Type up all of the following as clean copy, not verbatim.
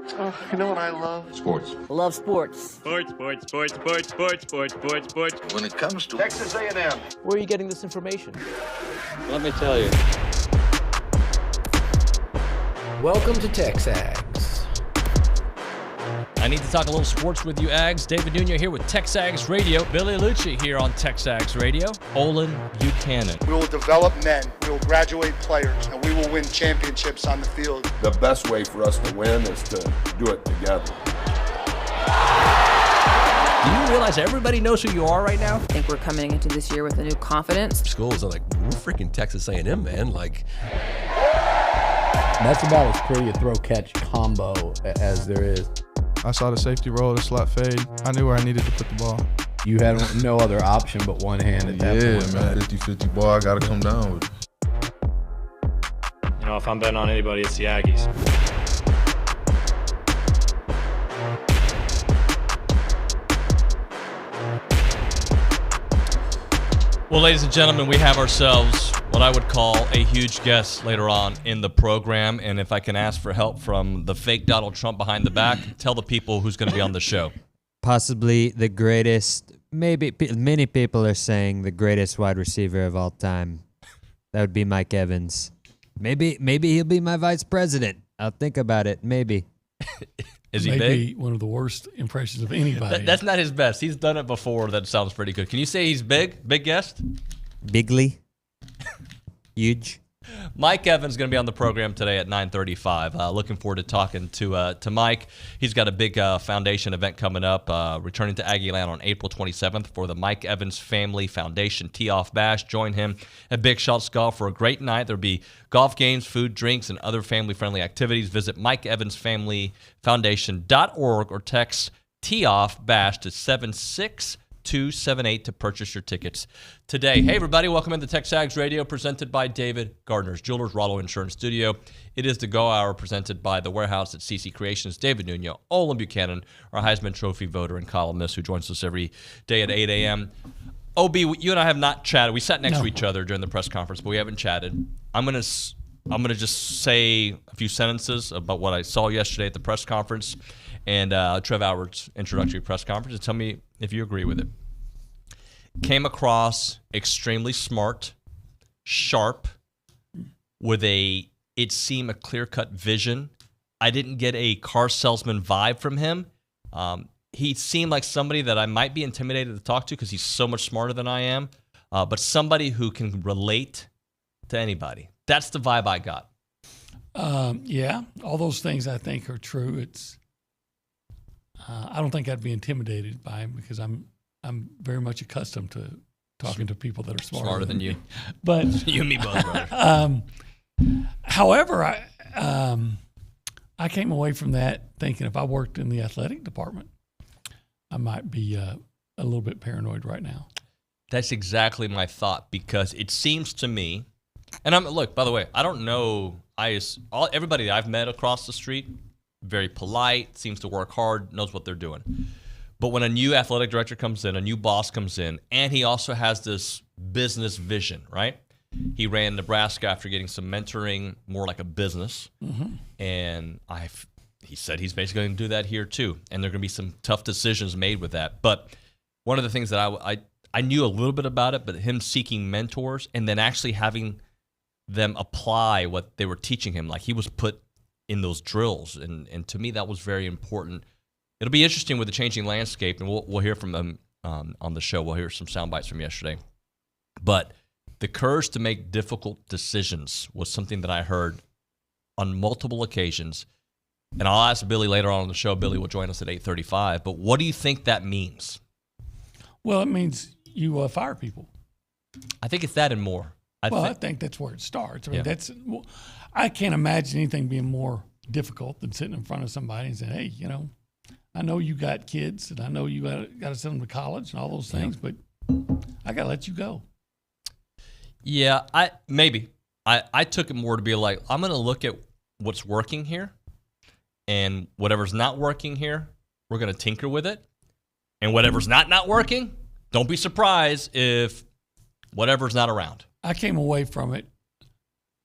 You know what I love? Sports. Love sports. Sports. When It comes to Texas A&M. Where are you getting this information? Let me tell you. Welcome to TexAgs. I need to talk a little sports with you, Ags. David Nuño here with TexAgs Radio. Billy Liucci here on TexAgs Radio. Olin Buchanan. We will develop men, we will graduate players, and we will win championships on the field. The best way for us to win is to do it together. Do you realize everybody knows who you are right now? I think we're coming into this year with a new confidence. Schools are like, we're freaking Texas A&M, man. Like, that's about as pretty a throw-catch combo as there is. I saw the safety roll, the slot fade. I knew where I needed to put the ball. You had no other option but one hand at that point. Yeah, man, 50-50 ball, I got to come down with it. You know, if I'm betting on anybody, it's the Aggies. Well, ladies and gentlemen, we have ourselves what I would call a huge guest later on in the program. And if I can ask for help from the fake Donald Trump behind the back, tell the people who's going to be on the show. Possibly the greatest, maybe many people are saying the greatest wide receiver of all time. That would be Mike Evans. Maybe he'll be my vice president. I'll think about it. Maybe. Is he Maybe big? one of the worst impressions of anybody. That's not his best. He's done it before. That sounds pretty good. Can you say he's big? Big guest? Bigly. Huge. Mike Evans is going to be on the program today at 9:35. Looking forward to talking to Mike. He's got a big foundation event coming up, returning to Aggie Land on April 27th for the Mike Evans Family Foundation Tee-Off Bash. Join him at Big Shots Golf for a great night. There'll be golf games, food, drinks, and other family-friendly activities. Visit MikeEvansFamilyFoundation.org or text Tee-Off Bash to 76278 to purchase your tickets today. Hey, everybody. Welcome into TexAgs Radio, presented by David Gardner's Jewelers, Rollo Insurance Studio. It is the Go Hour, presented by The Warehouse at CC Creations. David Nuño, Olin Buchanan, our Heisman Trophy voter and columnist who joins us every day at 8 a.m. OB, you and I have not chatted. We sat next to each other during the press conference, but we haven't chatted. I'm gonna just say a few sentences about what I saw yesterday at the press conference and Trev Alberts' introductory press conference, and tell me if you agree with it. Came across extremely smart, sharp, with it seemed a clear-cut vision. I didn't get a car salesman vibe from him. He seemed like somebody that I might be intimidated to talk to because he's so much smarter than I am, but somebody who can relate to anybody. That's the vibe I got. Yeah, all those things I think are true. It's I don't think I'd be intimidated by him because I'm very much accustomed to talking to people that are smarter than you. But you and me both, brother. However, I came away from that thinking if I worked in the athletic department, I might be a little bit paranoid right now. That's exactly my thought, because it seems to me, and look, by the way, I don't know, everybody I've met across the street, very polite, seems to work hard, knows what they're doing. But when a new athletic director comes in, a new boss comes in, and he also has this business vision, right? He ran Nebraska after getting some mentoring, more like a business. Mm-hmm. And he said he's basically going to do that here too. And there are going to be some tough decisions made with that. But one of the things that I knew a little bit about it, but him seeking mentors and then actually having them apply what they were teaching him, like he was put in those drills. And to me, that was very important. It'll be interesting with the changing landscape, and we'll hear from them on the show. We'll hear some sound bites from yesterday. But the courage to make difficult decisions was something that I heard on multiple occasions. And I'll ask Billy later on the show. Billy will join us at 8:35. But what do you think that means? Well, it means you fire people. I think it's that and more. I think that's where it starts. I mean, I can't imagine anything being more difficult than sitting in front of somebody and saying, hey, I know you got kids and I know you got to send them to college and all those things, but I got to let you go. Yeah, I took it more to be like, I'm going to look at what's working here, and whatever's not working here, we're going to tinker with it. And whatever's not working, don't be surprised if whatever's not around. I came away from it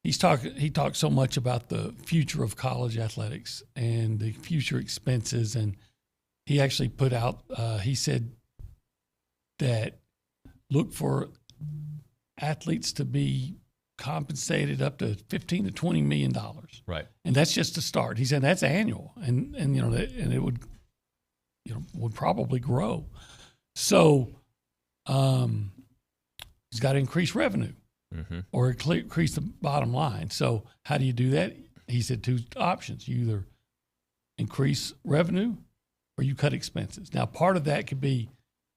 he talked so much about the future of college athletics and the future expenses, and he actually put out. He said that look for athletes to be compensated up to $15 to $20 million. Right. And that's just a start. He said that's annual, and it would probably grow. So he's got to increase revenue or increase the bottom line. So how do you do that? He said two options. You either increase revenue or you cut expenses. Now, part of that could be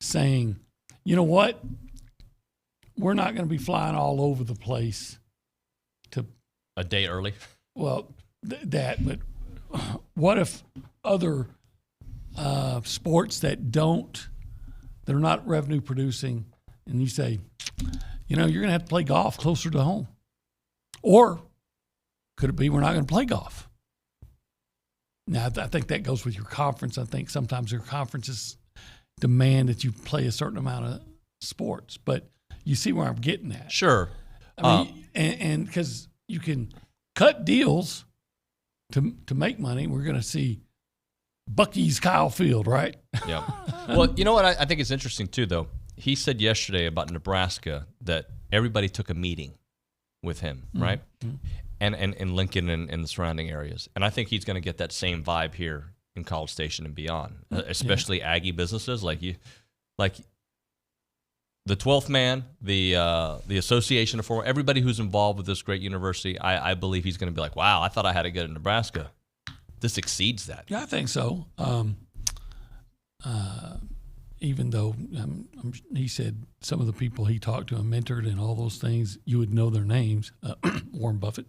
saying, you know what? We're not going to be flying all over the place to a day early. Well, but what if other sports that they're not revenue producing, and you say, you're going to have to play golf closer to home, or could it be we're not going to play golf? Now, I think that goes with your conference. I think sometimes your conferences demand that you play a certain amount of sports, but you see where I'm getting at. Sure. I mean, and because you can cut deals to make money, we're going to see Bucky's Kyle Field, right? Yeah. Well, you know what I think is interesting too, though? He said yesterday about Nebraska that everybody took a meeting with him, right? And Lincoln and the surrounding areas. And I think he's going to get that same vibe here in College Station and beyond, especially Aggie businesses like the 12th man, the Association of Former, everybody who's involved with this great university. I believe he's going to be like, wow, I thought I had to get in Nebraska. This exceeds that. Yeah, I think so. Even though he said some of the people he talked to and mentored and all those things, you would know their names. Warren Buffett.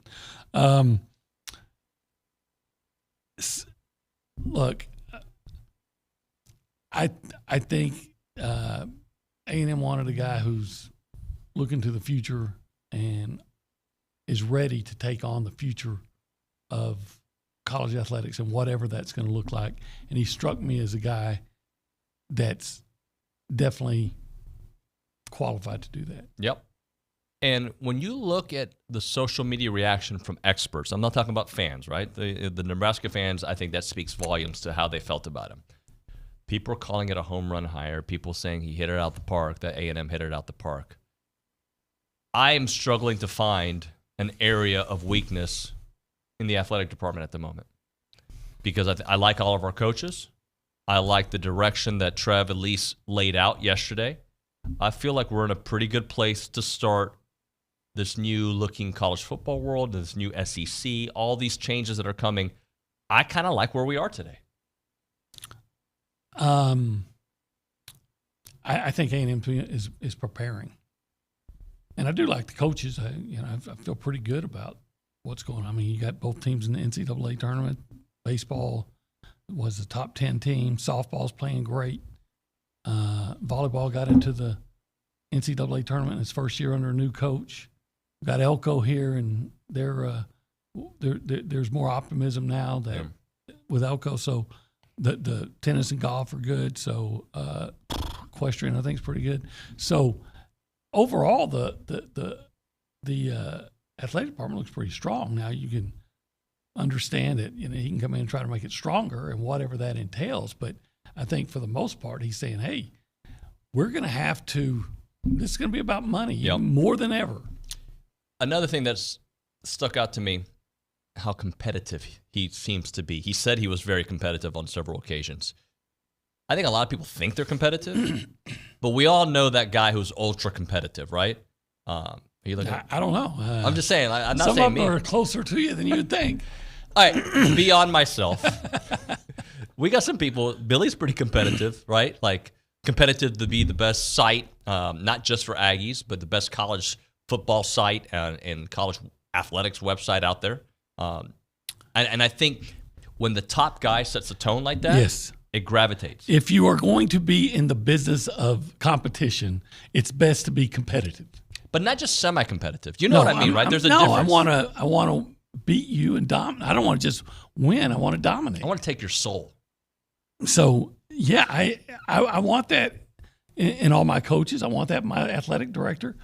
Look, I think A&M wanted a guy who's looking to the future and is ready to take on the future of college athletics and whatever that's going to look like. And he struck me as a guy that's definitely qualified to do that. Yep. And when you look at the social media reaction from experts, I'm not talking about fans, right? The Nebraska fans, I think that speaks volumes to how they felt about him. People are calling it a home run hire. People saying he hit it out the park, that A&M hit it out the park. I am struggling to find an area of weakness in the athletic department at the moment because I like all of our coaches. I like the direction that Trev at least laid out yesterday. I feel like we're in a pretty good place to start this new looking college football world, this new SEC, all these changes that are coming. I kind of like where we are today. I think A&M is preparing, and I do like the coaches. I feel pretty good about what's going on. I mean, you got both teams in the NCAA tournament. Baseball was the top 10 team. Softball's playing great. Volleyball got into the NCAA tournament in its first year under a new coach. We've got Elko here, and there's more optimism now that with Elko. So the tennis and golf are good. So equestrian, I think, is pretty good. So overall, the athletic department looks pretty strong. Now you can understand it. He can come in and try to make it stronger and whatever that entails. But I think for the most part, he's saying, hey, we're going to have to – this is going to be about money more than ever. Another thing that's stuck out to me, how competitive he seems to be. He said he was very competitive on several occasions. I think a lot of people think they're competitive, but we all know that guy who's ultra competitive, right? I don't know. I'm just saying. I'm not saying me. Some of them are closer to you than you would think. All right, beyond myself, we got some people. Billy's pretty competitive, right? Like competitive to be the best site, not just for Aggies, but the best college football site and college athletics website out there. And I think when the top guy sets a tone like that, yes, it gravitates. If you are going to be in the business of competition, it's best to be competitive. But not just semi-competitive. You know what I mean, right? There's a difference. I want to beat you and dominate. I don't want to just win. I want to dominate. I want to take your soul. So, yeah, I want that in all my coaches. I want that in my athletic director.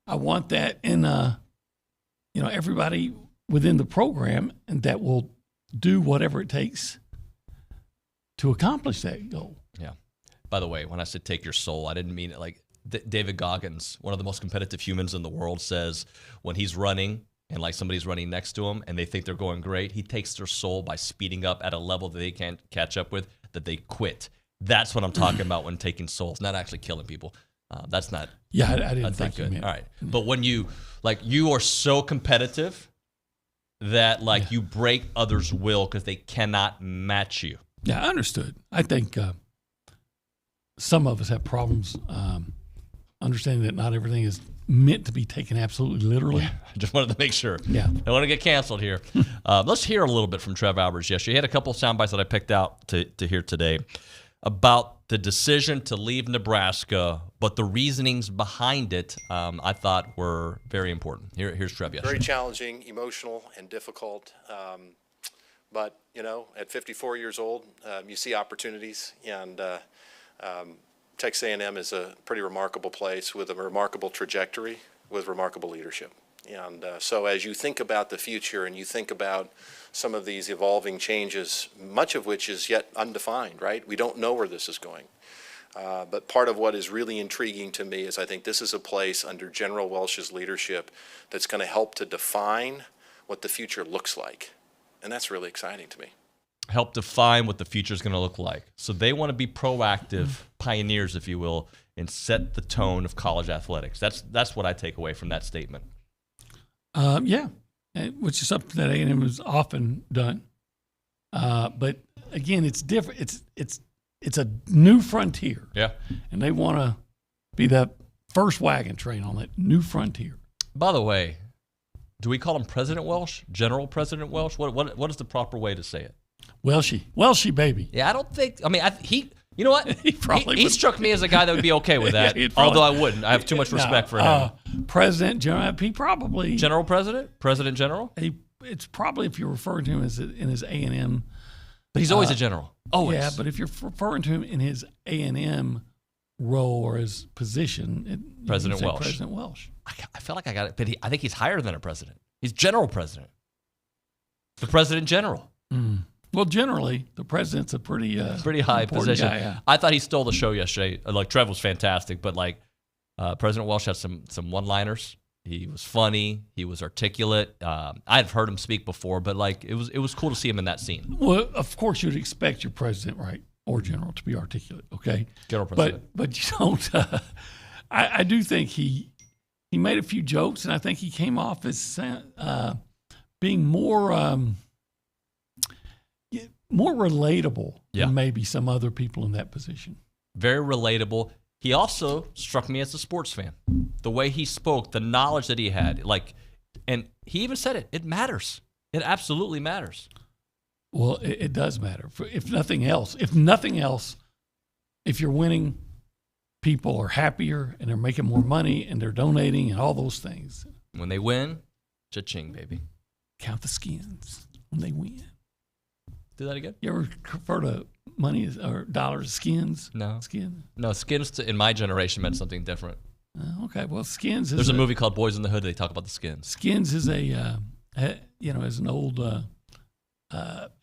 I want that in everybody within the program and that will do whatever it takes to accomplish that goal. Yeah. By the way, when I said take your soul, I didn't mean it like David Goggins, one of the most competitive humans in the world, says when he's running and like somebody's running next to him and they think they're going great, he takes their soul by speeding up at a level that they can't catch up with, that they quit. That's what I'm talking about when taking souls, not actually killing people. That's not. Yeah, I didn't that's think not good. you meant. All right, but when you are so competitive that you break others' will because they cannot match you. Yeah, I understood. I think some of us have problems understanding that not everything is meant to be taken absolutely literally. Yeah, I just wanted to make sure. Yeah. I want to get canceled here. Let's hear a little bit from Trev Alberts yesterday. He had a couple of sound bites that I picked out to hear today about the decision to leave Nebraska, but the reasonings behind it I thought were very important. Here's Trev yesterday. Very challenging, emotional, and difficult. But, at 54 years old, you see opportunities, and Texas A&M is a pretty remarkable place with a remarkable trajectory, with remarkable leadership. And so as you think about the future and you think about some of these evolving changes, much of which is yet undefined, right? We don't know where this is going. But part of what is really intriguing to me is I think this is a place under General Welsh's leadership that's going to help to define what the future looks like. And that's really exciting to me. Help define what the future is going to look like. So they want to be proactive pioneers, if you will, and set the tone of college athletics. That's what I take away from that statement. Yeah, which is something that A&M has often done. But again, it's different. It's a new frontier. Yeah, and they want to be the first wagon train on that new frontier. By the way, do we call him President Welsh? General President Welsh? What is the proper way to say it? Welshie, baby. Yeah, I don't think. I mean, you know what? he struck me as a guy that would be okay with that. Yeah, although I wouldn't. I have too much respect for him. President General. He probably General President, President General. It's probably if you're referring to him as in his A&M. But he's always a general. Always. Yeah, but if you're referring to him in his A&M role or his position, President Welsh. President Welsh. I feel like I got it, but I think he's higher than a president. He's general president. The president general. Mm. Well, generally, the president's a pretty high position. Guy, yeah. I thought he stole the show yesterday. Trev was fantastic, but President Welsh had some one-liners. He was funny. He was articulate. I've heard him speak before, but it was cool to see him in that scene. Well, of course, you'd expect your president, right, or general, to be articulate. Okay, general president. But you don't. I do think he made a few jokes, and I think he came off as being more relatable than maybe some other people in that position. Very relatable. He also struck me as a sports fan. The way he spoke, the knowledge that he had, and he even said it. It matters. It absolutely matters. Well, it does matter. If nothing else, if you're winning, people are happier and they're making more money and they're donating and all those things. When they win, cha-ching, baby. Count the skins when they win. Do that again? You ever refer to money or dollars, skins? No. Skins? No, skins in my generation meant something different. Okay, well, skins is... There's a movie called Boys in the Hood. They talk about the skins. Skins is is an old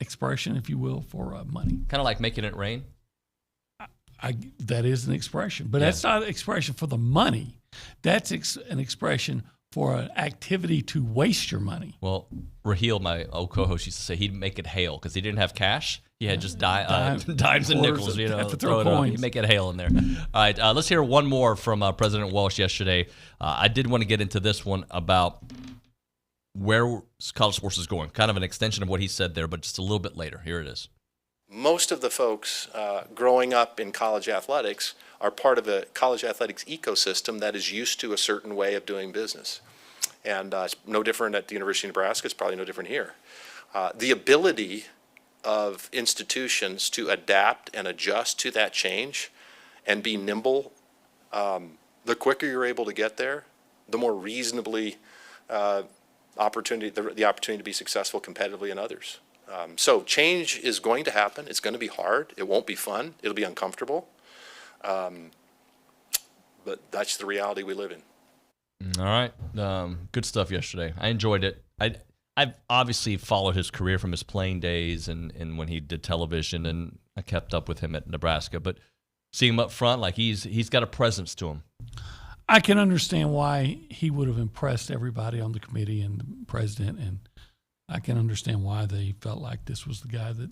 expression, if you will, for money. Kind of like making it rain? That is an expression, but that's not an expression for the money. That's an expression for an activity to waste your money. Well, Raheel, my old co-host, used to say he'd make it hail because he didn't have cash. He had just dimes and nickels, to throw it on. He'd make it hail in there. All right, let's hear one more from President Welsh yesterday. I did want to get into this one about where college sports is going, kind of an extension of what he said there, but just a little bit later. Here it is. Most of the folks growing up in college athletics are part of a college athletics ecosystem that is used to a certain way of doing business. And it's no different at the University of Nebraska. It's probably no different here. The ability of institutions to adapt and adjust to that change and be nimble, the quicker you're able to get there, the more reasonably the opportunity to be successful competitively in others. So change is going to happen. It's going to be hard. It won't be fun. It'll be uncomfortable. But that's the reality we live in. All right. Good stuff yesterday. I enjoyed it. I've obviously followed his career from his playing days and when he did television, and I kept up with him at Nebraska. But seeing him up front, like he's got a presence to him. I can understand why he would have impressed everybody on the committee and the president, and I can understand why they felt like this was the guy that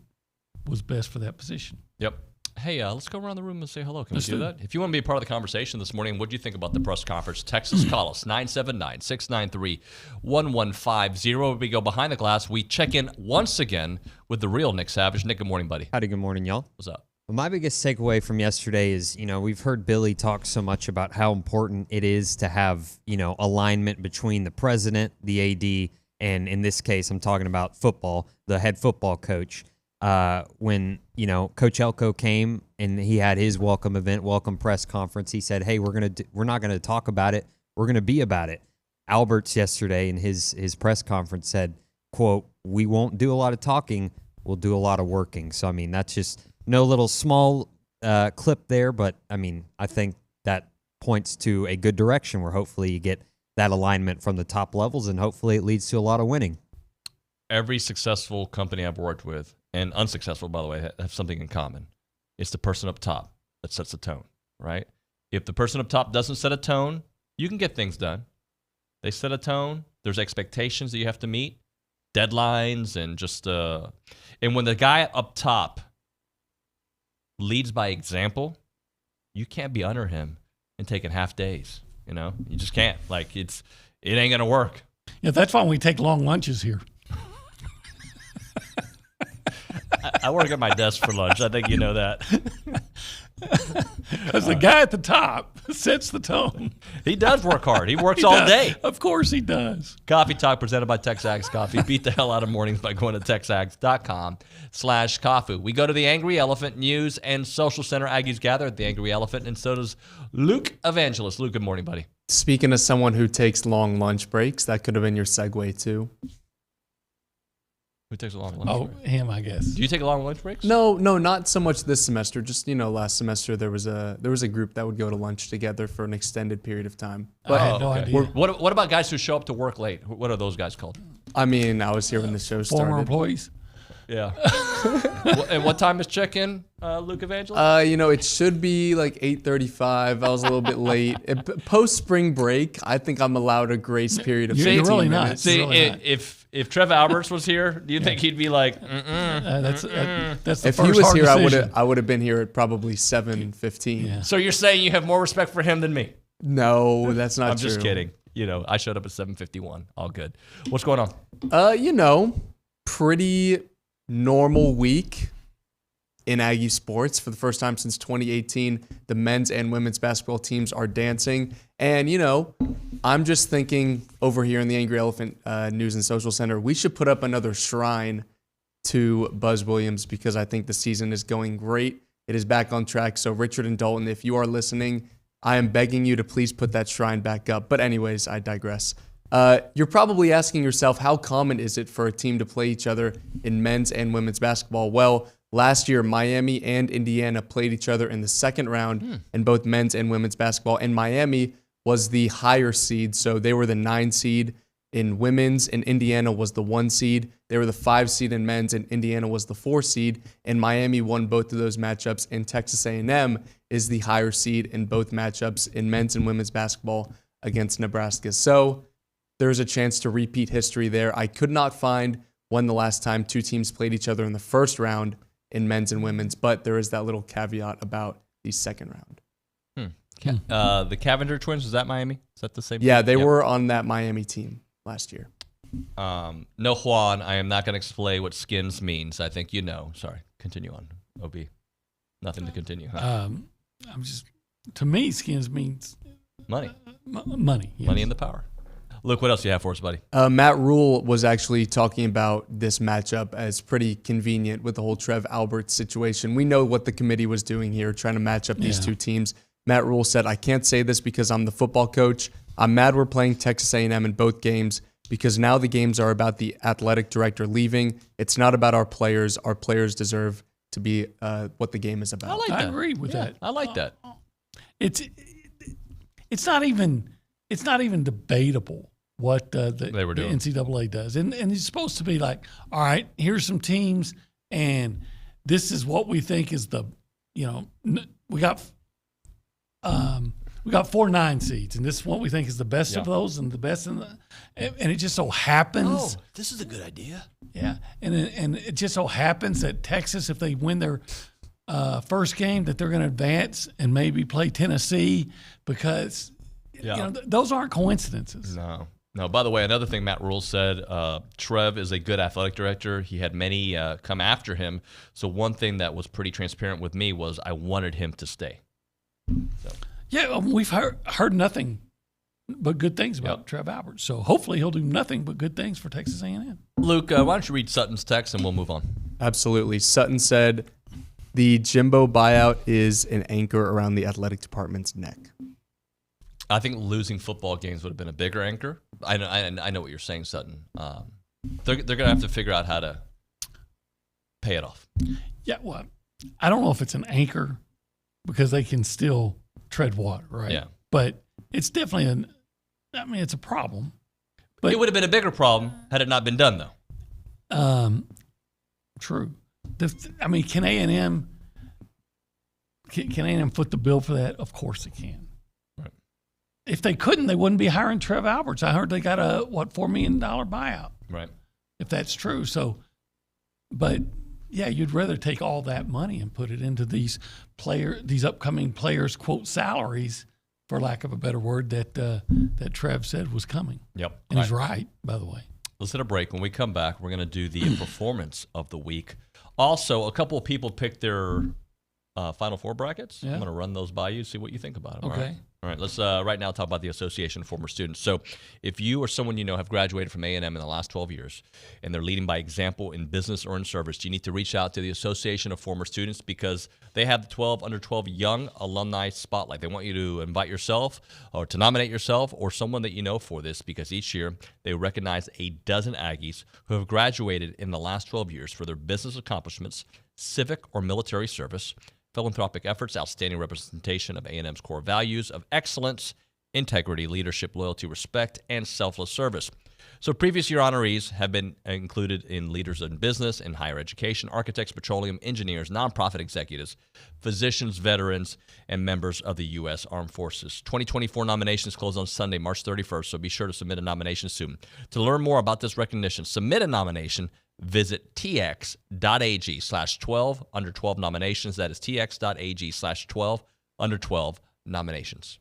was best for that position. Yep. Hey, let's go around the room and say hello. Can we do that? If you want to be a part of the conversation this morning, what do you think about the press conference? Texas, call us, 979-693-1150. We go behind the glass. We check in once again with the real Nick Savage. Nick, good morning, buddy. Howdy, good morning, y'all. What's up? Well, my biggest takeaway from yesterday is, we've heard Billy talk so much about how important it is to have, alignment between the president, the AD, and in this case, I'm talking about football, the head football coach. When, Coach Elko came and he had his welcome press conference, he said, hey, we're not going to talk about it. We're going to be about it. Alberts yesterday in his press conference said, quote, we won't do a lot of talking. We'll do a lot of working. So, that's just no little small clip there. But, I think that points to a good direction where hopefully you get that alignment from the top levels and hopefully it leads to a lot of winning. Every successful company I've worked with, and unsuccessful, by the way, have something in common. It's the person up top that sets the tone, right? If the person up top doesn't set a tone, you can get things done. They set a tone. There's expectations that you have to meet, deadlines, and just and when the guy up top leads by example, you can't be under him and taking half days. You just can't. Like it ain't gonna work. Yeah, that's why we take long lunches here. I work at my desk for lunch. I think you know that. Because the guy at the top sets the tone. He does work hard. He works all day. Of course he does. Coffee Talk presented by TexAgs Coffee. Beat the hell out of mornings by going to texags.com/coffee. We go to the Angry Elephant News and Social Center. Aggies gather at the Angry Elephant, and so does Luke Evangelist. Luke, good morning, buddy. Speaking of someone who takes long lunch breaks, that could have been your segue too. Who takes a long lunch break? Him, I guess. Do you take long lunch breaks? No, not so much this semester. Just last semester there was a group that would go to lunch together for an extended period of time. But I had no idea. What about guys who show up to work late? What are those guys called? I was here when the show started. Former employees. Yeah. And what time is check-in, Luke Evangelist? It should be like 8:35. I was a little bit late. Post spring break, I think I'm allowed a grace period of 15 really minutes. Not. See, really not. if Trev Alberts was here, do you think he'd be like, that's the if first he was here, decision. I would have been here at probably 7:15. Yeah. So you're saying you have more respect for him than me? No, that's not I'm true. just kidding. I showed up at 7:51. All good. What's going on? Pretty normal week in Aggie sports. For the first time since 2018, the men's and women's basketball teams are dancing. And, I'm just thinking over here in the Angry Elephant News and Social Center, we should put up another shrine to Buzz Williams because I think the season is going great. It is back on track. So Richard and Dalton, if you are listening, I am begging you to please put that shrine back up. But anyways, I digress. You're probably asking yourself, how common is it for a team to play each other in men's and women's basketball? Well, last year, Miami and Indiana played each other in the second round in both men's and women's basketball. And Miami was the higher seed, so they were the 9 seed in women's, and Indiana was the 1 seed. They were the 5 seed in men's, and Indiana was the 4 seed. And Miami won both of those matchups, and Texas A&M is the higher seed in both matchups in men's and women's basketball against Nebraska. So there's a chance to repeat history there. I could not find when the last time 2 teams played each other in the first round in men's and women's, but there is that little caveat about the second round. The Cavenger twins, is that Miami? Is that the same? Yeah, they were on that Miami team last year. No, Juan, I am not going to explain what skins means. I think you know. Sorry. Continue on, OB. Nothing to continue. Huh? To me, skins means money. Money. Yes. Money and the power. Luke, what else do you have for us, buddy? Matt Rule was actually talking about this matchup as pretty convenient with the whole Trev Alberts situation. We know what the committee was doing here, trying to match up these 2 teams. Matt Rule said, I can't say this because I'm the football coach. I'm mad we're playing Texas A&M in both games because now the games are about the athletic director leaving. It's not about our players. Our players deserve to be what the game is about. I agree with that. I like that. It's not even it's not even debatable what the were doing. NCAA does. And it's supposed to be like, all right, here's some teams, and this is what we think is the, we got 4 9 seeds, and this is what we think is the best of those and the best in the, and it just so happens. Oh, this is a good idea. Yeah, and it just so happens that Texas, if they win their first game, that they're going to advance and maybe play Tennessee because those aren't coincidences. No. By the way, another thing Matt Rule said, Trev is a good athletic director. He had many come after him. So one thing that was pretty transparent with me was I wanted him to stay. So. Yeah, we've heard nothing but good things about Trev Alberts. So hopefully he'll do nothing but good things for Texas A&M. Luke, why don't you read Sutton's text and we'll move on. Absolutely. Sutton said, the Jimbo buyout is an anchor around the athletic department's neck. I think losing football games would have been a bigger anchor. I know what you're saying, Sutton. They're going to have to figure out how to pay it off. Yeah, well, I don't know if it's an anchor because they can still tread water, right? Yeah. But it's definitely it's a problem. But it would have been a bigger problem had it not been done, though. True. Can A&M foot the bill for that? Of course it can. Right. If they couldn't, they wouldn't be hiring Trev Alberts. I heard they got a $4 million buyout. Right. If that's true. So, but yeah, you'd rather take all that money and put it into these upcoming players' quote salaries, for lack of a better word, that Trev said was coming. Yep. And he's right, by the way. Let's hit a break. When we come back, we're going to do the performance of the week. Also, a couple of people picked their Final Four brackets. Yeah. I'm going to run those by you, see what you think about them. Okay. All right. Let's right now talk about the Association of Former Students. So if you or someone you know have graduated from A&M in the last 12 years and they're leading by example in business or in service, you need to reach out to the Association of Former Students because they have the under 12 Young Alumni Spotlight. They want you to invite yourself or to nominate yourself or someone that you know for this because each year they recognize a dozen Aggies who have graduated in the last 12 years for their business accomplishments, civic or military service, philanthropic efforts, outstanding representation of A&M's core values of excellence, integrity, leadership, loyalty, respect, and selfless service. So previous year honorees have been included in leaders in business and higher education, architects, petroleum, engineers, nonprofit executives, physicians, veterans, and members of the U.S. Armed Forces. 2024 nominations close on Sunday, March 31st, so be sure to submit a nomination soon. To learn more about this recognition, submit a nomination, visit tx.ag/12 under 12 nominations. That is tx.ag/12 under 12 nominations.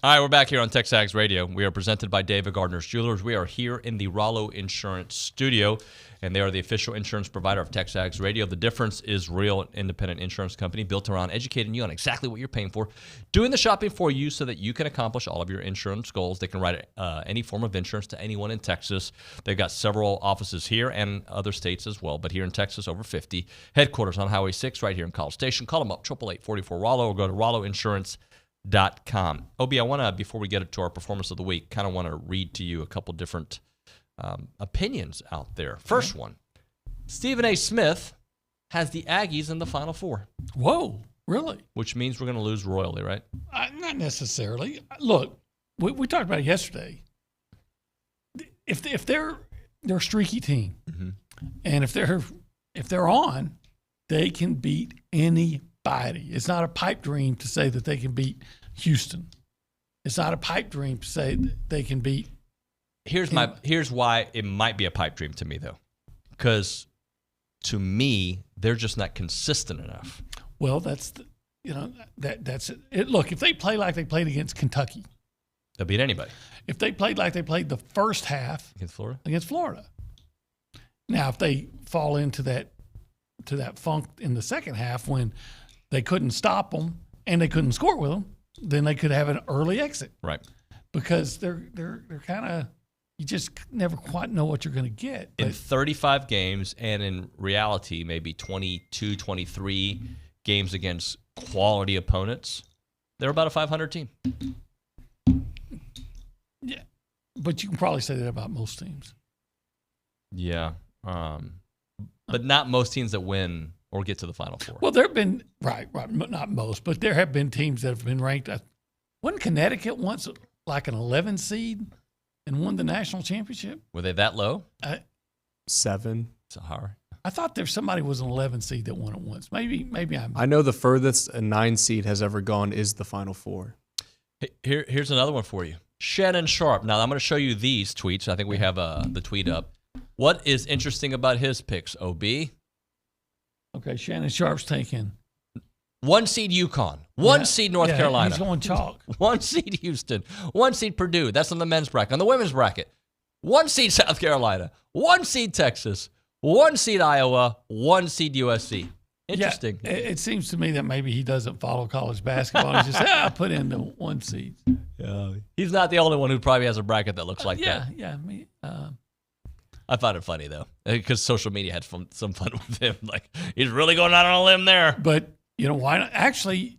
All right, we're back here on TexAgs Radio. We are presented by David Gardner's Jewelers. We are here in the Rollo Insurance Studio, and they are the official insurance provider of TexAgs Radio. The difference is real independent insurance company built around educating you on exactly what you're paying for, doing the shopping for you so that you can accomplish all of your insurance goals. They can write any form of insurance to anyone in Texas. They've got several offices here and other states as well, but here in Texas, over 50. Headquarters on Highway 6 right here in College Station. Call them up, 888-44-ROLLO, or go to rolloinsurance.com. Obi, I want to, before we get to our performance of the week, kind of want to read to you a couple different opinions out there. First one, Stephen A. Smith has the Aggies in the Final Four. Whoa, really? Which means we're going to lose royally, right? Not necessarily. Look, we talked about it yesterday. If they're a streaky team, and if they're on, they can beat anybody. It's not a pipe dream to say that they can beat Houston. It's not a pipe dream to say that they can beat. Here's why it might be a pipe dream to me, though, because to me they're just not consistent enough. Well, that's it. Look, if they play like they played against Kentucky, they'll beat anybody. If they played like they played the first half against Florida. Now, if they fall into that funk in the second half when they couldn't stop them and they couldn't score with them, then they could have an early exit. Right. Because they're kind of, you just never quite know what you're going to get. In 35 games, and in reality, maybe 22, 23 games against quality opponents, they're about a 500 team. Yeah. But you can probably say that about most teams. Yeah. But not most teams that win or get to the Final Four. Well, there have been, right, not most, but there have been teams that have been ranked. Wasn't Connecticut once like an 11 seed and won the national championship? Were they that low? 7. Sahara. I thought somebody was an 11 seed that won it once. Maybe I know the furthest a 9 seed has ever gone is the Final Four. Here's another one for you. Shannon Sharp. Now, I'm going to show you these tweets. I think we have the tweet up. What is interesting about his picks, OB? Okay, Shannon Sharp's taking 1 seed UConn, 1 seed North Carolina. He's going chalk. 1 seed Houston, 1 seed Purdue. That's on the men's bracket. On the women's bracket, 1 seed South Carolina, 1 seed Texas, 1 seed Iowa, 1 seed USC. Interesting. Yeah, it seems to me that maybe he doesn't follow college basketball. He's just, I'll put in the 1 seed. Yeah, he's not the only one who probably has a bracket that looks like that. Yeah. I find it funny, though, because social media had some fun with him. Like, he's really going out on a limb there. But, you know, why not? Actually,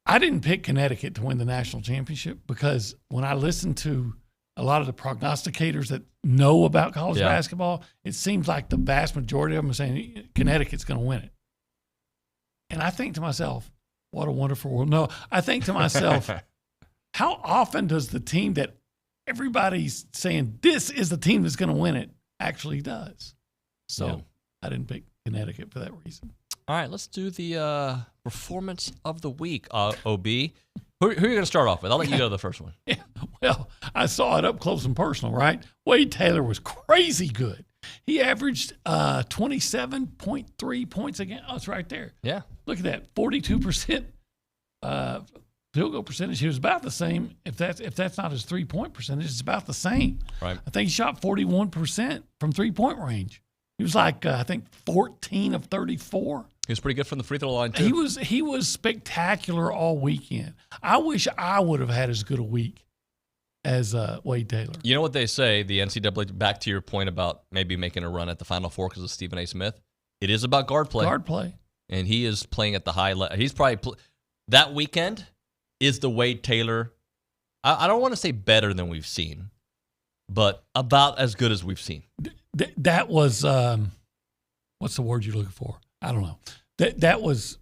I didn't pick Connecticut to win the national championship because when I listened to a lot of the prognosticators that know about college basketball, it seems like the vast majority of them are saying Connecticut's going to win it. And I think to myself, what a wonderful world. No, I think to myself, how often does the team that everybody's saying this is the team that's going to win it actually does? So I didn't pick Connecticut for that reason. All right, let's do the performance of the week, OB. Who are you going to start off with? I'll let you go to the first one. Yeah, well, I saw it up close and personal, right? Wade Taylor was crazy good. He averaged 27.3 points a game. Oh, it's right there. Yeah. Look at that, 42% field goal percentage. He was about the same. If that's not his 3-point percentage, it's about the same. Right. I think he shot 41% from 3-point range. He was like I think 14 of 34. He was pretty good from the free throw line too. He was spectacular all weekend. I wish I would have had as good a week as Wade Taylor. You know what they say, the NCAA, back to your point about maybe making a run at the Final Four because of Stephen A. Smith, it is about guard play. Guard play. And he is playing at the high level. He's probably that weekend is the Wade Taylor. I don't want to say better than we've seen, but about as good as we've seen. That was what's the word you're looking for? I don't know. That was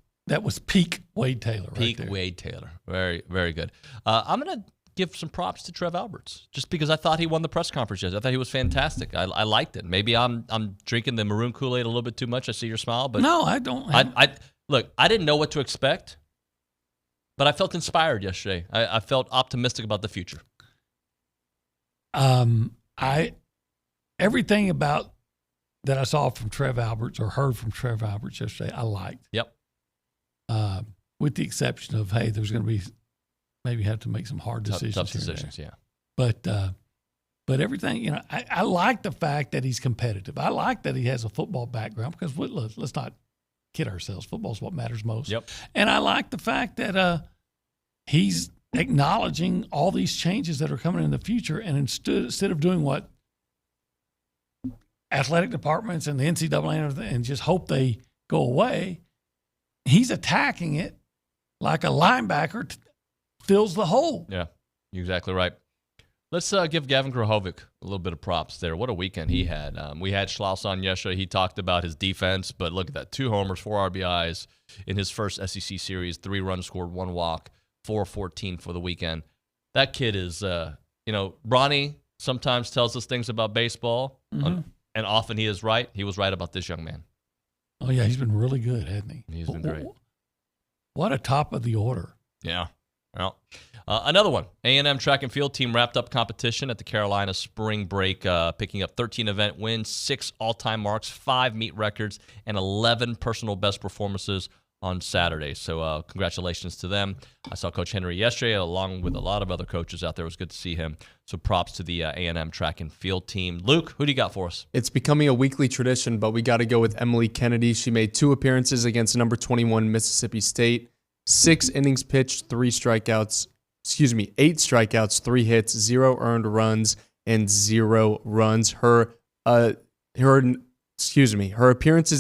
peak Wade Taylor. Peak right there. Wade Taylor. Very, very good. I'm going to give some props to Trev Alberts just because I thought he won the press conference yesterday. I thought he was fantastic. I liked it. Maybe I'm drinking the maroon Kool-Aid a little bit too much. I see your smile, but no, I don't. Look, I didn't know what to expect, but I felt inspired yesterday. I felt optimistic about the future. Everything about that I saw from Trev Alberts or heard from Trev Alberts yesterday, I liked. Yep. With the exception of, hey, there's going to be maybe have to make some hard decisions. Tough decisions, yeah. But everything, you know, I like the fact that he's competitive. I like that he has a football background because let's not kid ourselves. Football is what matters most. Yep. And I like the fact that he's acknowledging all these changes that are coming in the future, and instead of doing what athletic departments and the NCAA and just hope they go away, he's attacking it like a linebacker fills the hole. Yeah, you're exactly right. Let's give Gavin Grahovic a little bit of props there. What a weekend he had. We had Schloss on yesterday. He talked about his defense, but look at that. 2 homers, 4 RBIs in his first SEC series, 3 runs scored, 1 walk, 4-14 for the weekend. That kid is, Bronny sometimes tells us things about baseball, and often he is right. He was right about this young man. Oh, yeah, he's been really good, hasn't he? He's been great. What a top of the order. Yeah. Well, another one. A&M track and field team wrapped up competition at the Carolina spring break, picking up 13 event wins, 6 all-time marks, 5 meet records, and 11 personal best performances on Saturday. So congratulations to them. I saw Coach Henry yesterday, along with a lot of other coaches out there. It was good to see him. So props to the A&M track and field team. Luke, who do you got for us? It's becoming a weekly tradition, but we got to go with Emily Kennedy. She made 2 appearances against number 21 Mississippi State. 6 innings pitched, 8 strikeouts, 3 hits, 0 earned runs, and 0 runs. Her appearances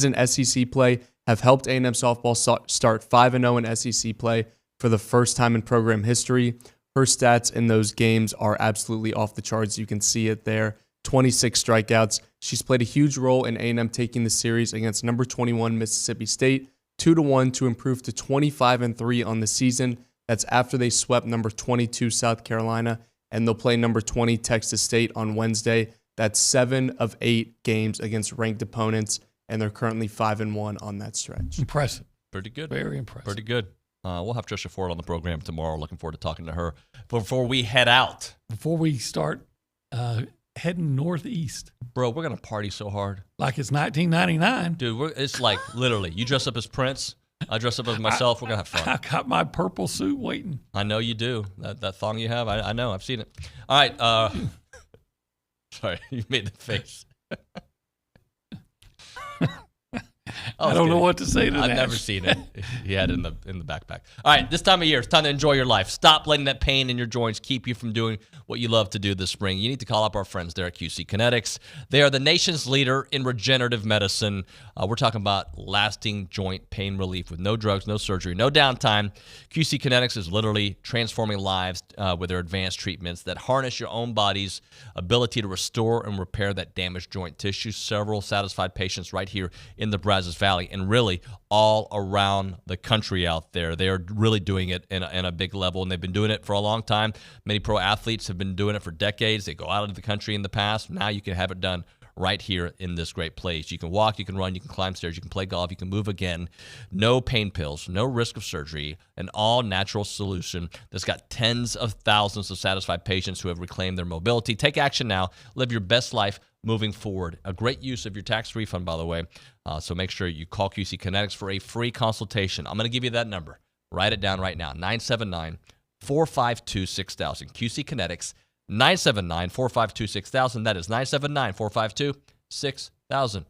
in SEC play have helped A&M softball start 5-0 in SEC play for the first time in program history. Her stats in those games are absolutely off the charts. You can see it there. 26 strikeouts. She's played a huge role in A&M taking the series against number 21 Mississippi State 2-1 to improve to 25-3 on the season. That's after they swept number 22 South Carolina, and they'll play number 20 Texas State on Wednesday. That's 7 of 8 games against ranked opponents, and they're currently 5-1 on that stretch. Impressive. Pretty good. Very impressive. Pretty good. We'll have Trisha Ford on the program tomorrow. Looking forward to talking to her before we head out. Before we start heading northeast. Bro, we're going to party so hard. Like it's 1999. Dude, it's like literally, you dress up as Prince, I dress up as myself, we're going to have fun. I got my purple suit waiting. I know you do. That thong you have, I know, I've seen it. All right. Sorry, you made the face. I don't know what to say to that. I've never seen it. He had it in the backpack. All right, this time of year, it's time to enjoy your life. Stop letting that pain in your joints keep you from doing what you love to do this spring. You need to call up our friends there at QC Kinetics. They are the nation's leader in regenerative medicine. We're talking about lasting joint pain relief with no drugs, no surgery, no downtime. QC Kinetics is literally transforming lives with their advanced treatments that harness your own body's ability to restore and repair that damaged joint tissue. Several satisfied patients right here in the Brazos Valley and really all around the country out there. They are really doing it in a big level, and they've been doing it for a long time. Many pro athletes have been doing it for decades. They go out of the country in the past. Now you can have it done right here in this great place. You can walk, you can run, you can climb stairs, you can play golf, you can move again. No pain pills, no risk of surgery, an all-natural solution that's got tens of thousands of satisfied patients who have reclaimed their mobility. Take action now. Live your best life moving forward. A great use of your tax refund, by the way. So make sure you call QC Kinetics for a free consultation. I'm going to give you that number. Write it down right now, 979-452-6000. QC Kinetics, 979-452-6000. That is 979-452-6000.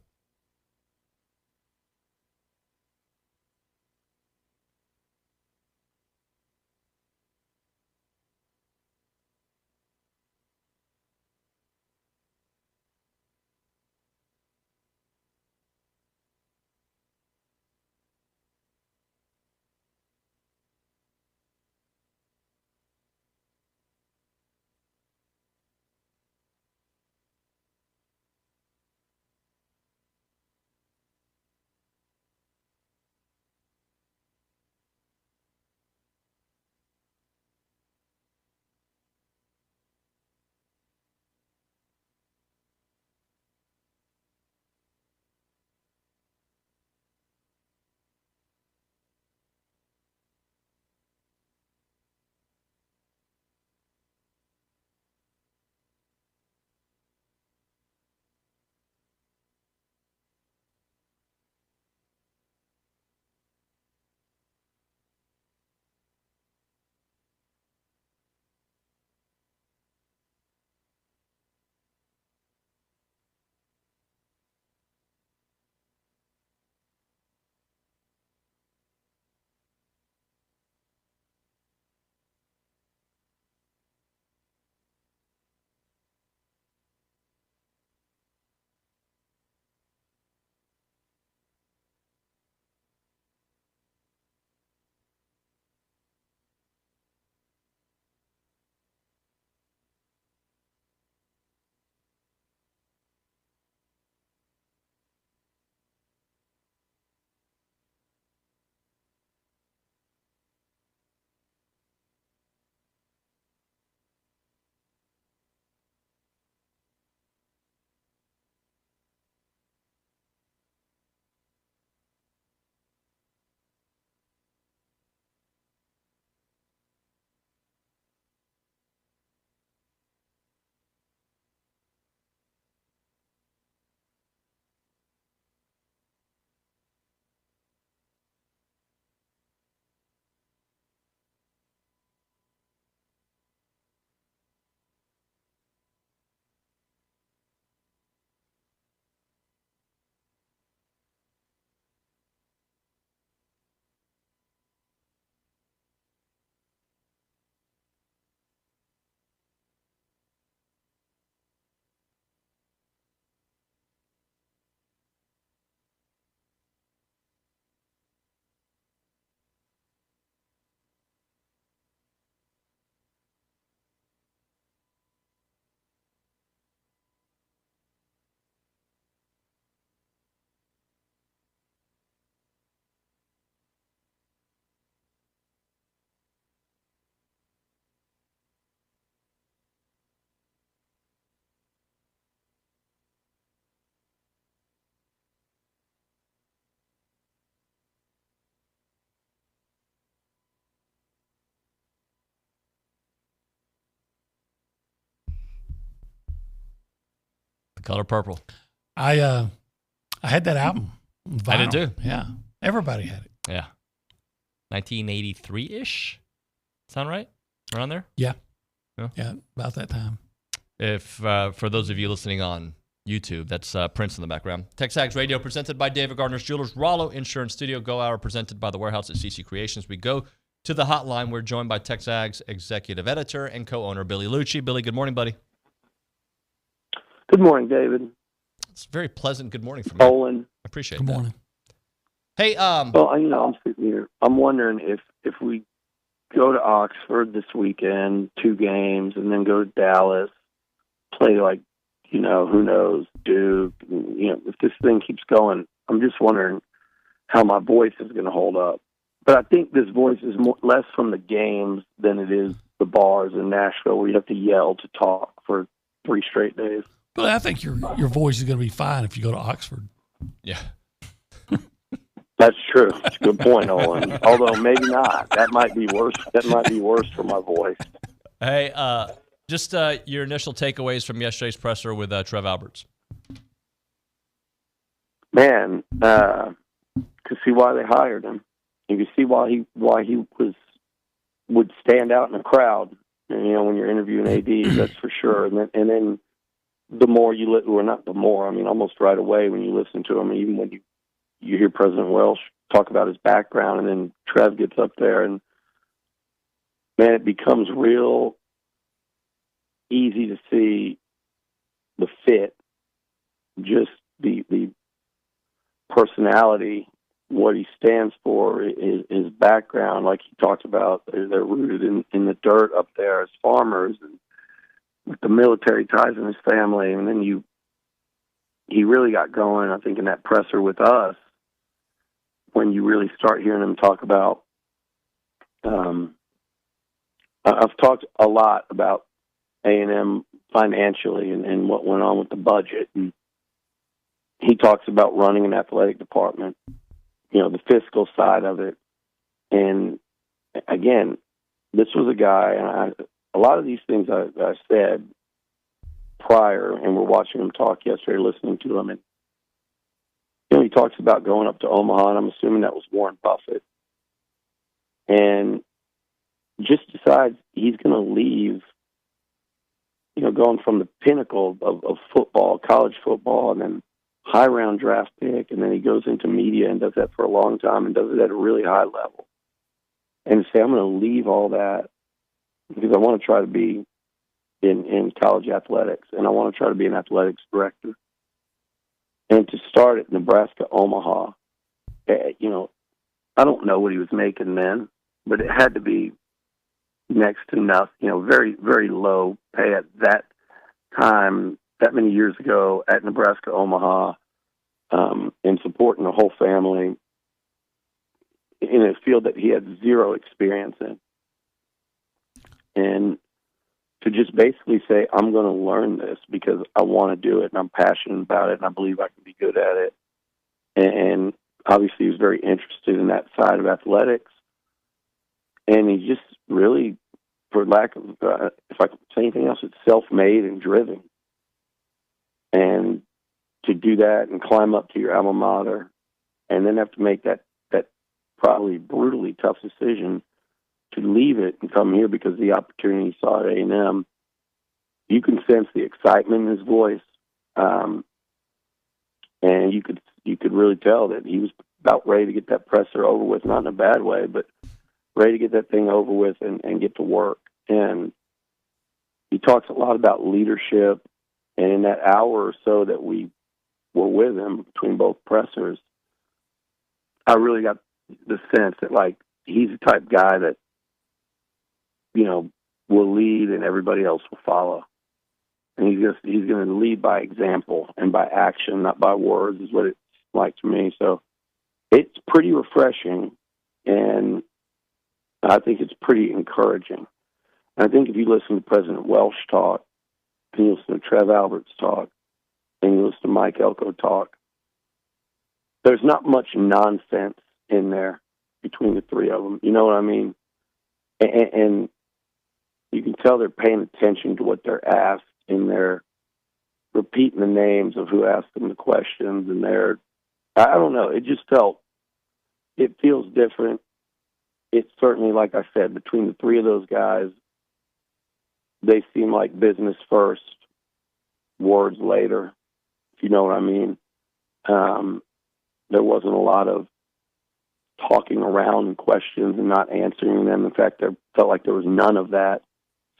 The color purple. I had that album. Vinyl. I did too. Yeah. Everybody had it. Yeah. 1983-ish? Sound right? Around there? Yeah. Yeah, yeah, about that time. If for those of you listening on YouTube, that's Prince in the background. TexAgs Radio presented by David Gardner's Jewelers, Rollo Insurance Studio, Go Hour presented by The Warehouse at CC Creations. We go to the hotline. We're joined by TexAgs executive editor and co-owner Billy Liucci. Billy, good morning, buddy. Good morning, David. It's very pleasant good morning from you. Olin. I appreciate Good that. morning. Hey, well, I'm sitting here. I'm wondering if we go to Oxford this weekend, 2 games, and then go to Dallas, play who knows, Duke. If this thing keeps going, I'm just wondering how my voice is going to hold up. But I think this voice is less from the games than it is the bars in Nashville where you have to yell to talk for 3 straight days. But I think your voice is going to be fine if you go to Oxford. Yeah. That's true. That's a good point, Olin. Although maybe not. That might be worse. That might be worse for my voice. Hey, just your initial takeaways from yesterday's presser with Trev Alberts. Man, to see why they hired him. You can see why he would stand out in a crowd. When you're interviewing ADs, that's for sure. And then the more you almost right away when you listen to him, even when you hear President Welsh talk about his background, and then Trev gets up there, and man, it becomes real easy to see the fit, just the personality, what he stands for, his background. Like he talked about, they're rooted in the dirt up there as farmers, and with the military ties in his family. And then he really got going, I think, in that presser with us, when you really start hearing him talk about, I've talked a lot about A&M financially and what went on with the budget. And he talks about running an athletic department, the fiscal side of it. And again, this was a guy, and a lot of these things I said prior, and we're watching him talk yesterday, listening to him, and he talks about going up to Omaha, and I'm assuming that was Warren Buffett, and just decides he's going to leave, going from the pinnacle of football, college football, and then high round draft pick, and then he goes into media and does that for a long time and does it at a really high level. And say, I'm going to leave all that because I want to try to be in college athletics, and I want to try to be an athletics director. And to start at Nebraska, Omaha, I don't know what he was making then, but it had to be next to nothing, very, very low pay at that time, that many years ago at Nebraska, Omaha, and supporting the whole family in a field that he had zero experience in. And to just basically say, I'm going to learn this because I want to do it and I'm passionate about it and I believe I can be good at it. And obviously he was very interested in that side of athletics. And he just really, for lack of, if I could say anything else, it's self-made and driven. And to do that and climb up to your alma mater and then have to make that probably brutally tough decision to leave it and come here because the opportunity he saw at A&M, you can sense the excitement in his voice. And you could really tell that he was about ready to get that presser over with, not in a bad way, but ready to get that thing over with and get to work. And he talks a lot about leadership. And in that hour or so that we were with him between both pressers, I really got the sense that, he's the type of guy that, will lead and everybody else will follow. And he's going to lead by example and by action, not by words, is what it's like to me. So it's pretty refreshing, and I think it's pretty encouraging. And I think if you listen to President Welsh talk, and you listen to Trev Alberts talk, and you listen to Mike Elko talk, there's not much nonsense in there between the three of them. You know what I mean? And you can tell they're paying attention to what they're asked, and they're repeating the names of who asked them the questions, and I don't know. It just it feels different. It's certainly, like I said, between the three of those guys, they seem like business first, words later, if you know what I mean. There wasn't a lot of talking around questions and not answering them. In fact, there felt like there was none of that.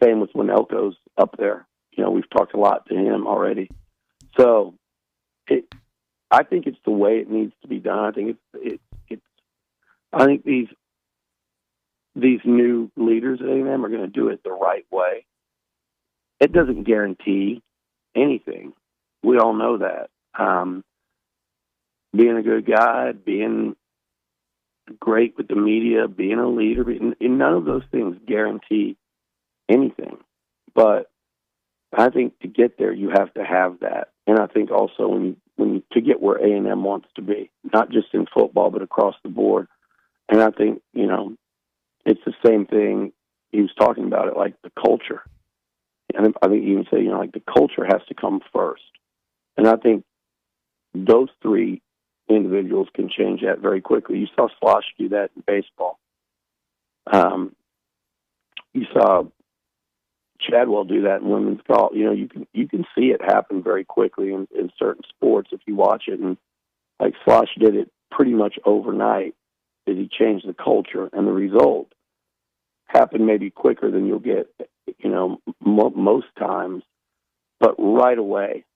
Same with when Elko's up there. We've talked a lot to him already. So I think it's the way it needs to be done. I think I think these new leaders at A&M are going to do it the right way. It doesn't guarantee anything. We all know that. Being a good guy, being great with the media, being a leader, none of those things guarantee anything. But I think to get there, you have to have that. And I think also when you to get where A&M wants to be, not just in football, but across the board. And I think, it's the same thing. He was talking about it, like the culture. And I think you can say, like the culture has to come first. And I think those three individuals can change that very quickly. You saw Slosh do that in baseball. You saw Chadwell do that in women's golf. You can see it happen very quickly in certain sports if you watch it. And like Slosh did it pretty much overnight. That he changed the culture, and the result happened maybe quicker than you'll get, most times. But right away,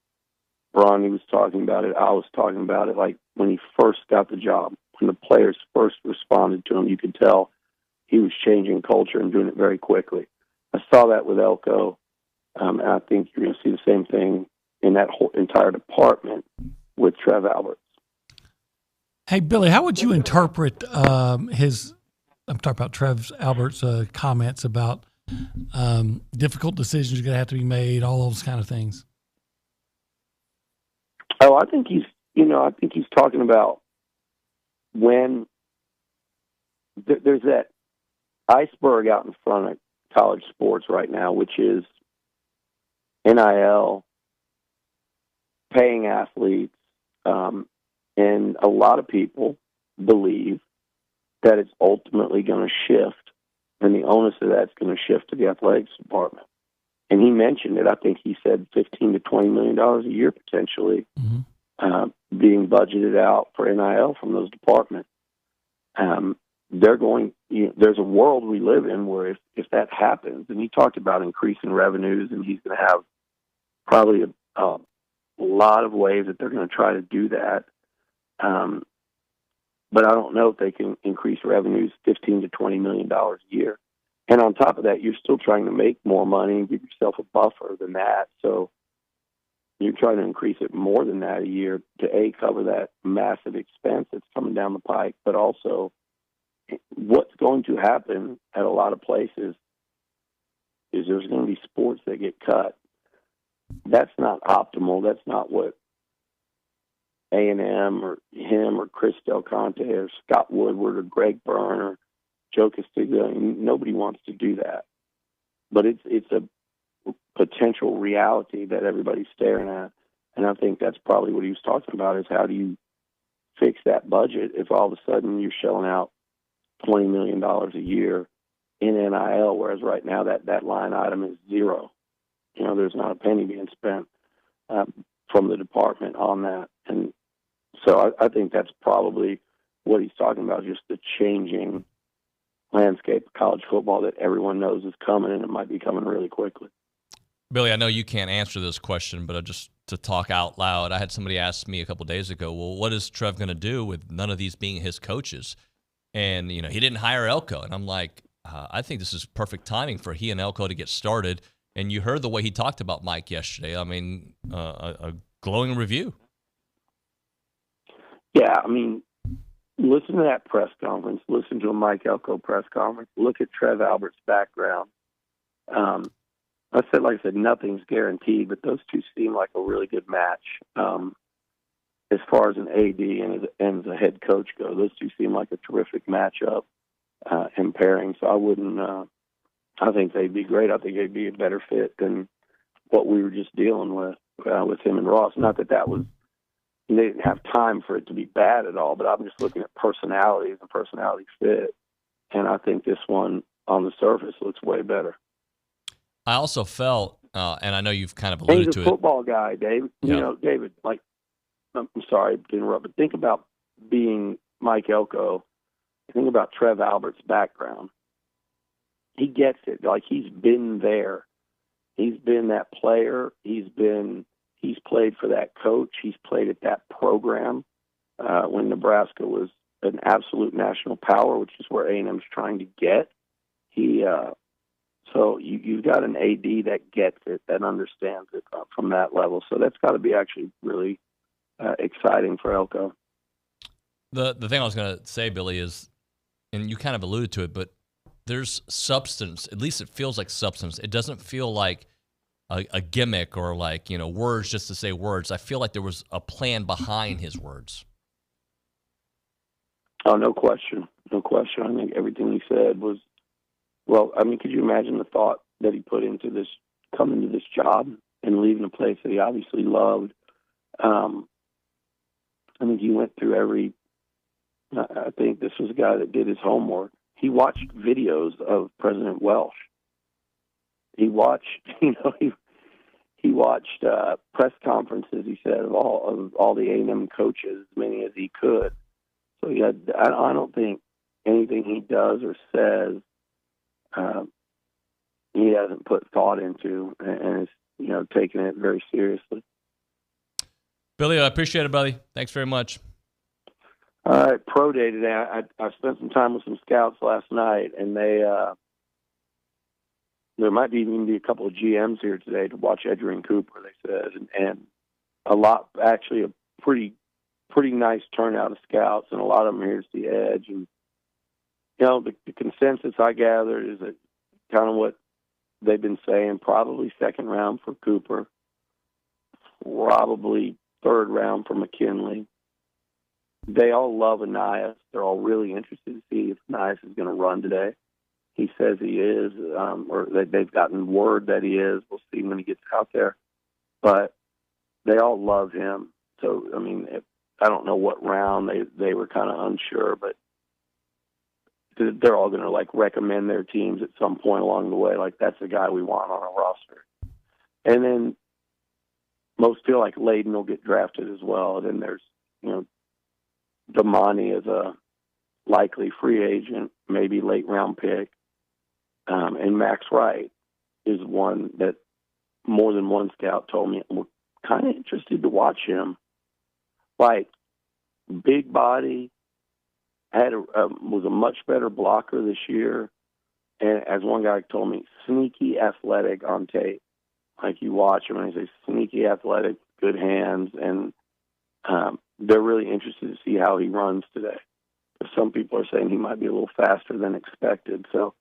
Ronnie was talking about it. I was talking about it. Like when he first got the job, when the players first responded to him, you could tell he was changing culture and doing it very quickly. I saw that with Elko, and I think you're going to see the same thing in that whole entire department with Trev Alberts. Hey, Billy, how would you interpret I'm talking about Trev Alberts' comments about difficult decisions are going to have to be made, all those kind of things? Oh, I think he's talking about when there's that iceberg out in front of college sports right now, which is NIL, paying athletes, and a lot of people believe that it's ultimately going to shift, and the onus of that's going to shift to the athletics department. And he mentioned it. I think he said $15 to $20 million a year potentially being budgeted out for NIL from those departments. There's a world we live in where if that happens, and he talked about increasing revenues, and he's going to have probably a lot of ways that they're going to try to do that. But I don't know if they can increase revenues $15 to $20 million a year. And on top of that, you're still trying to make more money and give yourself a buffer than that. So you're trying to increase it more than that a year to cover that massive expense that's coming down the pike, but also what's going to happen at a lot of places is there's going to be sports that get cut. That's not optimal. That's not what A&M or him or Chris Del Conte or Scott Woodward or Greg Byrne or Joe Castiglia. Nobody wants to do that. But it's a potential reality that everybody's staring at. And I think that's probably what he was talking about, is how do you fix that budget if all of a sudden you're shelling out $20 million a year in NIL, whereas right now that line item is zero. There's not a penny being spent from the department on that. And so I think that's probably what he's talking about, just the changing landscape of college football that everyone knows is coming, and it might be coming really quickly. Billy, I know you can't answer this question, but just to talk out loud, I had somebody ask me a couple days ago, well, what is Trev going to do with none of these being his coaches? And, he didn't hire Elko. And I'm like, I think this is perfect timing for he and Elko to get started. And you heard the way he talked about Mike yesterday. I mean, a glowing review. Yeah, listen to that press conference. Listen to a Mike Elko press conference. Look at Trev Alberts' background. Like I said, nothing's guaranteed, but those two seem like a really good match. As far as an AD and as a head coach go, those two seem like a terrific matchup and pairing. So I think they'd be great. I think they'd be a better fit than what we were just dealing with him and Ross. Not that they didn't have time for it to be bad at all, but I'm just looking at personalities and personality fit. And I think this one on the surface looks way better. I also felt, and I know you've kind of alluded to it. He's a football guy, Dave. Yeah. You know, David, like, I'm sorry to interrupt, but think about being Mike Elko. Think about Trev Alberts' background. He gets it. Like, he's been there. He's been that player. He's played for that coach. He's played at that program when Nebraska was an absolute national power, which is where A&M's trying to get. So you've got an AD that gets it, that understands it from that level. So that's got to be actually really exciting for Elko. The thing I was going to say, Billy, is, and you kind of alluded to it, but there's substance. At least it feels like substance. It doesn't feel like a gimmick or like, words just to say words. I feel like there was a plan behind his words. Oh, no question. No question. I think everything he said was, well, I mean, could you imagine the thought that he put into this, coming to this job and leaving a place that he obviously loved? I think he went through I think this was a guy that did his homework. He watched videos of President Welsh. He watched, he watched press conferences, he said, of all the A&M coaches, as many as he could. So I don't think anything he does or says he hasn't put thought into and is, taking it very seriously. Billy, I appreciate it, buddy. Thanks very much. All right, pro day today. I spent some time with some scouts last night, and there might even be a couple of GMs here today to watch Edgerrin Cooper, they said, and a lot, actually a pretty nice turnout of scouts, and a lot of them here to see Edge. And, the consensus I gathered is that kind of what they've been saying, probably second round for Cooper, probably third round for McKinley. They all love Anias. They're all really interested to see if Anias is going to run today. He says he is, or they've gotten word that he is. We'll see when he gets out there. But they all love him. So, I mean, I don't know what round they were kind of unsure, but they're all going to, recommend their teams at some point along the way. Like, that's the guy we want on our roster. And then most feel like Layden will get drafted as well. And then there's, Damani is a likely free agent, maybe late round pick. And Max Wright is one that more than one scout told me we're kind of interested to watch him. Like, big body, was a much better blocker this year. And as one guy told me, sneaky athletic on tape. Like, you watch him and he says sneaky athletic, good hands, and they're really interested to see how he runs today. Some people are saying he might be a little faster than expected. So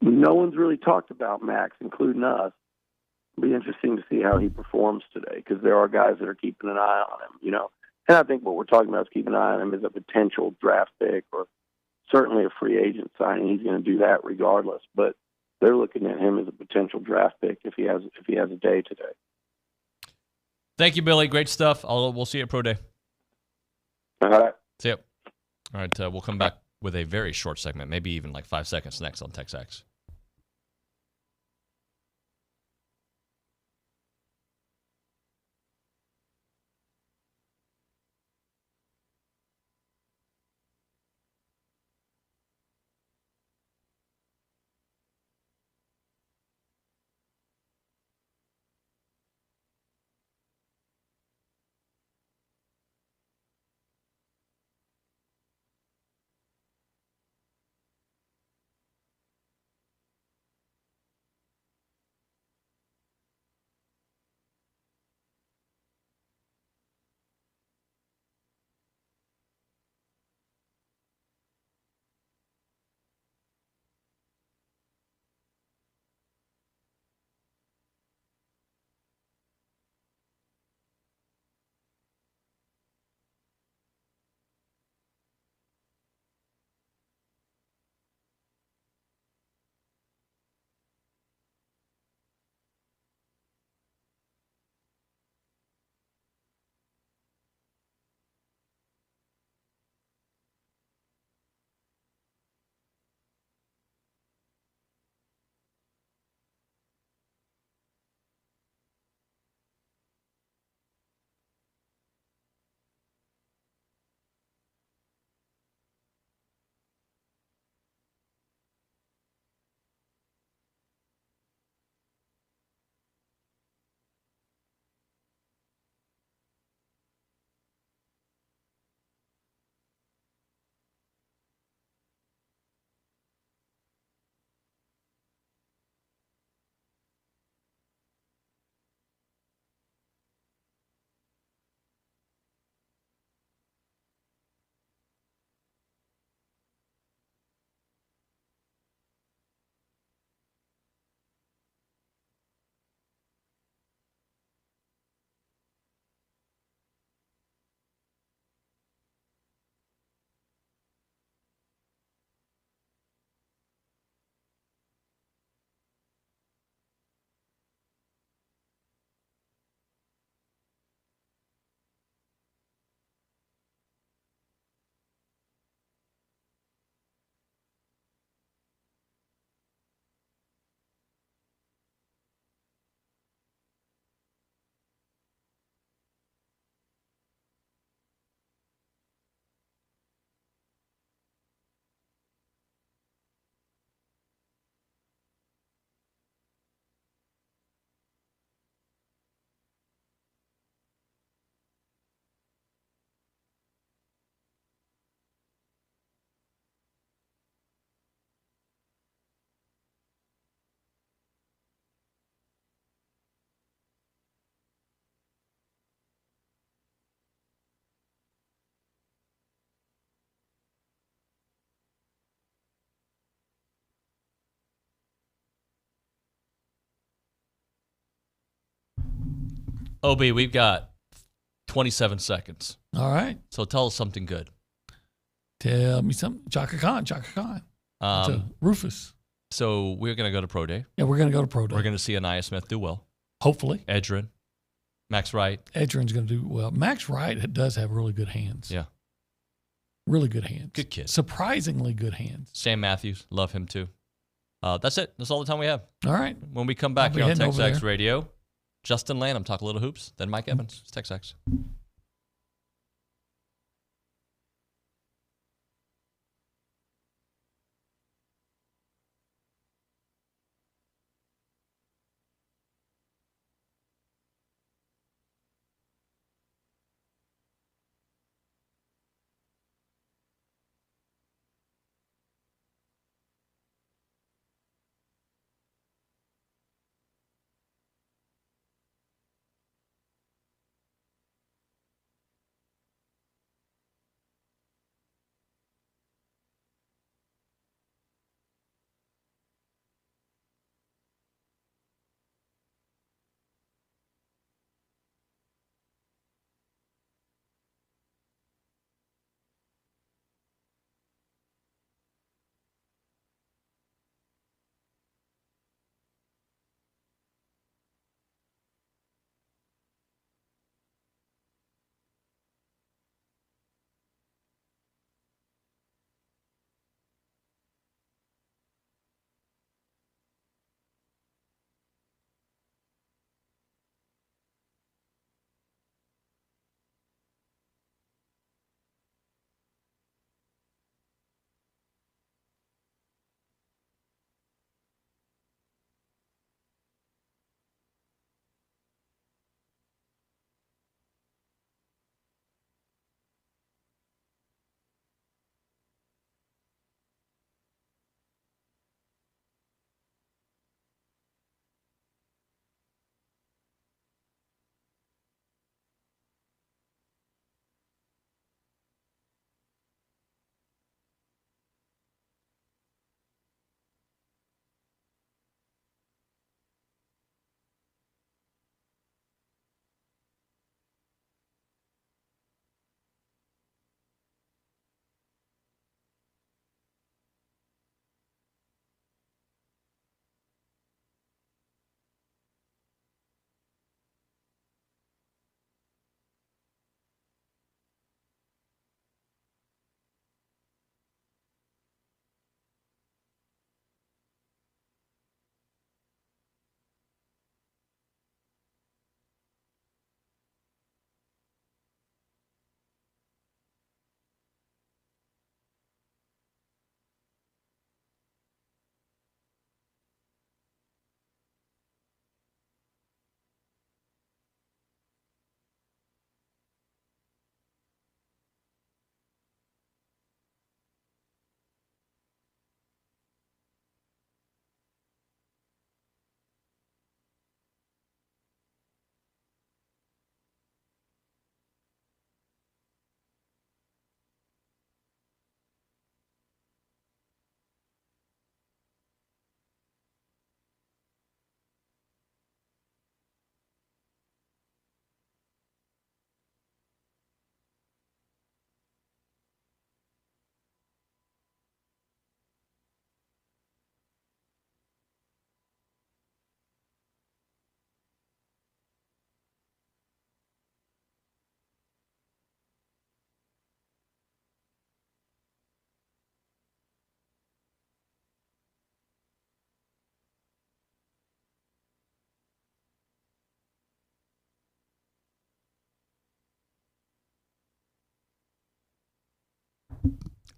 no one's really talked about Max, including us. It'll be interesting to see how he performs today, because there are guys that are keeping an eye on him, And I think what we're talking about is keeping an eye on him as a potential draft pick or certainly a free agent signing. He's going to do that regardless. But they're looking at him as a potential draft pick if he has a day today. Thank you, Billy. Great stuff. We'll see you at Pro Day. All right. See you. All right, we'll come back with a very short segment, maybe even 5 seconds next on TexAgs. OB, we've got 27 seconds. All right. So tell us something good. Tell me something. Chaka Khan. Rufus. So we're going to go to Pro Day. Yeah, we're going to go to Pro Day. We're going to see Anaya Smith do well. Hopefully. Edgerrin. Max Wright. Edgerrin's going to do well. Max Wright does have really good hands. Yeah. Really good hands. Good kid. Surprisingly good hands. Sam Matthews. Love him too. That's it. That's all the time we have. All right. When we come back here on TexAgs Radio, Justin Lanham, talk a little hoops, then Mike Evans. It's TexAgs.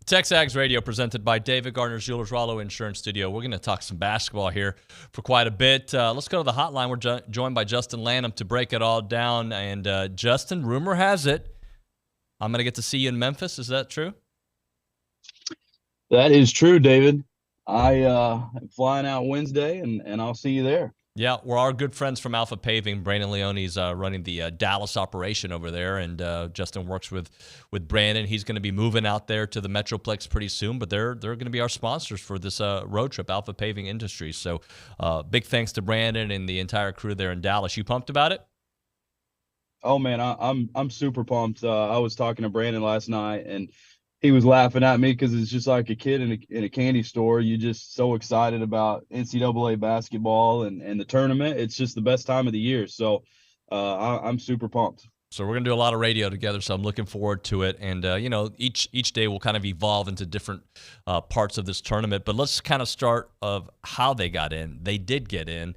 TexAgs Radio presented by David Gardner's Jewelers Rollo Insurance Studio. We're going to talk some basketball here for quite a bit. Let's go to the hotline. We're joined by Justin Lanham to break it all down. And Justin, rumor has it, I'm going to get to see you in Memphis. Is that true? That is true, David. I'm flying out Wednesday, and I'll see you there. Yeah, we're our good friends from Alpha Paving. Brandon Leone's running the Dallas operation over there, and Justin works with Brandon. He's going to be moving out there to the Metroplex pretty soon, but they're going to be our sponsors for this road trip, Alpha Paving Industries. So big thanks to Brandon and the entire crew there in Dallas. You pumped about it? Oh man, I'm super pumped. I was talking to Brandon last night, and he was laughing at me because it's just like a kid in a candy store. You just so excited about NCAA basketball and the tournament. It's just the best time of the year. So I'm super pumped. So we're gonna do a lot of radio together, so I'm looking forward to it. And each day will kind of evolve into different parts of this tournament. But let's kind of start of how they got in. They did get in.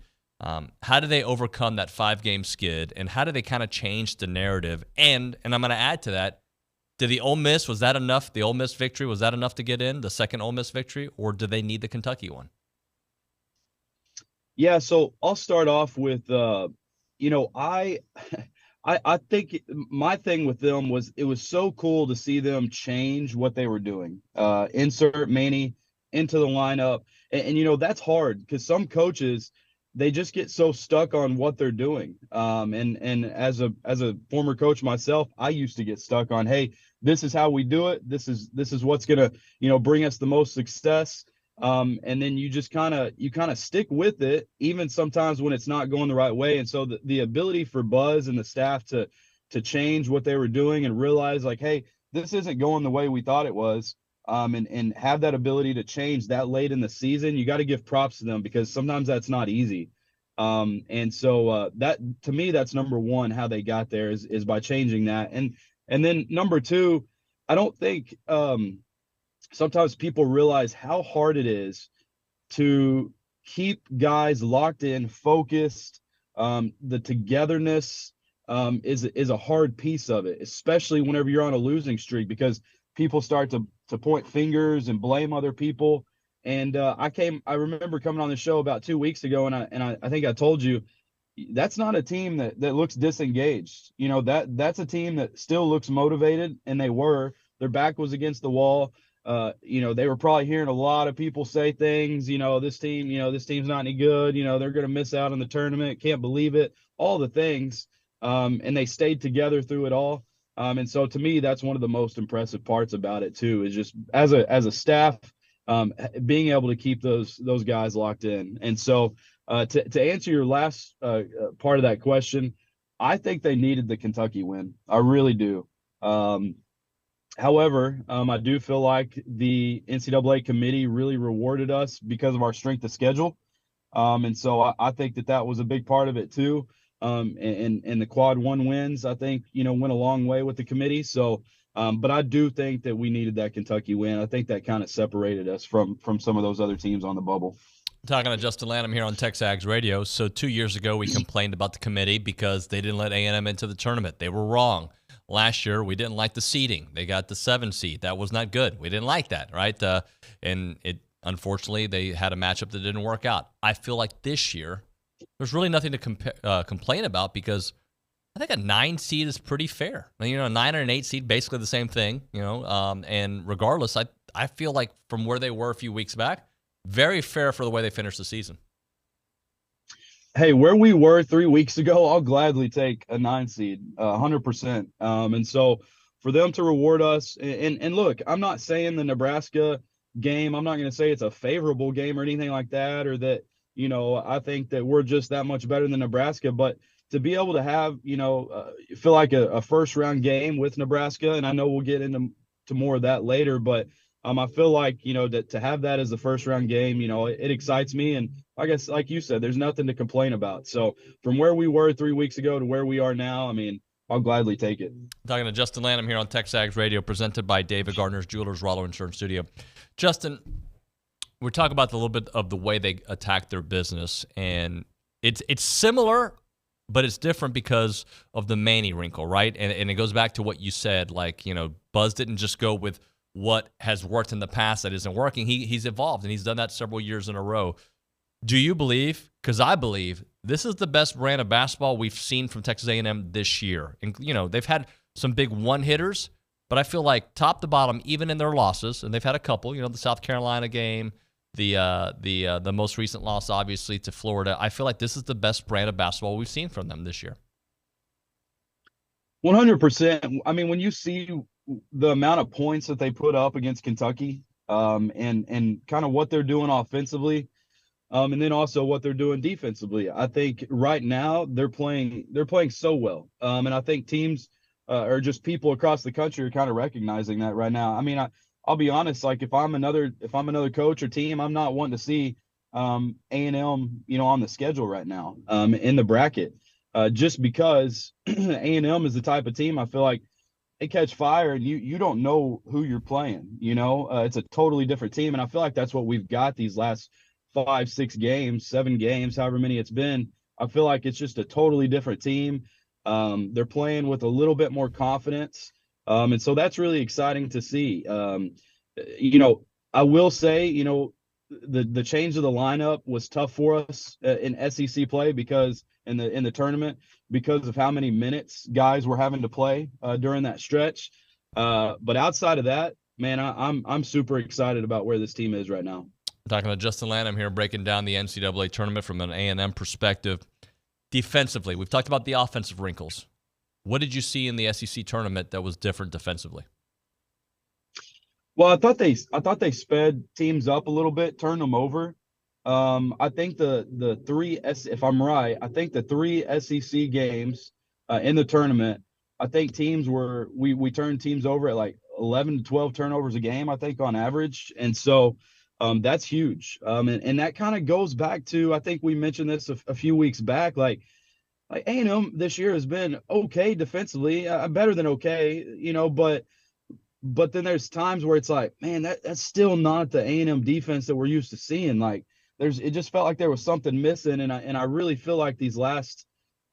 How did they overcome that 5-game skid, and how did they kind of change the narrative? And I'm going to add to that: did the Ole Miss, was that enough? The Ole Miss victory, was that enough to get in? The second Ole Miss victory, or do they need the Kentucky one? Yeah, so I'll start off with I think my thing with them was it was so cool to see them change what they were doing. Insert Manny into the lineup. And that's hard because some coaches, they just get so stuck on what they're doing. And as a former coach myself, I used to get stuck on, hey, this is how we do it. This is what's going to, bring us the most success. And then you just kind of stick with it, even sometimes when it's not going the right way. And so the ability for Buzz and the staff to change what they were doing and realize like, hey, this isn't going the way we thought it was. And have that ability to change that late in the season, you got to give props to them because sometimes that's not easy. And so that, to me, that's number one, how they got there is by changing that. And then number two, I don't think sometimes people realize how hard it is to keep guys locked in, focused. The togetherness is a hard piece of it, especially whenever you're on a losing streak, because people start to point fingers and blame other people. And I remember coming on the show about 2 weeks ago, and I think I told you that's not a team that looks disengaged. That's a team that still looks motivated, and their back was against the wall. They were probably hearing a lot of people say things, this team's not any good, they're going to miss out on the tournament, can't believe it, all the things. And they stayed together through it all. And so to me, that's one of the most impressive parts about it too, is just as a staff, being able to keep those guys locked in. And so to answer your last part of that question, I think they needed the Kentucky win. I really do. However, I do feel like the NCAA committee really rewarded us because of our strength of schedule. And so I think that was a big part of it too. And the quad one wins, I think, went a long way with the committee. So, but I do think that we needed that Kentucky win. I think that kind of separated us from some of those other teams on the bubble. Talking to Justin Lanham here on TexAgs Radio. So 2 years ago, we complained about the committee because they didn't let A&M into the tournament. They were wrong. Last year, we didn't like the seeding. They got the 7 seed. That was not good. We didn't like that, right? And unfortunately, they had a matchup that didn't work out. I feel like this year, there's really nothing to complain about because I think a 9 seed is pretty fair. A 9 and an 8 seed, basically the same thing, and regardless, I feel like from where they were a few weeks back, very fair for the way they finished the season. Hey, where we were 3 weeks ago, I'll gladly take a 9 seed, 100%. And so for them to reward us, and look, I'm not saying the Nebraska game, I'm not going to say it's a favorable game or anything like that, or that, I think that we're just that much better than Nebraska, but to be able to have, feel like a first round game with Nebraska, and I know we'll get into more of that later, but I feel like, that to have that as the first round game, it excites me. And I guess, like you said, there's nothing to complain about. So from where we were 3 weeks ago to where we are now, I'll gladly take it. Talking to Justin Lanham here on TexAgs Radio, presented by David Gardner's Jewelers, Rollo Insurance Studio. Justin, we're talking about a little bit of the way they attack their business, and it's similar, but it's different because of the Manny wrinkle, right? And it goes back to what you said, like, Buzz didn't just go with what has worked in the past that isn't working. He's evolved, and he's done that several years in a row. Do you believe, because I believe, this is the best brand of basketball we've seen from Texas A&M this year? And, they've had some big one-hitters, but I feel like top to bottom, even in their losses, and they've had a couple, the South Carolina game, the most recent loss, obviously, to Florida. I feel like this is the best brand of basketball we've seen from them this year. 100%. When you see the amount of points that they put up against Kentucky, and kind of what they're doing offensively, And then also what they're doing defensively. I think right now they're playing so well. And I think teams or just people across the country are kind of recognizing that right now. I mean, I'll be honest, like if I'm another coach or team, I'm not wanting to see A&M, on the schedule right now, in the bracket, just because A&M is the type of team I feel like they catch fire and you don't know who you're playing. It's a totally different team, and I feel like that's what we've got these last 5, 6 games, 7 games, however many it's been. I feel like it's just a totally different team. They're playing with a little bit more confidence, and so that's really exciting to see. I will say, the change of the lineup was tough for us in SEC play because in the tournament, because of how many minutes guys were having to play during that stretch. But outside of that, man, I'm super excited about where this team is right now. Talking to Justin Lanham here, breaking down the NCAA tournament from an A&M perspective. Defensively, we've talked about the offensive wrinkles. What did you see in the SEC tournament that was different defensively? Well, I thought they sped teams up a little bit, turned them over. I think the three, if I'm right, I think the 3 SEC games in the tournament, I think teams we turned teams over at like 11 to 12 turnovers a game, I think, on average. And so that's huge. And that kind of goes back to, I think we mentioned this a few weeks back, like A&M this year has been okay defensively, better than okay, but then there's times where it's like, man, that's still not the A&M defense that we're used to seeing. Like it just felt like there was something missing. And I really feel like these last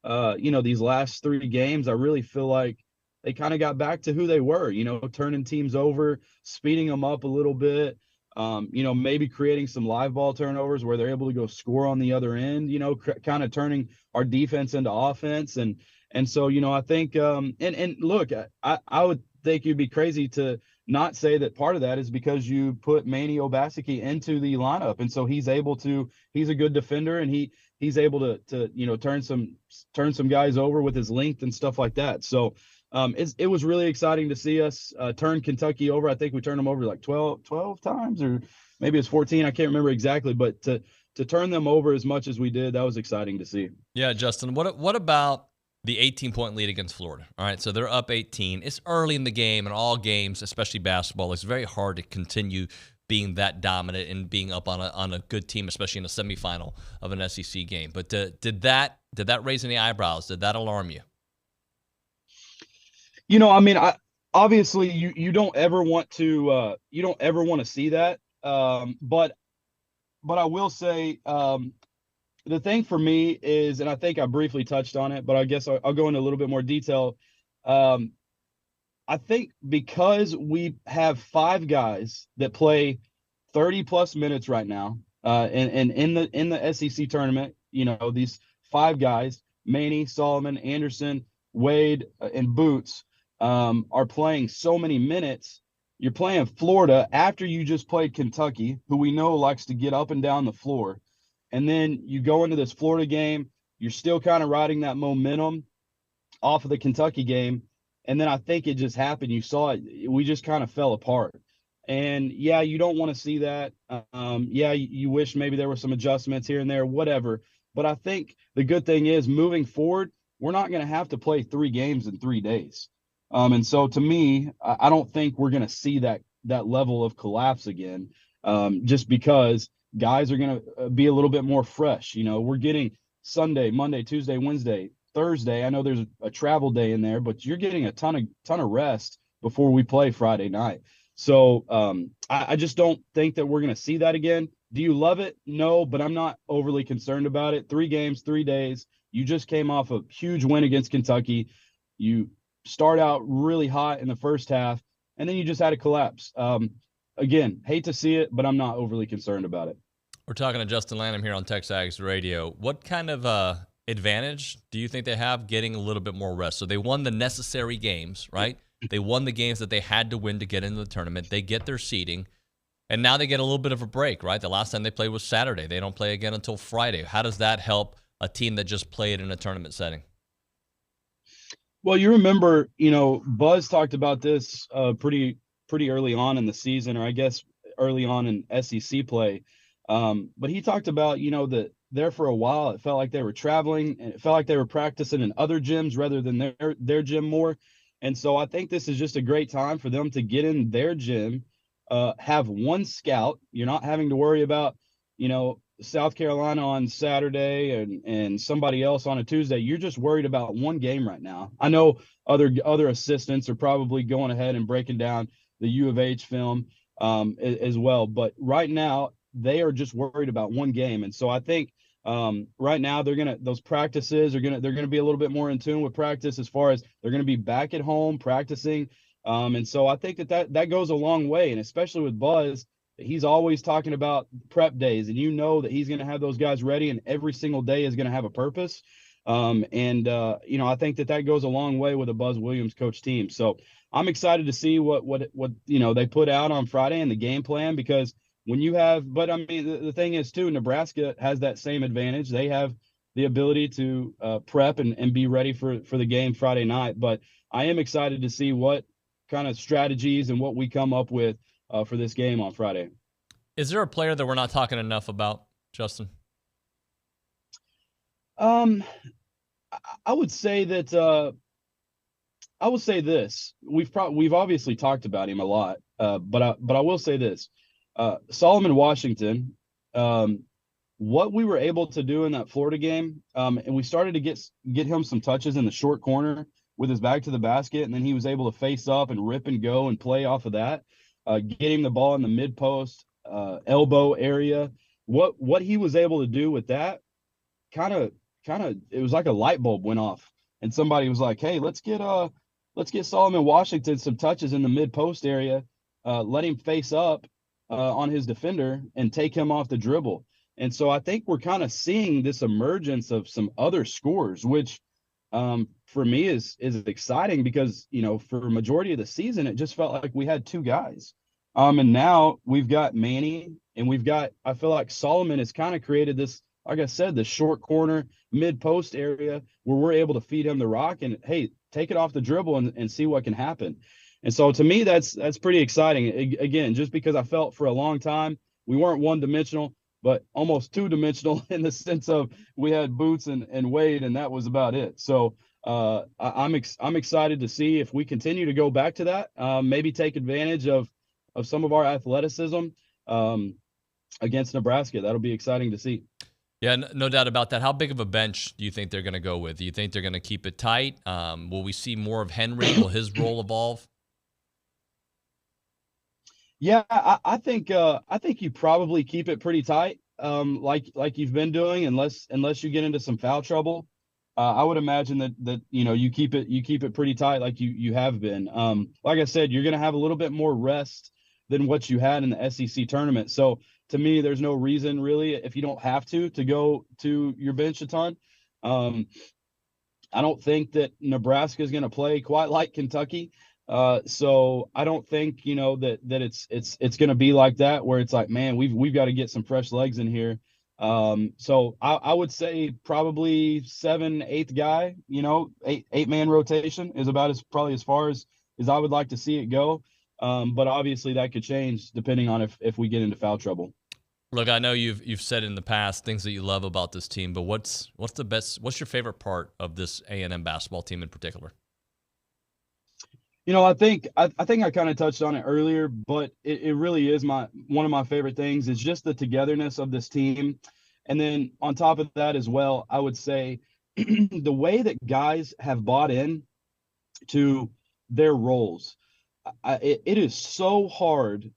3 games, I really feel like they kind of got back to who they were, turning teams over, speeding them up a little bit, maybe creating some live ball turnovers where they're able to go score on the other end, kind of turning our defense into offense. And so, I think, and look, I would think you'd be crazy to not say that part of that is because you put Manny Obaseki into the lineup. And so he's a good defender, and he's able to turn some guys over with his length and stuff like that. So it was really exciting to see us turn Kentucky over. I think we turned them over like 12 times, or maybe it's 14. I can't remember exactly, but to turn them over as much as we did, that was exciting to see. Yeah, Justin, what about the 18-point lead against Florida? All right, so they're up 18. It's early in the game, and all games, especially basketball, it's very hard to continue being that dominant and being up on a good team, especially in a semifinal of an SEC game. But did that raise any eyebrows? Did that alarm you? Obviously you don't ever want to see that. But I will say, the thing for me is, and I think I briefly touched on it, but I guess I'll go into a little bit more detail. I think because we have 5 guys that play 30 plus minutes right now, and in the SEC tournament, these 5 guys, Manny, Solomon, Anderson, Wade, and Boots, are playing so many minutes. You're playing Florida after you just played Kentucky, who we know likes to get up and down the floor. And then you go into this Florida game, you're still kind of riding that momentum off of the Kentucky game. And then I think it just happened. You saw it. We just kind of fell apart. And, yeah, you don't want to see that. You wish maybe there were some adjustments here and there, whatever. But I think the good thing is, moving forward, we're not going to have to play 3 games in 3 days. And so, to me, I don't think we're going to see that level of collapse again, just because guys are going to be a little bit more fresh. We're getting Sunday, Monday, Tuesday, Wednesday, Thursday. I know there's a travel day in there, but you're getting a ton of rest before we play Friday night. So I just don't think that we're going to see that again. Do you love it? No, but I'm not overly concerned about it. 3 games, 3 days. You just came off a huge win against Kentucky. You start out really hot in the first half, and then you just had a collapse. Again, hate to see it, but I'm not overly concerned about it. We're talking to Justin Lanham here on TexAgs Radio. What kind of advantage do you think they have getting a little bit more rest? So they won the necessary games, right? They won the games that they had to win to get into the tournament. They get their seeding, and now they get a little bit of a break, right? The last time they played was Saturday. They don't play again until Friday. How does that help a team that just played in a tournament setting? Well, you remember, Buzz talked about this pretty early on in the season, or I guess early on in SEC play. But he talked about, that there for a while, it felt like they were traveling and it felt like they were practicing in other gyms rather than their gym more. And so I think this is just a great time for them to get in their gym, have one scout. You're not having to worry about, South Carolina on Saturday and somebody else on a Tuesday. You're just worried about one game right now. I know other assistants are probably going ahead and breaking down the U of H film as well. But right now, they are just worried about one game. And so I think right now those practices they're gonna be a little bit more in tune with practice as far as they're gonna be back at home practicing. And so I think that goes a long way. And especially with Buzz, he's always talking about prep days, and that he's going to have those guys ready, and every single day is going to have a purpose. I think that goes a long way with a Buzz Williams coach team. So I'm excited to see what they put out on Friday and the game plan, because the thing is too, Nebraska has that same advantage. They have the ability to prep and be ready for the game Friday night. But I am excited to see what kind of strategies and what we come up with for this game on Friday. Is there a player that we're not talking enough about, Justin? I would say that I will say this. We've obviously talked about him a lot, but I will say this. Solomon Washington, what we were able to do in that Florida game, and we started to get him some touches in the short corner with his back to the basket, and then he was able to face up and rip and go and play off of that. Getting the ball in the mid post, elbow area. What he was able to do with that, kind of, it was like a light bulb went off, and somebody was like, "Hey, let's get Solomon Washington some touches in the mid post area, let him face up on his defender and take him off the dribble." And so I think we're kind of seeing this emergence of some other scores, which for me is exciting, because for a majority of the season it just felt like we had two guys, and now we've got Manny, and I feel like Solomon has kind of created this, like I said, this short corner mid post area where we're able to feed him the rock and, hey, take it off the dribble and see what can happen. And so to me that's pretty exciting, again, just because I felt for a long time we weren't one dimensional, but almost two-dimensional in the sense of we had Boots and Wade, and that was about it. So I'm excited to see if we continue to go back to that, maybe take advantage of some of our athleticism against Nebraska. That'll be exciting to see. Yeah, no doubt about that. How big of a bench do you think they're going to go with? Do you think they're going to keep it tight? Will we see more of Henry? Will his role evolve? Yeah, I think you probably keep it pretty tight, like you've been doing, unless you get into some foul trouble. I would imagine that you keep it pretty tight like you have been. Like I said, you're going to have a little bit more rest than what you had in the SEC tournament. So to me, there's no reason really, if you don't have to go to your bench a ton. I don't think that Nebraska is going to play quite like Kentucky. So I don't think, that it's going to be like that, where it's like, man, we've got to get some fresh legs in here. So I would say probably 7th, 8th guy, 8-man rotation is about probably as far as I would like to see it go. But obviously that could change depending on if we get into foul trouble. Look, I know you've said in the past things that you love about this team, but what's your favorite part of this A&M basketball team in particular? I think I kind of touched on it earlier, but it really is one of my favorite things is just the togetherness of this team. And then on top of that as well, I would say the way that guys have bought in to their roles. It is so hard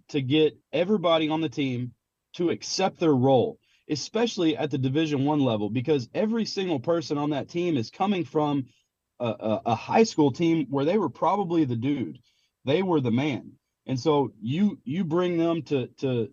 to get everybody on the team to accept their role, especially at the Division I level, because every single person on that team is coming from a high school team where they were probably the dude. They were the man. And so you bring them to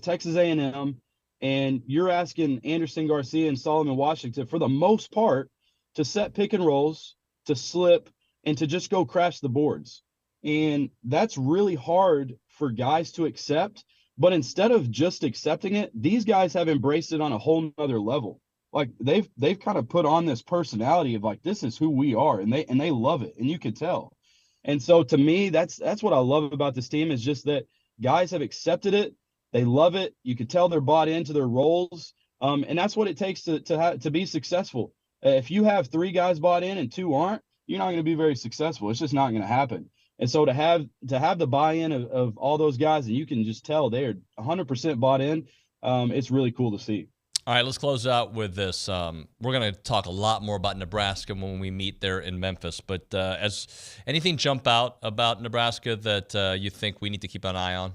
Texas A&M, and you're asking Anderson Garcia and Solomon Washington, for the most part, to set pick and rolls, to slip, and to just go crash the boards. And that's really hard for guys to accept. But instead of just accepting it, these guys have embraced it on a whole nother level. Like they've kind of put on this personality of like, this is who we are, and they love it, and you can tell. And so to me, that's what I love about this team, is just that guys have accepted it, They love it. You could tell they're bought into their roles. And that's what it takes to be successful. If you have 3 guys bought in and 2 aren't, you're not going to be very successful. It's just not going to happen. And so to have the buy-in of all those guys, and you can just tell they're 100% bought in, it's really cool to see. All right, let's close out with this. We're going to talk a lot more about Nebraska when we meet there in Memphis. But as anything jump out about Nebraska that you think we need to keep an eye on?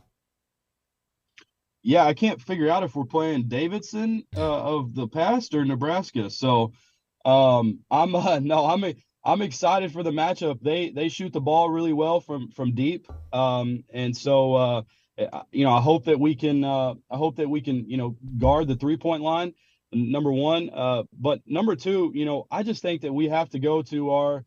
Yeah, I can't figure out if we're playing Davidson of the past or Nebraska. So I'm excited for the matchup. They shoot the ball really well from deep, and so I hope that we can guard the 3-point line. Number one, but number two, I just think that we have to go to our.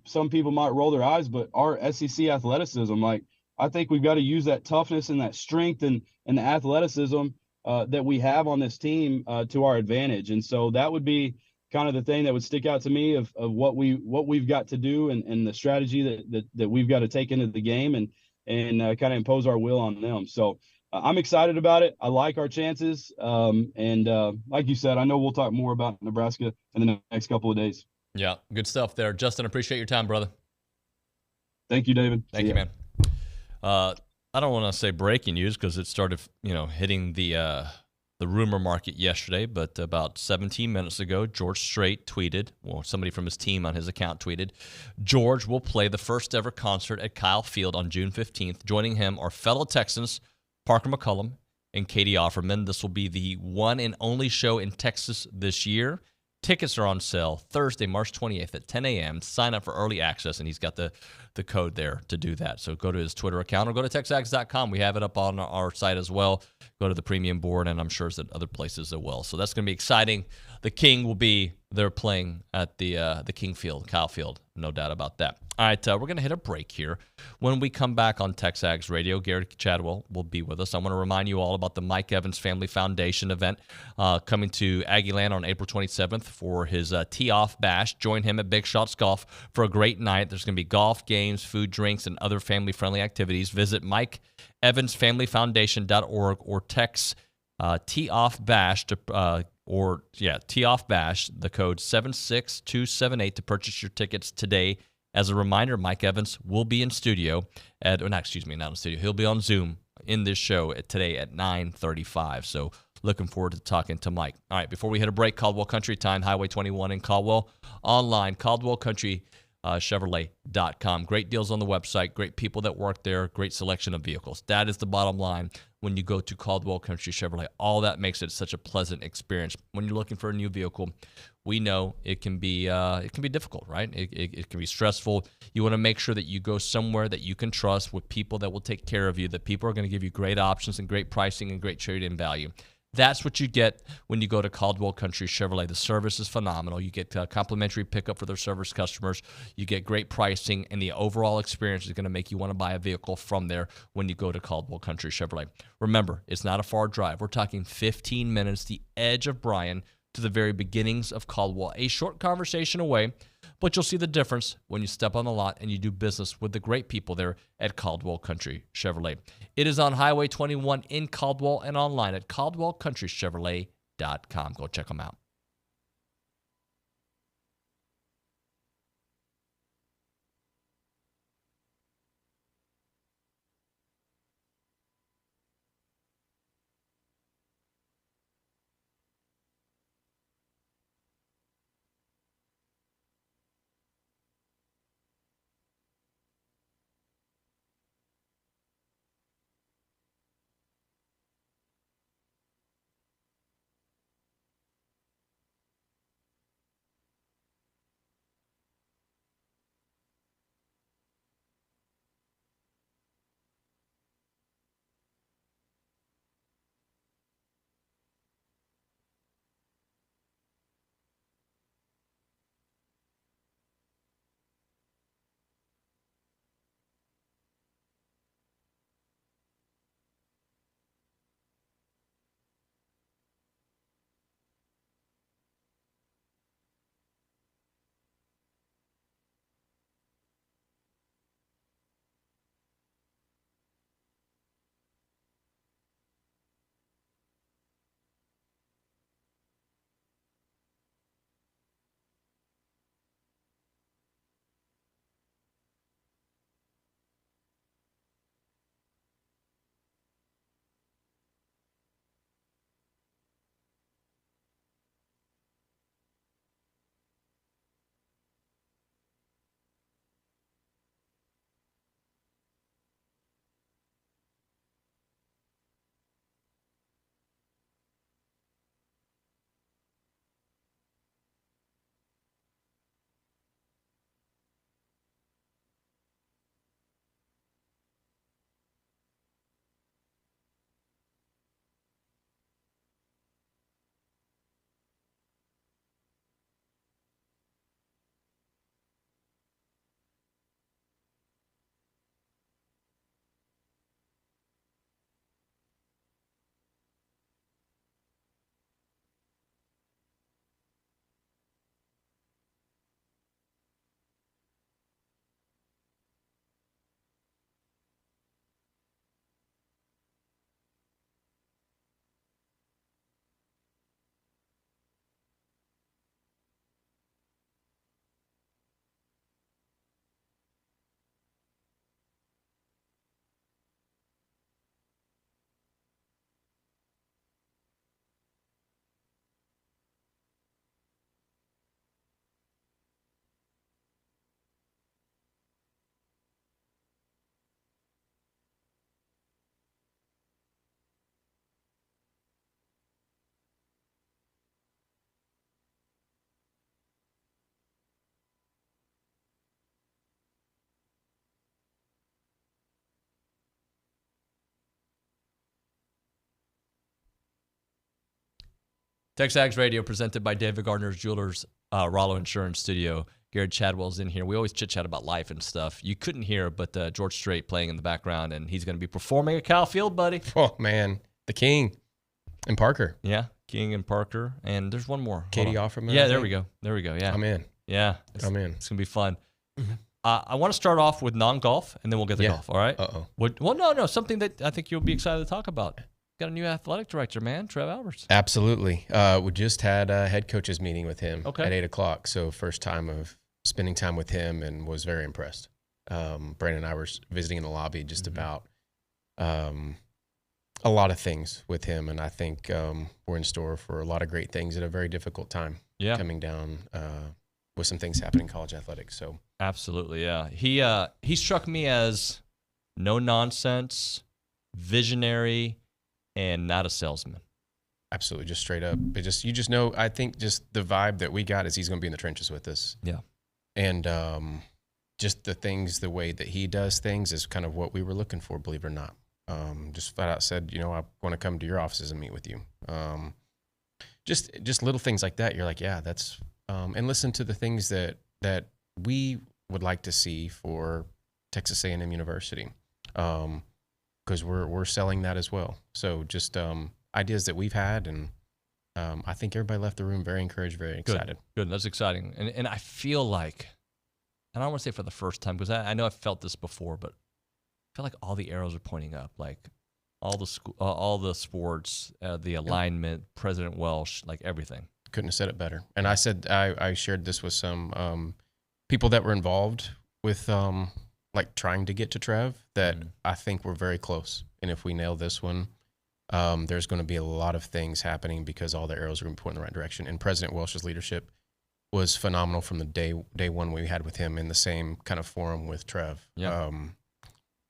Some people might roll their eyes, but our SEC athleticism. Like, I think we've got to use that toughness and that strength and the athleticism that we have on this team to our advantage. And so that would be kind of the thing that would stick out to me of what we've got to do and the strategy that we've got to take into the game and kind of impose our will on them. So I'm excited about it. I like our chances. And like you said, I know we'll talk more about Nebraska in the next couple of days. Yeah, good stuff there. Justin, appreciate your time, brother. Thank you, David. Thank you, man. I don't want to say breaking news because it started, hitting the rumor market yesterday, but about 17 minutes ago, George Strait tweeted, somebody from his team on his account tweeted, George will play the first ever concert at Kyle Field on June 15th. Joining him are fellow Texans Parker McCullum and Katie Offerman. This will be the one and only show in Texas this year. Tickets are on sale Thursday, March 28th at 10 a.m. Sign up for early access, and he's got the code there to do that. So go to his Twitter account or go to TexAgs.com. We have it up on our site as well. Go to the premium board, and I'm sure it's at other places as well. So that's going to be exciting. The King will be there playing at the King Field, Kyle Field. No doubt about that. All right, we're going to hit a break here. When we come back on TexAgs Radio, Gerrod Chadwell will be with us. I want to remind you all about the Mike Evans Family Foundation event coming to Aggie Land on April 27th for his tee-off bash. Join him at Big Shots Golf for a great night. There's going to be golf, games, food, drinks, and other family-friendly activities. Visit MikeEvansFamilyFoundation.org or text tee-off bash to tee-off bash, the code 76278 to purchase your tickets today. As a reminder, Mike Evans will be in studio not in studio. He'll be on Zoom in this show today at 9:35. So looking forward to talking to Mike. All right, before we hit a break, Caldwell Country Time, Highway 21 in Caldwell. Online, CaldwellCountryChevrolet.com. Great deals on the website, great people that work there, great selection of vehicles. That is the bottom line when you go to Caldwell Country Chevrolet. All that makes it such a pleasant experience. When you're looking for a new vehicle, we know it can be difficult, right? It can be stressful. You want to make sure that you go somewhere that you can trust with people that will take care of you, that people are going to give you great options and great pricing and great trade-in value. That's what you get when you go to Caldwell Country Chevrolet. The service is phenomenal. You get complimentary pickup for their service customers. You get great pricing, and the overall experience is going to make you want to buy a vehicle from there when you go to Caldwell Country Chevrolet. Remember, it's not a far drive. We're talking 15 minutes, the edge of Bryan, to the very beginnings of Caldwell. A short conversation away, but you'll see the difference when you step on the lot and you do business with the great people there at Caldwell Country Chevrolet. It is on Highway 21 in Caldwell and online at CaldwellCountryChevrolet.com. Go check them out. TexAgs Radio presented by David Gardner's Jewelers, Rollo Insurance Studio. Gerrod Chadwell's in here. We always chit-chat about life and stuff. You couldn't hear, but George Strait playing in the background, and he's going to be performing at Cal Field, buddy. Oh, man. The King and Parker. Yeah, King and Parker. And there's one more. Katie Offerman. Yeah, there we go. Yeah. I'm in. Yeah. I'm in. It's going to be fun. I want to start off with non-golf, and then we'll get to golf, all right? Uh-oh. Well, no, something that I think you'll be excited to talk about. Got a new athletic director, man, Trev Alberts. Absolutely. We just had a head coaches meeting with him at 8 o'clock. So first time of spending time with him, and was very impressed. Brandon and I were visiting in the lobby just about a lot of things with him. And I think we're in store for a lot of great things at a very difficult time coming down with some things happening in college athletics. So absolutely, yeah. He struck me as no nonsense, visionary, and not a salesman. Absolutely, just straight up. You just know. I think just the vibe that we got is he's going to be in the trenches with us. Yeah, and just the way that he does things is kind of what we were looking for. Believe it or not, just flat out said, I want to come to your offices and meet with you. Just little things like that. You're like, yeah, that's. And listen to the things that we would like to see for Texas A&M University, because we're selling that as well. So just ideas that we've had, and I think everybody left the room very encouraged, very excited. Good. That's exciting. And I feel like, and I don't want to say for the first time, because I know I've felt this before, but I feel like all the arrows are pointing up, like all the sports, the alignment, President Welsh, like everything. Couldn't have said it better. And I said I shared this with some people that were involved with like trying to get to Trev, that I think we're very close. And if we nail this one, there's going to be a lot of things happening because all the arrows are going to point in the right direction. And President Welsh's leadership was phenomenal from the day one we had with him in the same kind of forum with Trev. Yeah.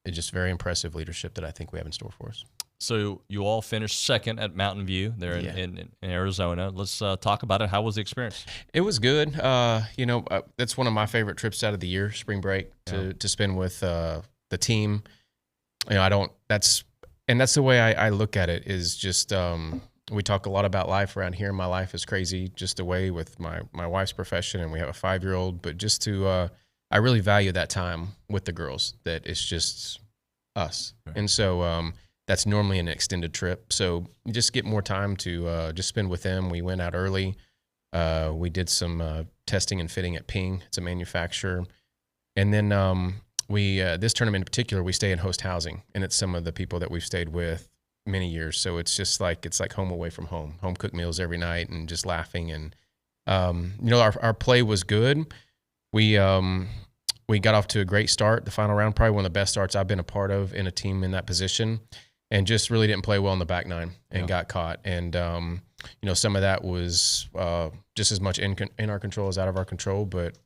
It's just very impressive leadership that I think we have in store for us. So you all finished second at Mountain View there in Arizona. Let's talk about it. How was the experience? It was good. That's one of my favorite trips out of the year, spring break, to spend with the team. That's the way I look at it, is just we talk a lot about life around here. My life is crazy, just away with my wife's profession, and we have a 5-year-old. But just to I really value that time with the girls, that it's just us. Right. And so that's normally an extended trip. So you just get more time to just spend with them. We went out early. We did some testing and fitting at Ping. It's a manufacturer. And then we this tournament in particular, we stay in host housing, and it's some of the people that we've stayed with many years. So it's just like home away from home cooked meals every night, and just laughing. And our play was good. We got off to a great start. The final round, probably one of the best starts I've been a part of in a team in that position, and just really didn't play well in the back nine and got caught. And some of that was just as much in our control as out of our control. But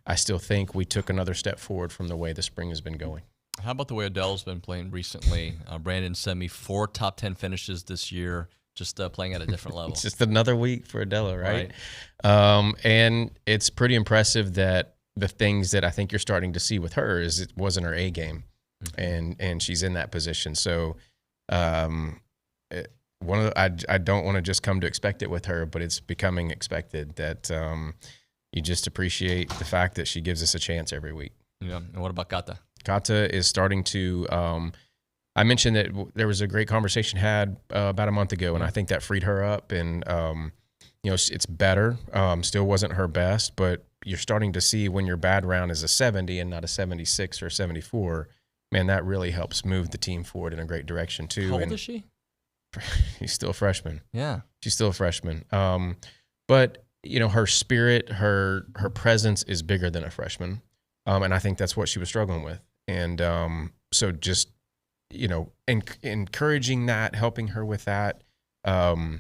I still think we took another step forward from the way the spring has been going. How about the way Adele's been playing recently? Brandon sent me 4 top 10 finishes this year, just playing at a different level. It's just another week for Adele, right? And it's pretty impressive that the things that I think you're starting to see with her is it wasn't her A game, and she's in that position. So I don't want to just come to expect it with her, but it's becoming expected that you just appreciate the fact that she gives us a chance every week. Yeah. And what about Kata? Kata is starting to I mentioned that there was a great conversation had about a month ago, and I think that freed her up. And it's better. Still wasn't her best, but you're starting to see when your bad round is a 70 and not a 76 or a 74, man, that really helps move the team forward in a great direction too. How old is she? She's still a freshman. Yeah. She's still a freshman. But her spirit, her presence is bigger than a freshman. And I think that's what she was struggling with. And so just, encouraging that, helping her with that, I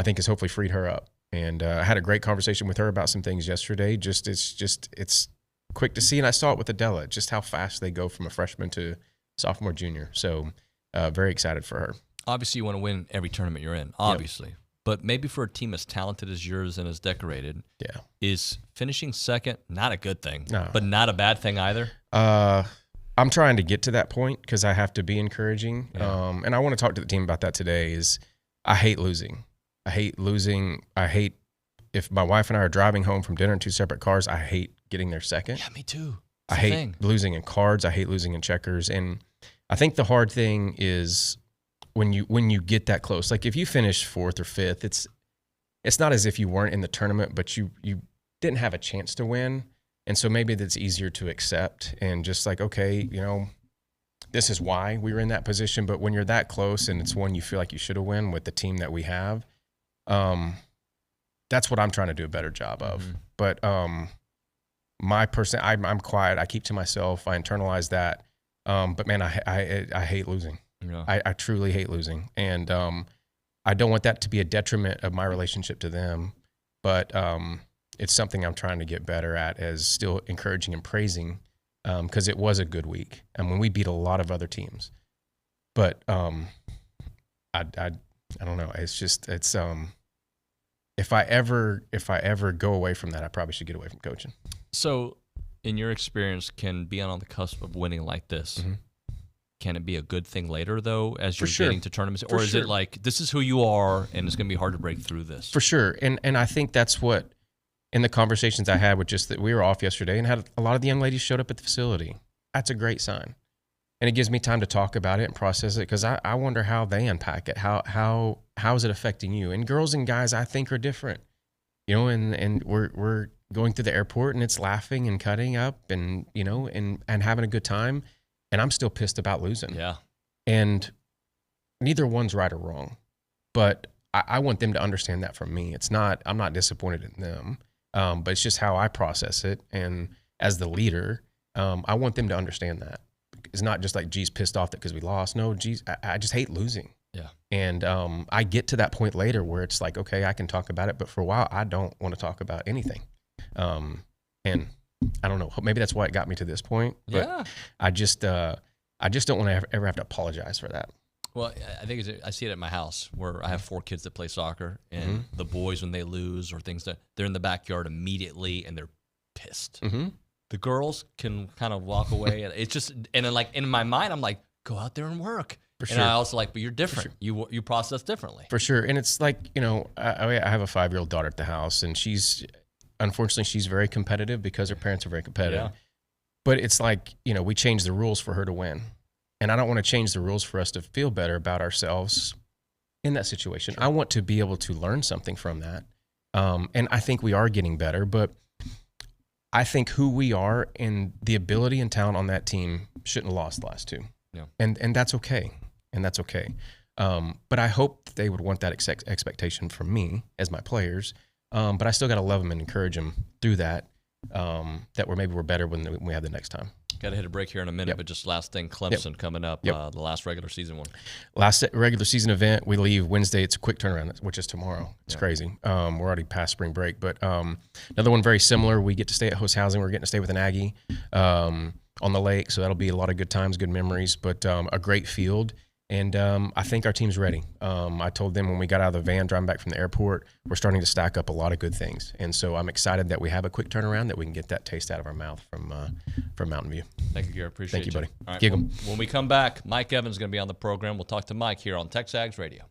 think has hopefully freed her up. And I had a great conversation with her about some things yesterday. It's quick to see. And I saw it with Adela, just how fast they go from a freshman to sophomore, junior. So very excited for her. Obviously, you want to win every tournament you're in, obviously. Yep. But maybe for a team as talented as yours and as decorated, is finishing second not a good thing, but not a bad thing either? I'm trying to get to that point because I have to be encouraging. Yeah. And I want to talk to the team about that today. I hate losing. I hate losing. I hate if my wife and I are driving home from dinner in 2 separate cars. I hate getting there second. Yeah, me too. I hate losing in cards. I hate losing in checkers. And I think the hard thing is when you get that close. Like if you finish 4th or 5th, it's not as if you weren't in the tournament, but you didn't have a chance to win. And so maybe that's easier to accept and just like, okay, this is why we were in that position. But when you're that close and it's one you feel like you should have won with the team that we have, that's what I'm trying to do a better job of. Mm-hmm. But I'm quiet. I keep to myself. I internalize that. But man, I hate losing. Yeah. I truly hate losing. And I don't want that to be a detriment of my relationship to them. But it's something I'm trying to get better at, as still encouraging and praising, because it was a good week. And when we beat a lot of other teams. But I don't know. It's if I ever go away from that, I probably should get away from coaching. So, in your experience, can being on the cusp of winning like this, mm-hmm. can it be a good thing later, though, as you're getting to tournaments? Or is it like, this is who you are, and it's going to be hard to break through this? For sure. And I think that's what, in the conversations I had with just that we were off yesterday and had a lot of the young ladies showed up at the facility. That's a great sign. And it gives me time to talk about it and process it, because I wonder how they unpack it. How is it affecting you? And girls and guys, I think, are different. And we're going through the airport and it's laughing and cutting up and and having a good time, and I'm still pissed about losing. Yeah. And neither one's right or wrong, but I want them to understand that from me. I'm not disappointed in them, but it's just how I process it. And as the leader, I want them to understand that. It's not just like, geez, pissed off that because we lost. No, geez, I just hate losing. Yeah. And I get to that point later where it's like, okay, I can talk about it, but for a while, I don't want to talk about anything. And I don't know, maybe that's why it got me to this point. But yeah. I just don't want to ever have to apologize for that. Well, I think I see it at my house where I have 4 kids that play soccer, and mm-hmm. the boys, when they lose or things, they're in the backyard immediately and they're pissed. Mm-hmm. The girls can kind of walk away. It's just, and then like in my mind, I'm like, go out there and work. For sure. And I also like, but you're different. Sure. You process differently. For sure. And it's like, I have a 5-year-old daughter at the house, and unfortunately, she's very competitive because her parents are very competitive. Yeah. But it's like, we change the rules for her to win. And I don't want to change the rules for us to feel better about ourselves in that situation. Sure. I want to be able to learn something from that. And I think we are getting better, but I think who we are and the ability and talent on that team shouldn't have lost the last 2. Yeah. And that's okay. And that's okay. But I hope they would want that expectation from me as my players. But I still got to love them and encourage them through that, that we're better when we have the next time. Got to hit a break here in a minute, but just last thing, Clemson coming up, the last regular season one. Last regular season event, we leave Wednesday. It's a quick turnaround, which is tomorrow. It's crazy. We're already past spring break, but another one very similar. We get to stay at host housing. We're getting to stay with an Aggie on the lake, so that'll be a lot of good times, good memories, but a great field. And I think our team's ready. I told them when we got out of the van driving back from the airport, we're starting to stack up a lot of good things. And so I'm excited that we have a quick turnaround, that we can get that taste out of our mouth from Mountain View. Thank you, Gerrod. Appreciate you. Thank you, buddy. All right, Gig 'em. When we come back, Mike Evans is going to be on the program. We'll talk to Mike here on TexAgs Radio.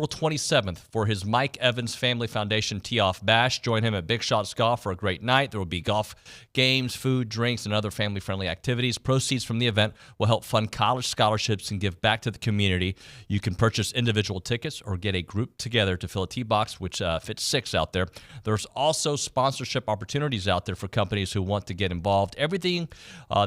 April 27th for his Mike Evans Family Foundation Tee-Off Bash. Join him at Big Shots Golf for a great night. There will be golf games, food, drinks, and other family-friendly activities. Proceeds from the event will help fund college scholarships and give back to the community. You can purchase individual tickets or get a group together to fill a tee box, which fits 6 out there. There's also sponsorship opportunities out there for companies who want to get involved. Everything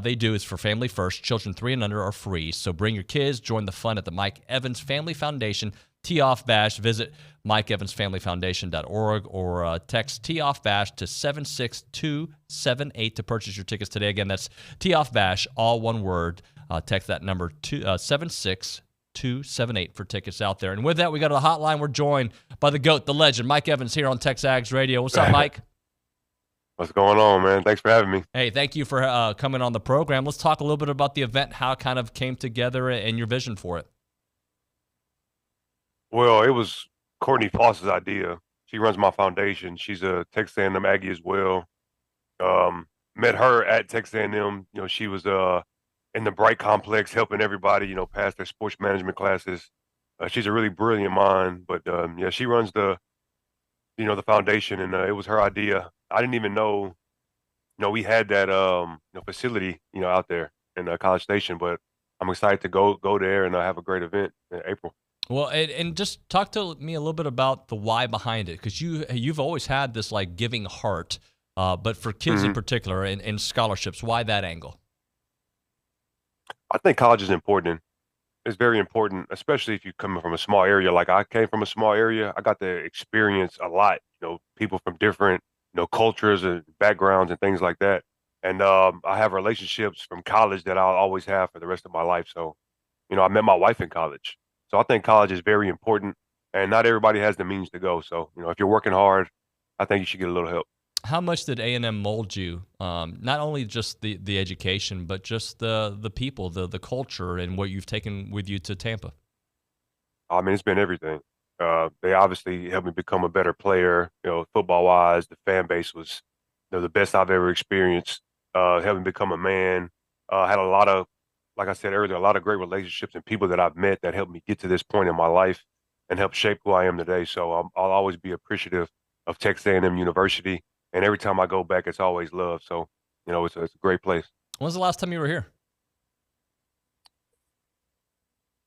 they do is for family first. Children 3 and under are free. So bring your kids. Join the fun at the Mike Evans Family Foundation Tee-Off Bash. Visit MikeEvansFamilyFoundation.org or text Tee-Off Bash to 76278 to purchase your tickets today. Again, that's Tee-Off Bash, all one word. Text that number to 76278 for tickets out there. And with that, we go to the hotline. We're joined by the GOAT, the legend, Mike Evans, here on TexAgs Radio. What's up, Mike? What's going on, man? Thanks for having me. Hey, thank you for coming on the program. Let's talk a little bit about the event, how it kind of came together, and your vision for it. Well, it was Courtney Foss's idea. She runs my foundation. She's a Texas A&M Aggie as well. Met her at Texas A&M. You know, she was in the Bright Complex helping everybody, you know, pass their sports management classes. She's a really brilliant mind, but yeah, she runs the foundation, and it was her idea. I didn't even know, we had that facility, out there in College Station, but I'm excited to go there and have a great event in April. Well, and just talk to me a little bit about the why behind it, because you've always had this like giving heart, but for kids in particular and scholarships, why that angle? I think college is important. It's very important, especially if you're coming from a small area. Like I came from a small area, I got to experience a lot. People from different cultures and backgrounds and things like that. And I have relationships from college that I'll always have for the rest of my life. So, I met my wife in college. So I think college is very important, and not everybody has the means to go. So, if you're working hard, I think you should get a little help. How much did A&M mold you? Not only just the education, but just the people, the culture, and what you've taken with you to Tampa? I mean, it's been everything. They obviously helped me become a better player, football-wise. The fan base was the best I've ever experienced. Helped me become a man. Had a lot of, like I said earlier, a lot of great relationships and people that I've met that helped me get to this point in my life and help shape who I am today. So I'll always be appreciative of Texas A&M University. And every time I go back, it's always love. So, it's a great place. When's the last time you were here?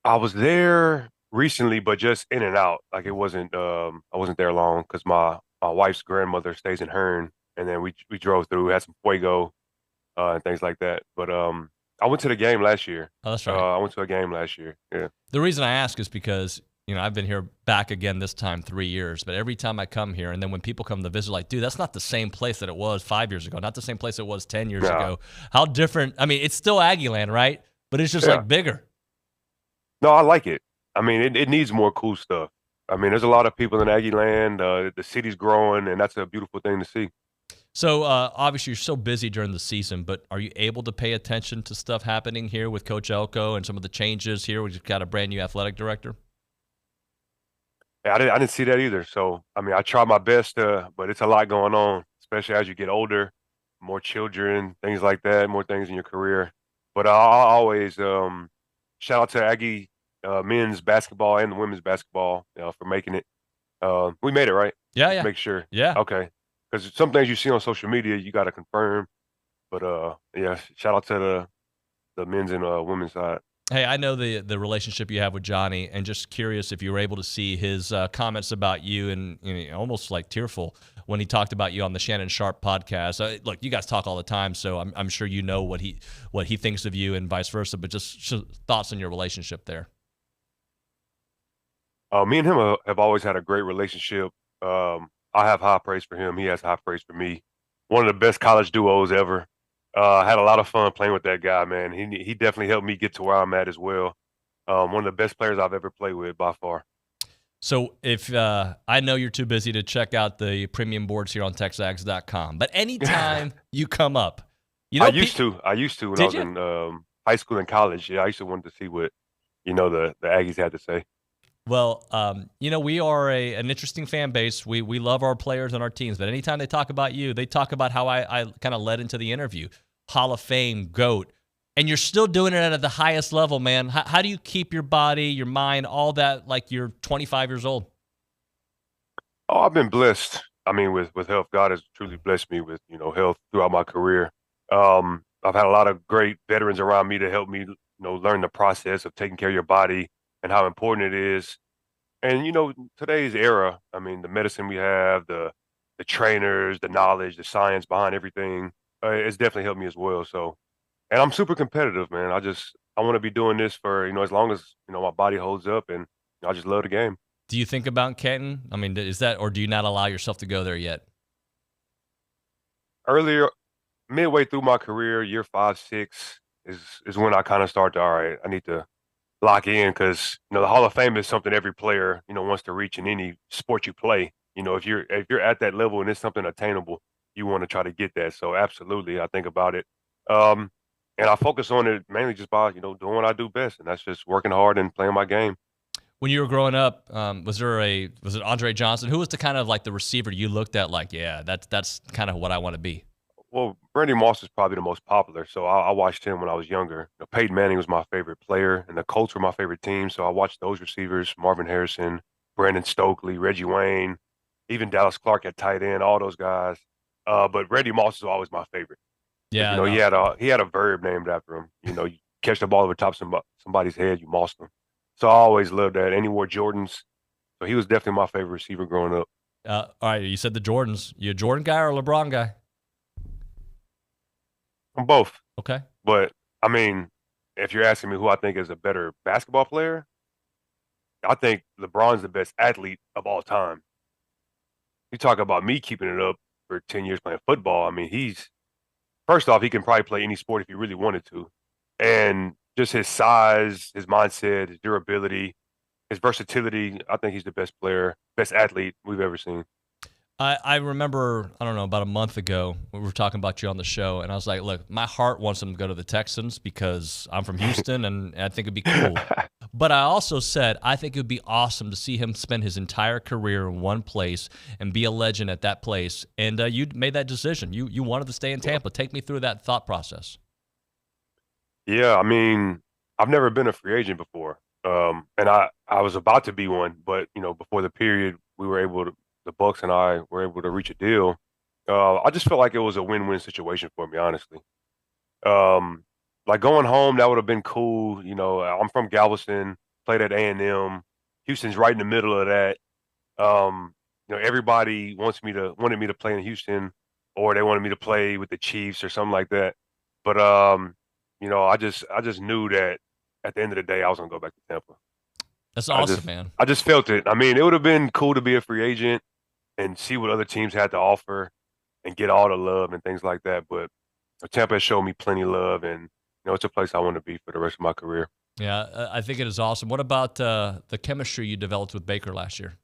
I was there recently, but just in and out. Like it wasn't, I wasn't there long because my wife's grandmother stays in Hearn. And then we drove through, had some fuego and things like that. But I went to the game last year. Oh, that's right. I went to a game last year. Yeah. The reason I ask is because, I've been here back again this time 3 years, but every time I come here, and then when people come to visit, like, dude, that's not the same place that it was 5 years ago, not the same place it was 10 years ago. How different? I mean, it's still Aggie land, right? But it's just like bigger. No, I like it. I mean, it needs more cool stuff. I mean, there's a lot of people in Aggie land. The city's growing, and that's a beautiful thing to see. So, obviously, you're so busy during the season, but are you able to pay attention to stuff happening here with Coach Elko and some of the changes here? We've got a brand new athletic director. Yeah, I didn't see that either. So, I mean, I try my best, but it's a lot going on, especially as you get older, more children, things like that, more things in your career. But I'll always shout out to Aggie men's basketball and the women's basketball for making it. We made it, right? Yeah. Just make sure. Yeah. Okay. Because some things you see on social media, you got to confirm. But, yeah, shout out to the men's and women's side. Hey, I know the relationship you have with Johnny, and just curious if you were able to see his comments about you, and almost like tearful when he talked about you on the Shannon Sharp podcast. Look, you guys talk all the time, so I'm sure you know what he thinks of you and vice versa. But just thoughts on your relationship there. Me and him have always had a great relationship. I have high praise for him. He has high praise for me. One of the best college duos ever. Had a lot of fun playing with that guy, man. He definitely helped me get to where I'm at as well. One of the best players I've ever played with by far. So if I know you're too busy to check out the premium boards here on TexAgs.com, but anytime you come up, I used to when I was in high school and college. Yeah, I used to want to see what the Aggies had to say. Well, we are an interesting fan base. We love our players and our teams, but anytime they talk about you, they talk about how I kind of led into the interview. Hall of Fame, GOAT, And you're still doing it at the highest level, man. How do you keep your body, your mind, all that like you're 25 years old? Oh, I've been blessed. I mean, with health, God has truly blessed me with, health throughout my career. I've had a lot of great veterans around me to help me, learn the process of taking care of your body and how important it is. And, today's era, I mean, the medicine we have, the trainers, the knowledge, the science behind everything, it's definitely helped me as well. So, and I'm super competitive, man. I want to be doing this for, as long as, my body holds up, and I just love the game. Do you think about Kenton? I mean, is that, or do you not allow yourself to go there yet? Earlier, midway through my career, year 5, 6 is when I kind of start to, all right, I need to lock in, because, the Hall of Fame is something every player, wants to reach in any sport you play. If you're at that level and it's something attainable, you want to try to get that. So absolutely, I think about it. And I focus on it mainly just by, doing what I do best, and that's just working hard and playing my game. When you were growing up, was it Andre Johnson? Who was the kind of like the receiver you looked at like, yeah, that's kind of what I want to be? Well, Randy Moss is probably the most popular, so I watched him when I was younger. Peyton Manning was my favorite player, and the Colts were my favorite team, so I watched those receivers: Marvin Harrison, Brandon Stokely, Reggie Wayne, even Dallas Clark at tight end, all those guys. But Randy Moss is always my favorite. Yeah, he had a verb named after him. You catch the ball over top somebody's head, you mossed them. So I always loved that. And he wore Jordans, so he was definitely my favorite receiver growing up. All right, you said the Jordans. You a Jordan guy or a LeBron guy? I'm both. Okay. But, I mean, if you're asking me who I think is a better basketball player, I think LeBron's the best athlete of all time. You talk about me keeping it up for 10 years playing football. I mean, first off, he can probably play any sport if he really wanted to. And just his size, his mindset, his durability, his versatility, I think he's the best player, best athlete we've ever seen. I remember, I don't know, about a month ago, we were talking about you on the show, and I was like, look, my heart wants him to go to the Texans because I'm from Houston, and I think it'd be cool. But I also said, I think it would be awesome to see him spend his entire career in one place and be a legend at that place. And you made that decision. You wanted to stay in Tampa. Take me through that thought process. Yeah, I mean, I've never been a free agent before. And I was about to be one, but, before the period, the Bucks and I were able to reach a deal. I just felt like it was a win-win situation for me, honestly. Like going home, that would have been cool. I'm from Galveston, played at A&M. Houston's right in the middle of that. Everybody wanted me to play in Houston, or they wanted me to play with the Chiefs or something like that. But I just knew that at the end of the day, I was gonna go back to Tampa. That's awesome, man. I just felt it. I mean, it would have been cool to be a free agent and see what other teams had to offer and get all the love and things like that. But Tampa has shown me plenty of love, and it's a place I want to be for the rest of my career. Yeah, I think it is awesome. What about the chemistry you developed with Baker last year?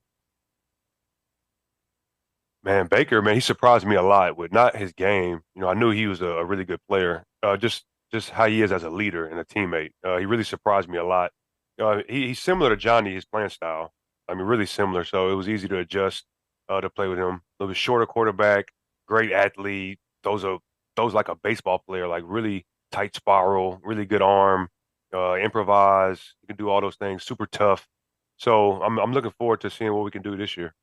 Man, Baker, he surprised me a lot with not his game. I knew he was a really good player. Just how he is as a leader and a teammate. He really surprised me a lot. He's similar to Johnny, his playing style. I mean, really similar. So it was easy to adjust to play with him. A little shorter quarterback, great athlete. Those like a baseball player, like really tight spiral, really good arm, improvise. You can do all those things. Super tough. So I'm looking forward to seeing what we can do this year.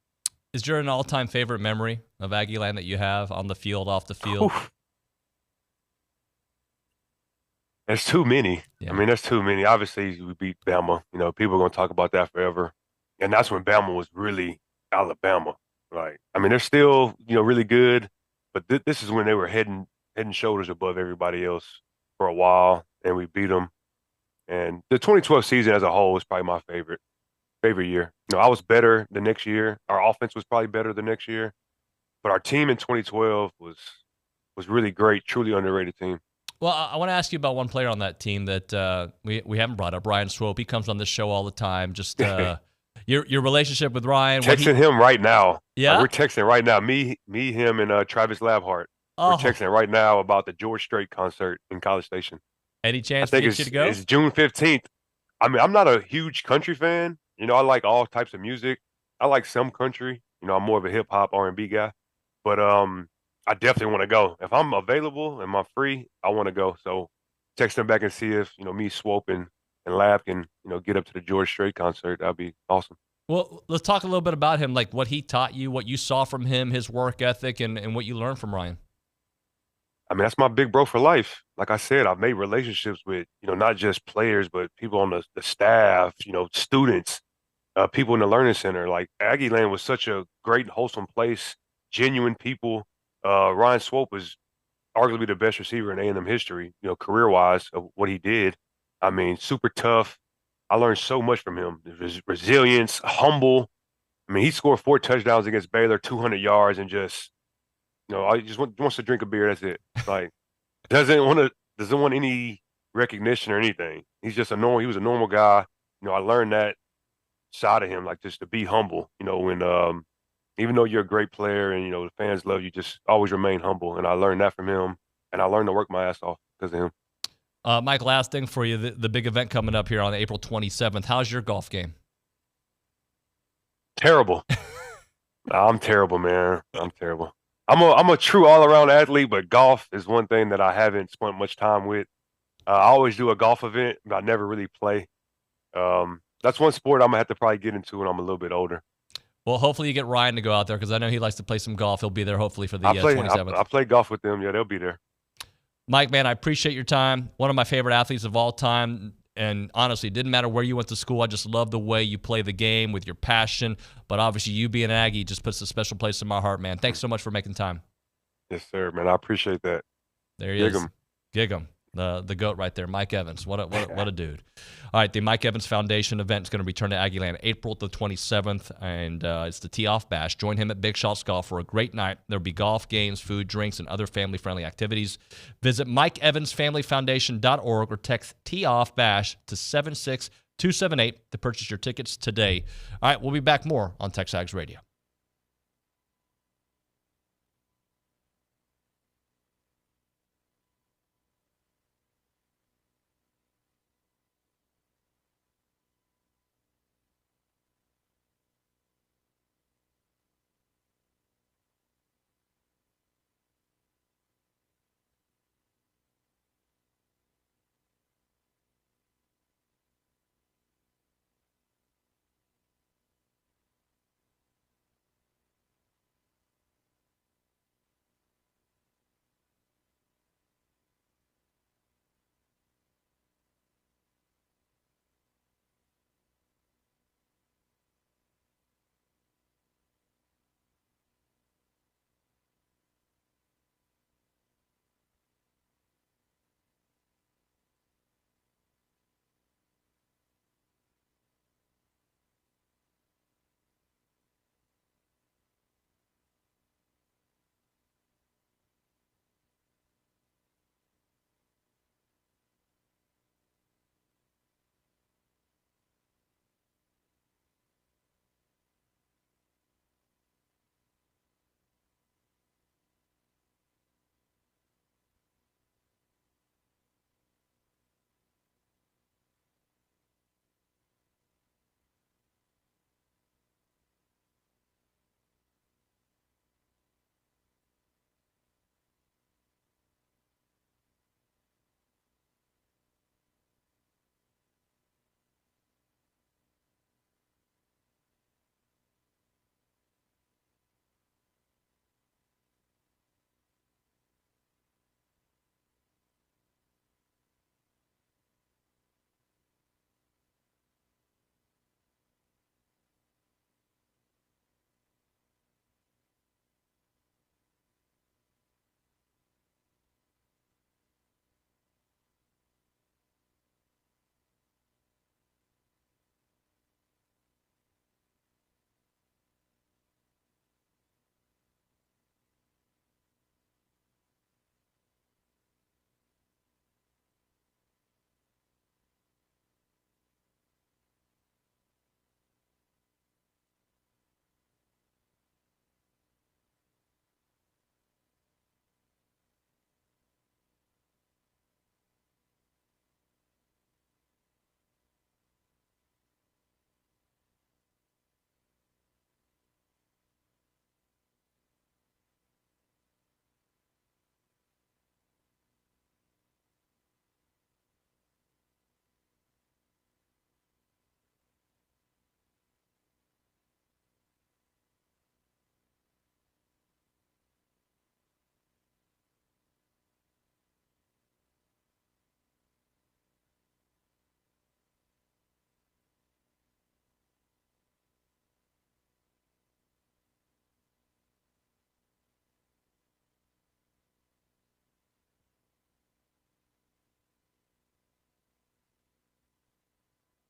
Is there an all-time favorite memory of Aggie Land that you have on the field, off the field? Oof. There's too many. Yeah. I mean, there's too many. Obviously, we beat Bama. People are going to talk about that forever. And that's when Bama was really Alabama. Like, I mean, they're still, really good. But this is when they were head and shoulders above everybody else for a while, and we beat them. And the 2012 season as a whole is probably my favorite year. I was better the next year. Our offense was probably better the next year. But our team in 2012 was really great, truly underrated team. Well, I want to ask you about one player on that team that we haven't brought up, Ryan Swope. He comes on this show all the time. Just your relationship with Ryan. Texting him right now. Yeah? We're texting right now. Me, him, and Travis Labhart. Oh. We're texting right now about the George Strait concert in College Station. Any chance to get you to go? It's June 15th. I mean, I'm not a huge country fan. I like all types of music. I like some country. I'm more of a hip-hop R&B guy. But I definitely want to go. If I'm available and I'm free, I want to go. So text him back and see if, me, Swope, and Lab can, get up to the George Strait concert. That'd be awesome. Well, let's talk a little bit about him, like what he taught you, what you saw from him, his work ethic, and what you learned from Ryan. I mean, that's my big bro for life. Like I said, I've made relationships with, not just players, but people on the staff, students, people in the learning center. Like Aggie Land was such a great, wholesome place, genuine people. Ryan Swope was arguably the best receiver in A&M history, career-wise of what he did. I mean, super tough. I learned so much from him. His resilience, humble. I mean, he scored 4 touchdowns against Baylor, 200 yards, and just, I just wants to drink a beer. That's it. Like, doesn't want any recognition or anything. He was a normal guy. I learned that side of him, like just to be humble. When even though you're a great player and the fans love you, just always remain humble. And I learned that from him, and I learned to work my ass off because of him. Mike, last thing for you, the big event coming up here on April 27th. How's your golf game? Terrible. I'm terrible, man. I'm terrible. I'm a true all-around athlete, but golf is one thing that I haven't spent much time with. I always do a golf event, but I never really play. That's one sport I'm going to have to probably get into when I'm a little bit older. Well, hopefully you get Ryan to go out there because I know he likes to play some golf. He'll be there hopefully for the 27th. I play golf with them. Yeah, they'll be there. Mike, man, I appreciate your time. One of my favorite athletes of all time. And honestly, it didn't matter where you went to school. I just love the way you play the game with your passion. But obviously, you being an Aggie just puts a special place in my heart, man. Thanks so much for making time. Yes, sir, man. I appreciate that. There he is. Gig 'em. The GOAT right there, Mike Evans. What a dude. All right, the Mike Evans Foundation event is going to return to Aggieland April the 27th, and it's the Tee-Off Bash. Join him at Big Shots Golf for a great night. There'll be golf, games, food, drinks, and other family-friendly activities. Visit MikeEvansFamilyFoundation.org or text Tee-Off Bash to 76278 to purchase your tickets today. All right, we'll be back more on TexAgs Radio.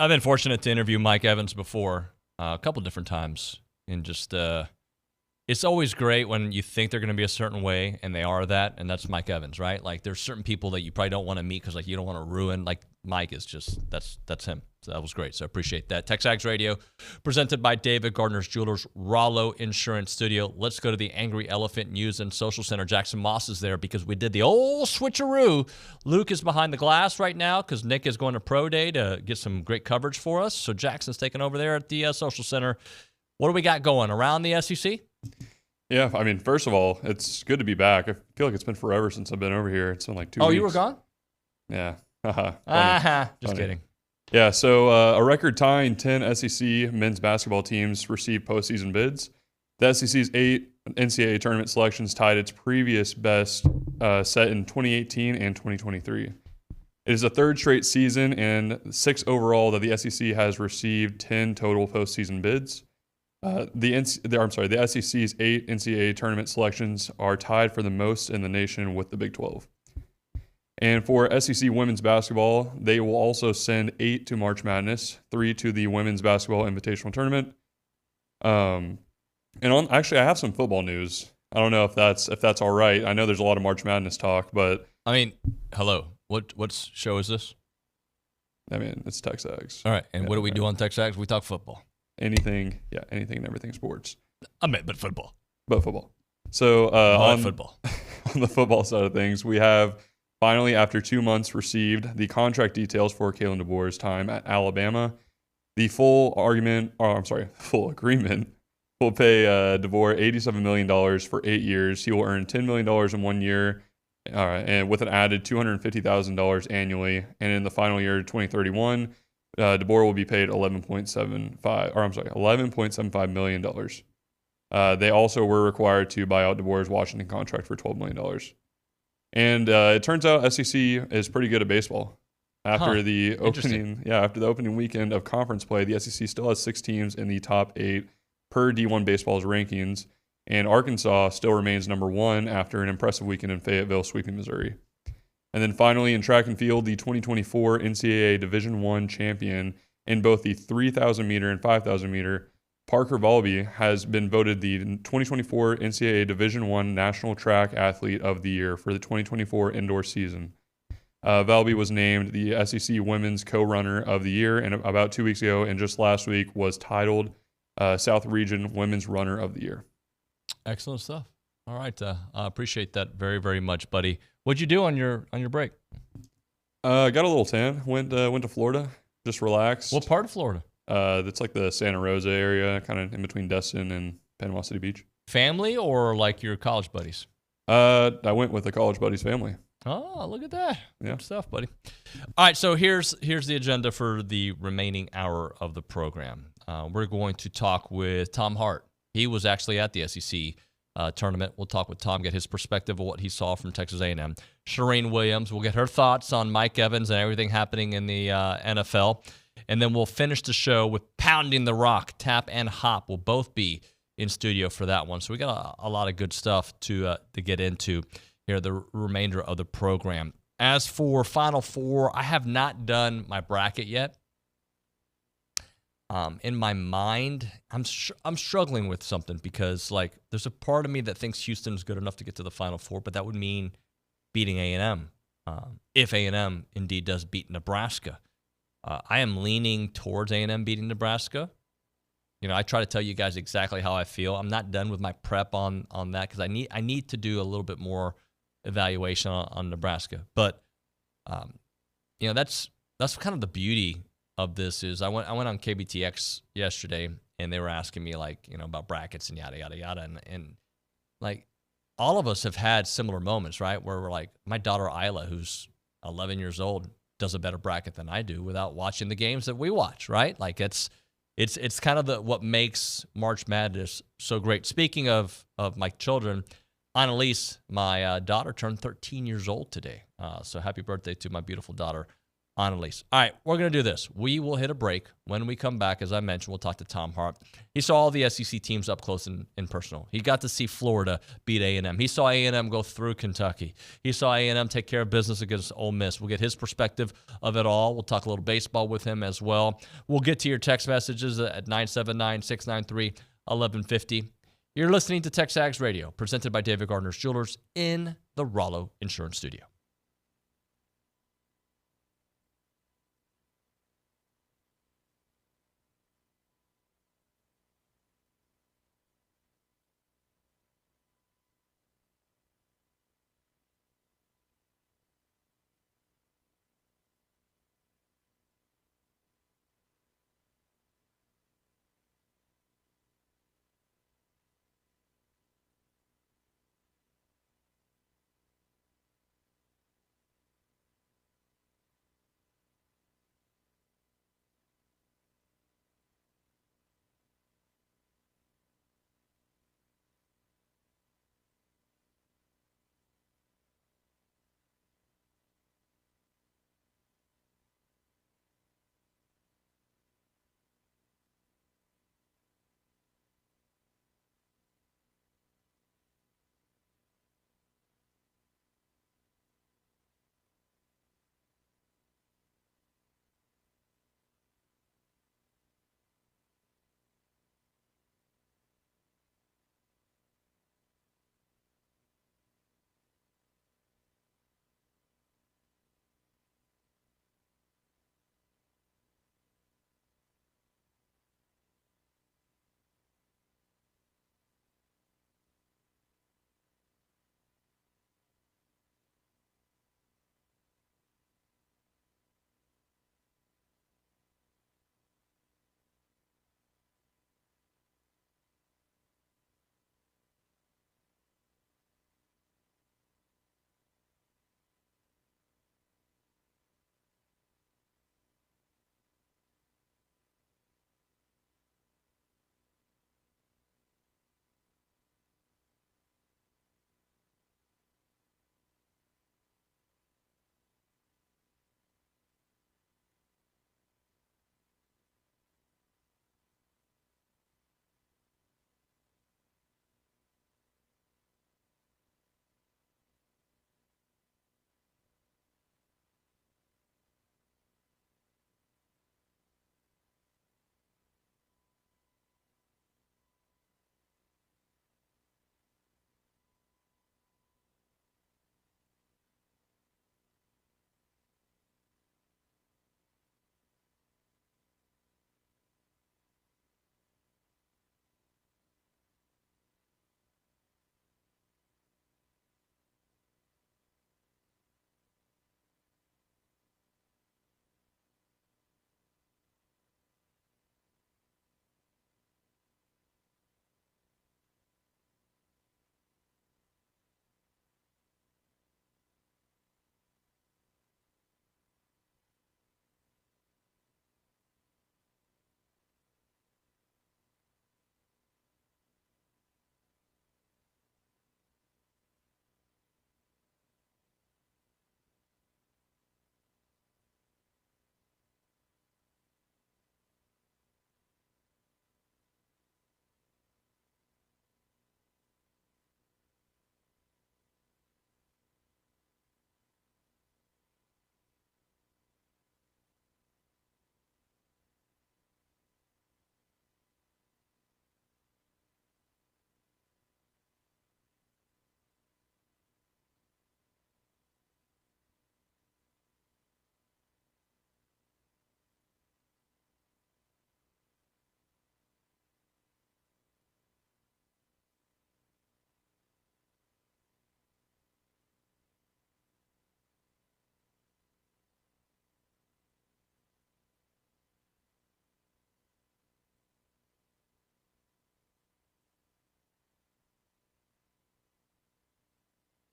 I've been fortunate to interview Mike Evans before a couple different times, and just it's always great when you think they're going to be a certain way and they are that, and that's Mike Evans, right? Like there's certain people that you probably don't want to meet because like you don't want to ruin. Like Mike is just that's him. So that was great. So I appreciate that. TexAgs Radio, presented by David Gardner's Jewelers, Rollo Insurance Studio. Let's go to the Angry Elephant News and Social Center. Jackson Moss is there because we did the old switcheroo. Luke is behind the glass right now because Nick is going to Pro Day to get some great coverage for us. So Jackson's taking over there at the Social Center. What do we got going around the SEC? Yeah, I mean, first of all, it's good to be back. I feel like it's been forever since I've been over here. It's been like 2 weeks. Oh, you were gone? Yeah. Just kidding. Yeah, so a record-tying 10 SEC men's basketball teams received postseason bids. The SEC's 8 NCAA tournament selections tied its previous best set in 2018 and 2023. It is the third straight season and 6 overall that the SEC has received 10 total postseason bids. The SEC's 8 NCAA tournament selections are tied for the most in the nation with the Big 12. And for SEC women's basketball, they will also send 8 to March Madness, 3 to the Women's Basketball Invitational Tournament. Actually, I have some football news. I don't know if that's all right. I know there's a lot of March Madness talk, but I mean, hello, what show is this? I mean, it's TexAgs. All right, and what do we do on TexAgs? We talk football. Anything and everything sports. I meant, but football. But football. So on football, on the football side of things, we have finally, after 2 months, received the contract details for Kalen DeBoer's time at Alabama. The full agreement will pay DeBoer $87 million for 8 years. He will earn $10 million in 1 year, and with an added $250,000 annually. And in the final year, 2031, DeBoer will be paid $11.75 million. They also were required to buy out DeBoer's Washington contract for $12 million. And it turns out SEC is pretty good at baseball. After the opening weekend of conference play, the SEC still has 6 teams in the top 8 per D1 Baseball's rankings, and Arkansas still remains number 1 after an impressive weekend in Fayetteville sweeping Missouri. And then finally, in track and field, the 2024 NCAA Division I champion in both the 3,000 meter and 5,000 meter, Parker Valby has been voted the 2024 NCAA Division I National Track Athlete of the Year for the 2024 indoor season. Valby was named the SEC Women's Co-Runner of the Year about 2 weeks ago, and just last week was titled South Region Women's Runner of the Year. Excellent stuff. All right, I appreciate that very, very much, buddy. What'd you do on your break? Got a little tan. Went to Florida. Just relaxed. What part of Florida? That's like the Santa Rosa area, kind of in between Destin and Panama City Beach. Family or like your college buddies? I went with a college buddy's family. Oh, look at that. Yeah. Good stuff, buddy. All right, so here's the agenda for the remaining hour of the program. We're going to talk with Tom Hart. He was actually at the SEC tournament. We'll talk with Tom, get his perspective of what he saw from Texas A&M. Charean Williams, we'll get her thoughts on Mike Evans and everything happening in the NFL. And then we'll finish the show with Pounding the Rock. Tap and Hop will both be in studio for that one. So we got a lot of good stuff to get into here, the remainder of the program. As for Final Four, I have not done my bracket yet. In my mind, I'm struggling with something because like there's a part of me that thinks Houston's good enough to get to the Final Four, but that would mean beating A&M if A&M indeed does beat Nebraska. I am leaning towards A&M beating Nebraska. You know, I try to tell you guys exactly how I feel. I'm not done with my prep on that because I need to do a little bit more evaluation on Nebraska. But you know, that's kind of the beauty of this is I went on KBTX yesterday and they were asking me like, you know, about brackets and yada yada yada and like all of us have had similar moments, right? Where we're like, my daughter Isla, who's 11 years old, does a better bracket than I do without watching the games that we watch, right? Like it's kind of what makes March Madness so great. Speaking of my children, Annalise, my daughter, turned 13 years old today. So happy birthday to my beautiful daughter, Annalise. All right, we're going to do this. We will hit a break. When we come back, as I mentioned, we'll talk to Tom Hart. He saw all the SEC teams up close and personal. He got to see Florida beat A&M. He saw A&M go through Kentucky. He saw A&M take care of business against Ole Miss. We'll get his perspective of it all. We'll talk a little baseball with him as well. We'll get to your text messages at 979-693-1150. You're listening to TexAgs Radio, presented by David Gardner's Jewelers in the Rollo Insurance Studio.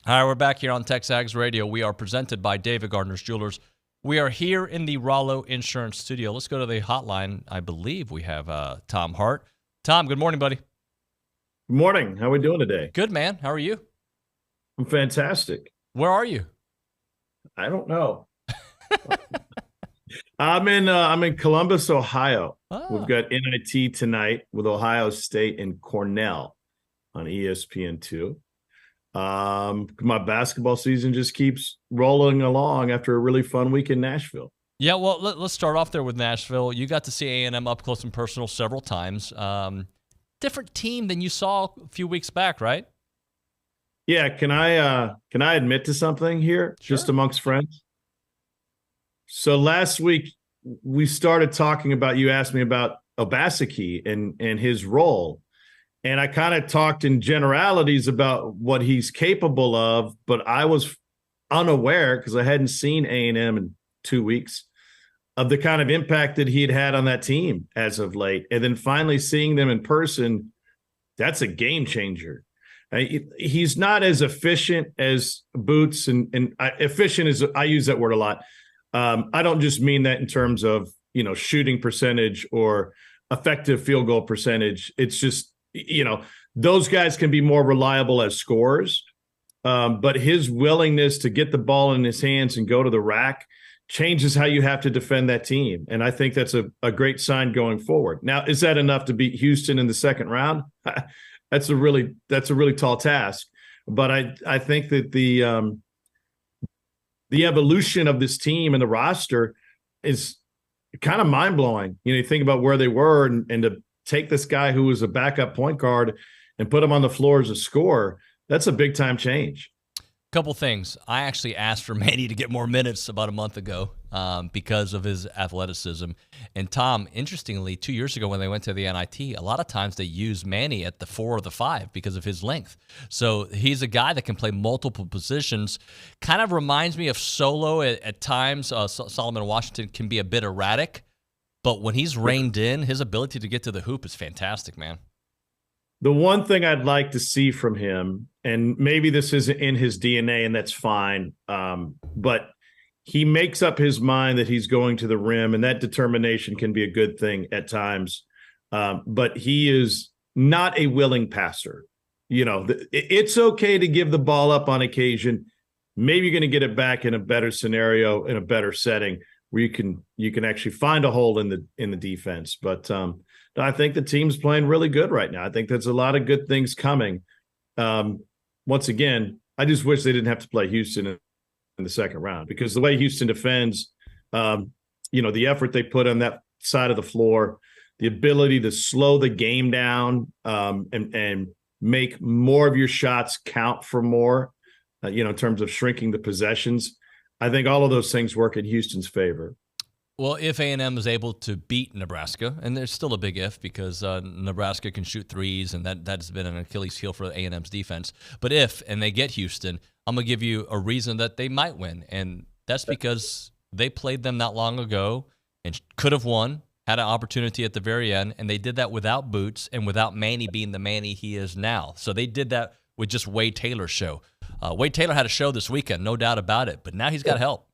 All right, we're back here on TexAgs Radio. We are presented by David Gardner's Jewelers. We are here in the Rollo Insurance Studio. Let's go to the hotline. I believe we have Tom Hart. Tom, good morning, buddy. Good morning. How are we doing today? Good, man. How are you? I'm fantastic. Where are you? I don't know. I'm in Columbus, Ohio. Ah. We've got NIT tonight with Ohio State and Cornell on ESPN2. My basketball season just keeps rolling along after a really fun week in Nashville. Yeah, well, let's start off there with Nashville. You got to see A&M up close and personal several times. Different team than you saw a few weeks back, right? Yeah, can I admit to something here, just amongst friends? So last week we started talking about, you asked me about Obaseki and his role. And I kind of talked in generalities about what he's capable of, but I was unaware, because I hadn't seen A&M in 2 weeks, of the kind of impact that he had had on that team as of late. And then finally seeing them in person, that's a game changer. He's not as efficient as Boots, and efficient is, I use that word a lot. I don't just mean that in terms of, shooting percentage or effective field goal percentage. It's just, those guys can be more reliable as scorers. But his willingness to get the ball in his hands and go to the rack changes how you have to defend that team. And I think that's a great sign going forward. Now, is that enough to beat Houston in the second round? That's a really tall task. But I think that the evolution of this team and the roster is kind of mind-blowing. You think about where they were, and to take this guy who was a backup point guard and put him on the floor as a scorer, that's a big-time change. Couple things. I actually asked for Manny to get more minutes about a month ago because of his athleticism. And Tom, interestingly, 2 years ago when they went to the NIT, a lot of times they use Manny at the 4 or the 5 because of his length. So he's a guy that can play multiple positions. Kind of reminds me of Solo at times. Solomon Washington can be a bit erratic, but when he's reined in, his ability to get to the hoop is fantastic, man. The one thing I'd like to see from him, and maybe this isn't in his DNA, and that's fine, but he makes up his mind that he's going to the rim, and that determination can be a good thing at times. But he is not a willing passer. It's okay to give the ball up on occasion. Maybe you're going to get it back in a better scenario, in a better setting, where you can actually find a hole in the defense. But I think the team's playing really good right now. I think there's a lot of good things coming. Once again, I just wish they didn't have to play Houston in the second round, because the way Houston defends, the effort they put on that side of the floor, the ability to slow the game down and make more of your shots count for more, in terms of shrinking the possessions. I think all of those things work in Houston's favor. Well, if A&M is able to beat Nebraska, and there's still a big if, because Nebraska can shoot threes, and that's been an Achilles heel for A&M's defense. But and they get Houston, I'm going to give you a reason that they might win, and that's because they played them not long ago and could have won, had an opportunity at the very end, and they did that without Boots and without Manny being the Manny he is now. So they did that with just Wade Taylor's show. Wade Taylor had a show this weekend, no doubt about it, but now he's got help.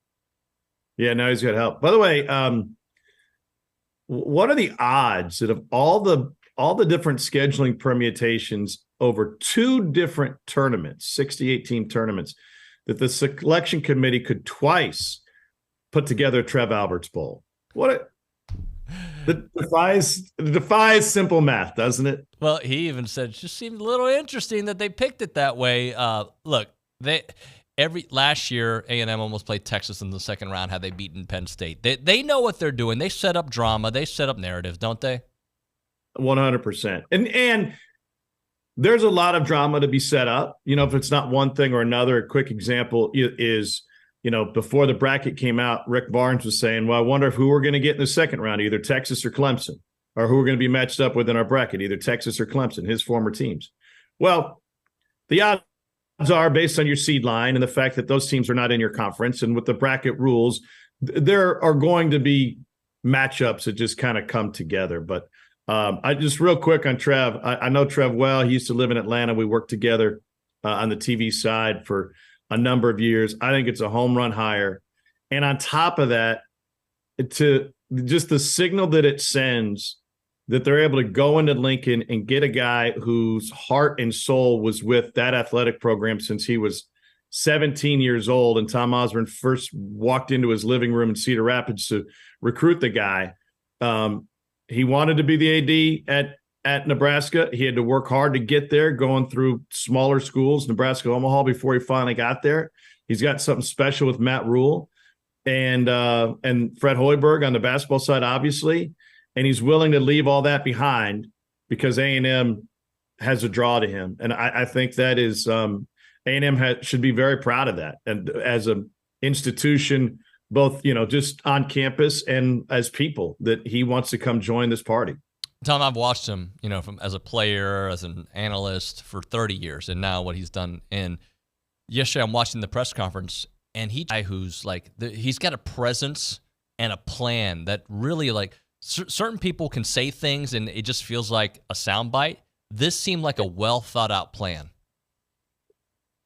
Yeah, now he's got help. By the way, what are the odds that of all the different scheduling permutations over 2 different tournaments, 68-team tournaments, that the selection committee could twice put together a Trev Alberts Bowl? It defies simple math, doesn't it? Well, he even said it just seemed a little interesting that they picked it that way. Look, last year, A&M almost played Texas in the second round had they beaten Penn State. They know what they're doing. They set up drama. They set up narratives, don't they? 100%. And there's a lot of drama to be set up. If it's not one thing or another, a quick example is, before the bracket came out, Rick Barnes was saying, well, I wonder who we're going to get in the second round, either Texas or Clemson, or who we're going to be matched up with in our bracket, either Texas or Clemson, his former teams. Well, the odds are, based on your seed line and the fact that those teams are not in your conference, and with the bracket rules, there are going to be matchups that just kind of come together. But I just real quick on Trev. I know Trev well. He used to live in Atlanta. We worked together on the TV side for a number of years. I think it's a home run hire. And on top of that, to just the signal that it sends that they're able to go into Lincoln and get a guy whose heart and soul was with that athletic program since he was 17 years old, and Tom Osborne first walked into his living room in Cedar Rapids to recruit the guy. He wanted to be the AD at Nebraska. He had to work hard to get there, going through smaller schools, Nebraska, Omaha, before he finally got there. He's got something special with Matt Rule and Fred Hoiberg on the basketball side, obviously. And he's willing to leave all that behind because A&M has a draw to him. And I think that is A&M should be very proud of that. And as an institution, both, just on campus and as people, that he wants to come join this party. Tom, I've watched him, as a player, as an analyst for 30 years, and now what he's done. And yesterday I'm watching the press conference, and who's like, he's got a presence and a plan that really, like, certain people can say things and it just feels like a soundbite. This seemed like a well thought out plan.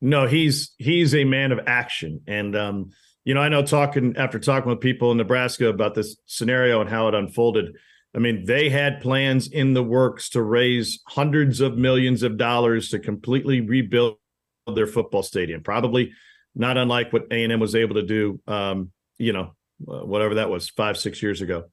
No, he's a man of action. And, I know after talking with people in Nebraska about this scenario and how it unfolded, I mean, they had plans in the works to raise hundreds of millions of dollars to completely rebuild their football stadium, probably not unlike what A&M was able to do, whatever that was, 5-6 years ago.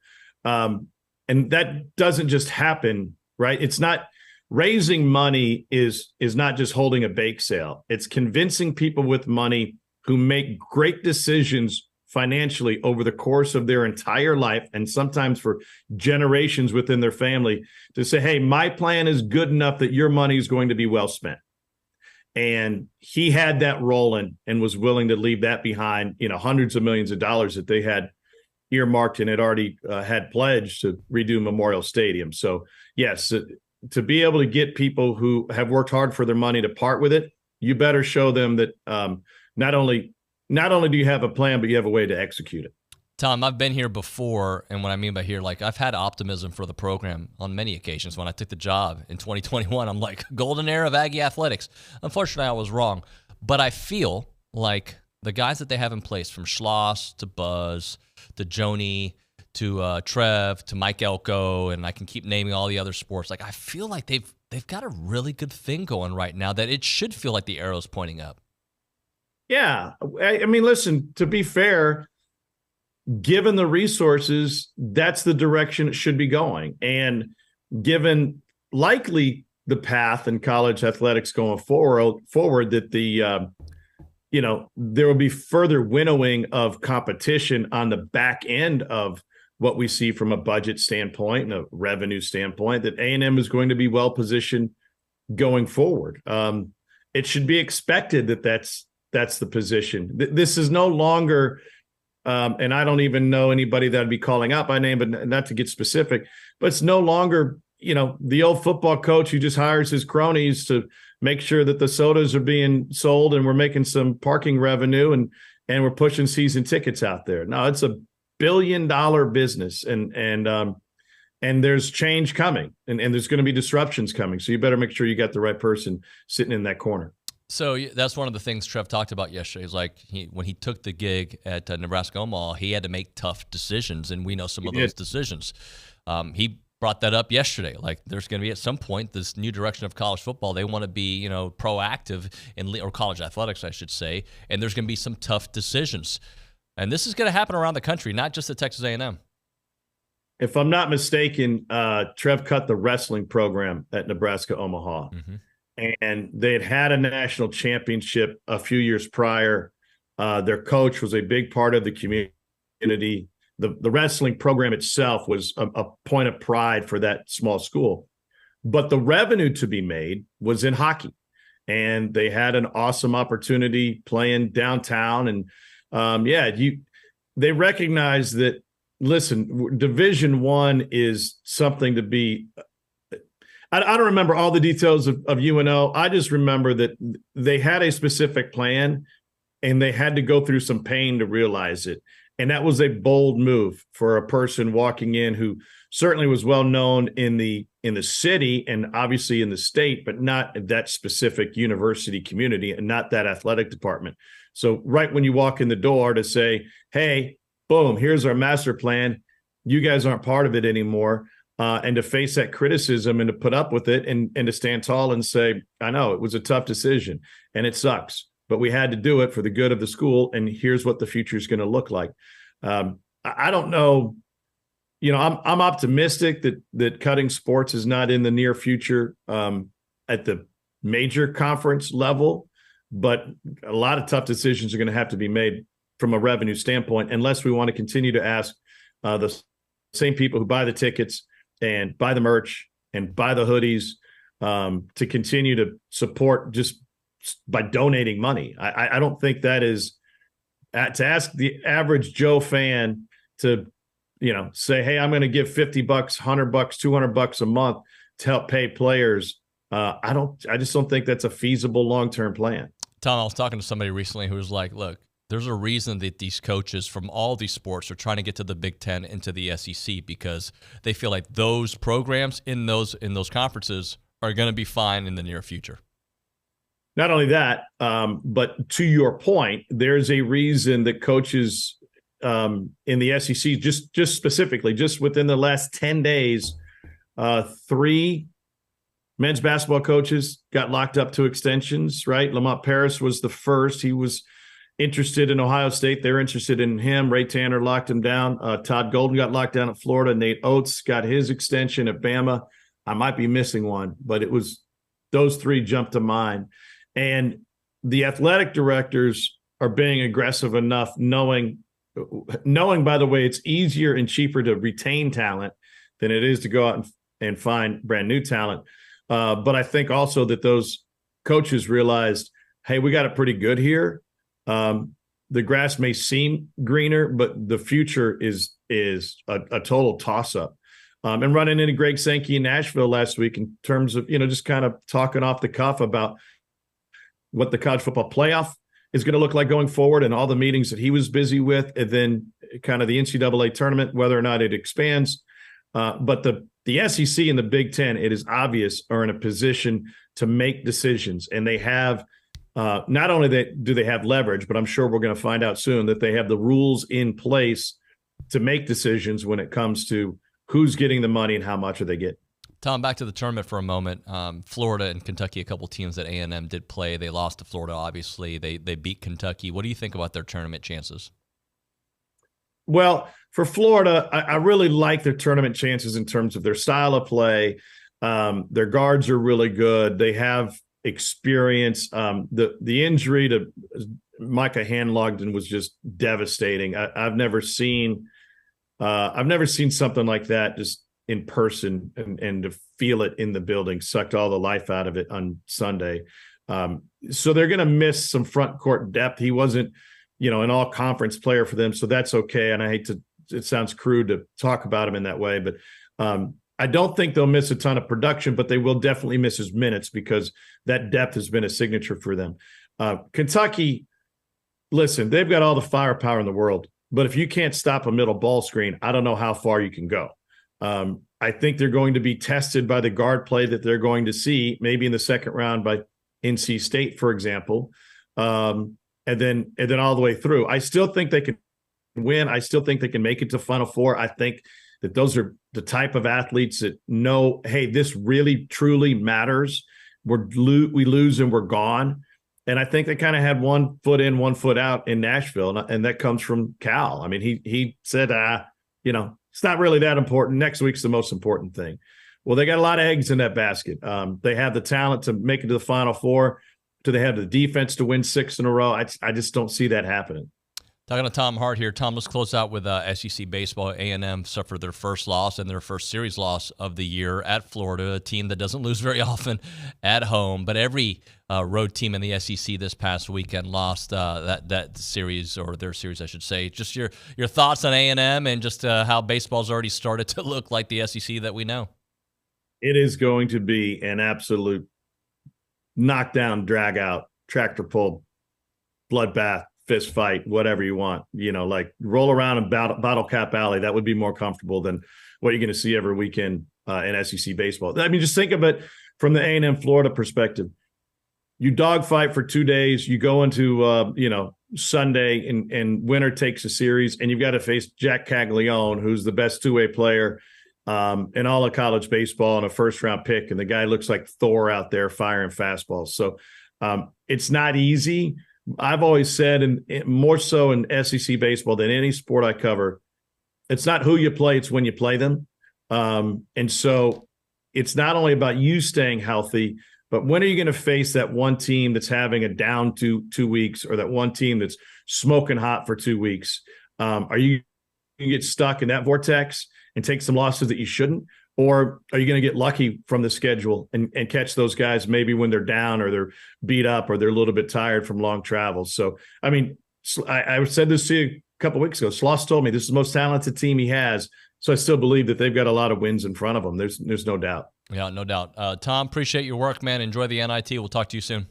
And that doesn't just happen, right? It's not raising money is not just holding a bake sale. It's convincing people with money who make great decisions financially over the course of their entire life, and sometimes for generations within their family, to say, hey, my plan is good enough that your money is going to be well spent. And he had that rolling and was willing to leave that behind, hundreds of millions of dollars that they had earmarked and had already had pledged to redo Memorial Stadium. So yes, to be able to get people who have worked hard for their money to part with it, you better show them that not only do you have a plan, but you have a way to execute it. Tom, I've been here before, and what I mean by here, like, I've had optimism for the program on many occasions. When I took the job in 2021, I'm like, golden era of Aggie athletics. Unfortunately, I was wrong. But I feel like the guys that they have in place, from Schloss to Buzz to Joni to Trev to Mike Elko, and I can keep naming all the other sports, like, I feel like they've got a really good thing going right now that it should feel like the arrow's pointing up. Yeah. I mean, listen, to be fair, given the resources, that's the direction it should be going. And given likely the path in college athletics going forward that there will be further winnowing of competition on the back end of what we see from a budget standpoint and a revenue standpoint, that A&M is going to be well positioned going forward. It should be expected that that's the position. This is no longer, and I don't even know anybody that would be calling out by name, but not to get specific, but it's no longer, the old football coach who just hires his cronies to make sure that the sodas are being sold and we're making some parking revenue and we're pushing season tickets out there. No, it's $1 billion business, and there's change coming, and there's going to be disruptions coming. So you better make sure you got the right person sitting in that corner. So that's one of the things Trev talked about yesterday. Is like when he took the gig at Nebraska Omaha, he had to make tough decisions, and we know some of those decisions. He brought that up yesterday. Like, there's going to be at some point this new direction of college football. They want to be, proactive or college athletics, I should say, and there's going to be some tough decisions. And this is going to happen around the country, not just at Texas A&M. If I'm not mistaken, Trev cut the wrestling program at Nebraska Omaha. Mm-hmm. And they had a national championship a few years prior. Their coach was a big part of the community. The wrestling program itself was a point of pride for that small school. But the revenue to be made was in hockey. And they had an awesome opportunity playing downtown. And they recognize that, listen, Division I is something to be – I don't remember all the details of UNO. I just remember that they had a specific plan and they had to go through some pain to realize it. And that was a bold move for a person walking in who certainly was well known in the city and obviously in the state, but not that specific university community and not that athletic department. So right when you walk in the door to say, hey, boom, here's our master plan. You guys aren't part of it anymore. And to face that criticism and to put up with it and to stand tall and say, I know it was a tough decision and it sucks, but we had to do it for the good of the school. And here's what the future is going to look like. I don't know. I'm optimistic that cutting sports is not in the near future at the major conference level, but a lot of tough decisions are going to have to be made from a revenue standpoint, unless we want to continue to ask the same people who buy the tickets and buy the merch and buy the hoodies to continue to support just by donating money. I don't think that is to ask the average Joe fan to, say, hey, I'm going to give $50, $100, $200 a month to help pay players. I just don't think that's a feasible long-term plan. Tom, I was talking to somebody recently who was like, look, there's a reason that these coaches from all these sports are trying to get to the Big Ten into the SEC, because they feel like those programs in those conferences are going to be fine in the near future. Not only that, but to your point, there's a reason that coaches in the SEC, just specifically, just within the last 10 days, 3 men's basketball coaches got locked up to extensions, right? Lamont Paris was the first. He was interested in Ohio State. They're interested in him. Ray Tanner locked him down. Todd Golden got locked down at Florida. Nate Oates got his extension at Bama. I might be missing one, but it was those 3 jumped to mind. And the athletic directors are being aggressive enough, knowing, by the way, it's easier and cheaper to retain talent than it is to go out and find brand new talent. But I think also that those coaches realized, hey, we got it pretty good here. The grass may seem greener, but the future is a total toss-up. And running into Greg Sankey in Nashville last week in terms of, just kind of talking off the cuff about what the college football playoff is going to look like going forward and all the meetings that he was busy with, and then kind of the NCAA tournament, whether or not it expands. But the SEC and the Big Ten, it is obvious, are in a position to make decisions. And they have not only do they have leverage, but I'm sure we're going to find out soon that they have the rules in place to make decisions when it comes to who's getting the money and how much are they getting. Tom, back to the tournament for a moment. Florida and Kentucky, a couple teams that A&M did play. They lost to Florida, obviously. They beat Kentucky. What do you think about their tournament chances? Well, for Florida, I really like their tournament chances in terms of their style of play. Their guards are really good. They have experience. The injury to Micah Handlogden was just devastating. I've never seen something like that just in person and to feel it in the building. Sucked all the life out of it on Sunday. So they're going to miss some front court depth. He wasn't, an all conference player for them. So that's okay. And I hate to, it sounds crude to talk about him in that way, but I don't think they'll miss a ton of production, but they will definitely miss his minutes because that depth has been a signature for them. Kentucky, listen, they've got all the firepower in the world, but if you can't stop a middle ball screen, I don't know how far you can go. I think they're going to be tested by the guard play that they're going to see maybe in the second round by NC State, for example, and then all the way through. I still think they can win. I still think they can make it to Final Four. I think that those are the type of athletes that know, hey, this really, truly matters. We lose and we're gone. And I think they kind of had 1 foot in, 1 foot out in Nashville, and that comes from Cal. I mean, he said, it's not really that important. Next week's the most important thing. Well, they got a lot of eggs in that basket. They have the talent to make it to the Final Four. Do they have the defense to win 6 in a row? I just don't see that happening. Talking to Tom Hart here. Tom, let's close out with SEC baseball. A&M suffered their first loss and their first series loss of the year at Florida, a team that doesn't lose very often at home. But every road team in the SEC this past weekend lost that series, or their series, I should say. Just your thoughts on A&M and just how baseball's already started to look like the SEC that we know. It is going to be an absolute knockdown, drag out, tractor pull, bloodbath, fist fight, whatever you want, like roll around in Bottle Cap Alley. That would be more comfortable than what you're going to see every weekend in SEC baseball. I mean, just think of it from the A&M Florida perspective. You dogfight for 2 days. You go into, Sunday and winner takes a series, and you've got to face Jack Caglione, who's the best two-way player in all of college baseball and a first-round pick. And the guy looks like Thor out there firing fastballs. So it's not easy. I've always said, and more so in SEC baseball than any sport I cover, it's not who you play, it's when you play them. And so it's not only about you staying healthy, but when are you going to face that one team that's having a down 2 weeks, or that one team that's smoking hot for 2 weeks? Are you going to get stuck in that vortex and take some losses that you shouldn't? Or are you going to get lucky from the schedule and catch those guys maybe when they're down, or they're beat up, or they're a little bit tired from long travels? So, I mean, I said this to you a couple of weeks ago. Sloss told me this is the most talented team he has. So I still believe that they've got a lot of wins in front of them. There's no doubt. Yeah, no doubt. Tom, appreciate your work, man. Enjoy the NIT. We'll talk to you soon.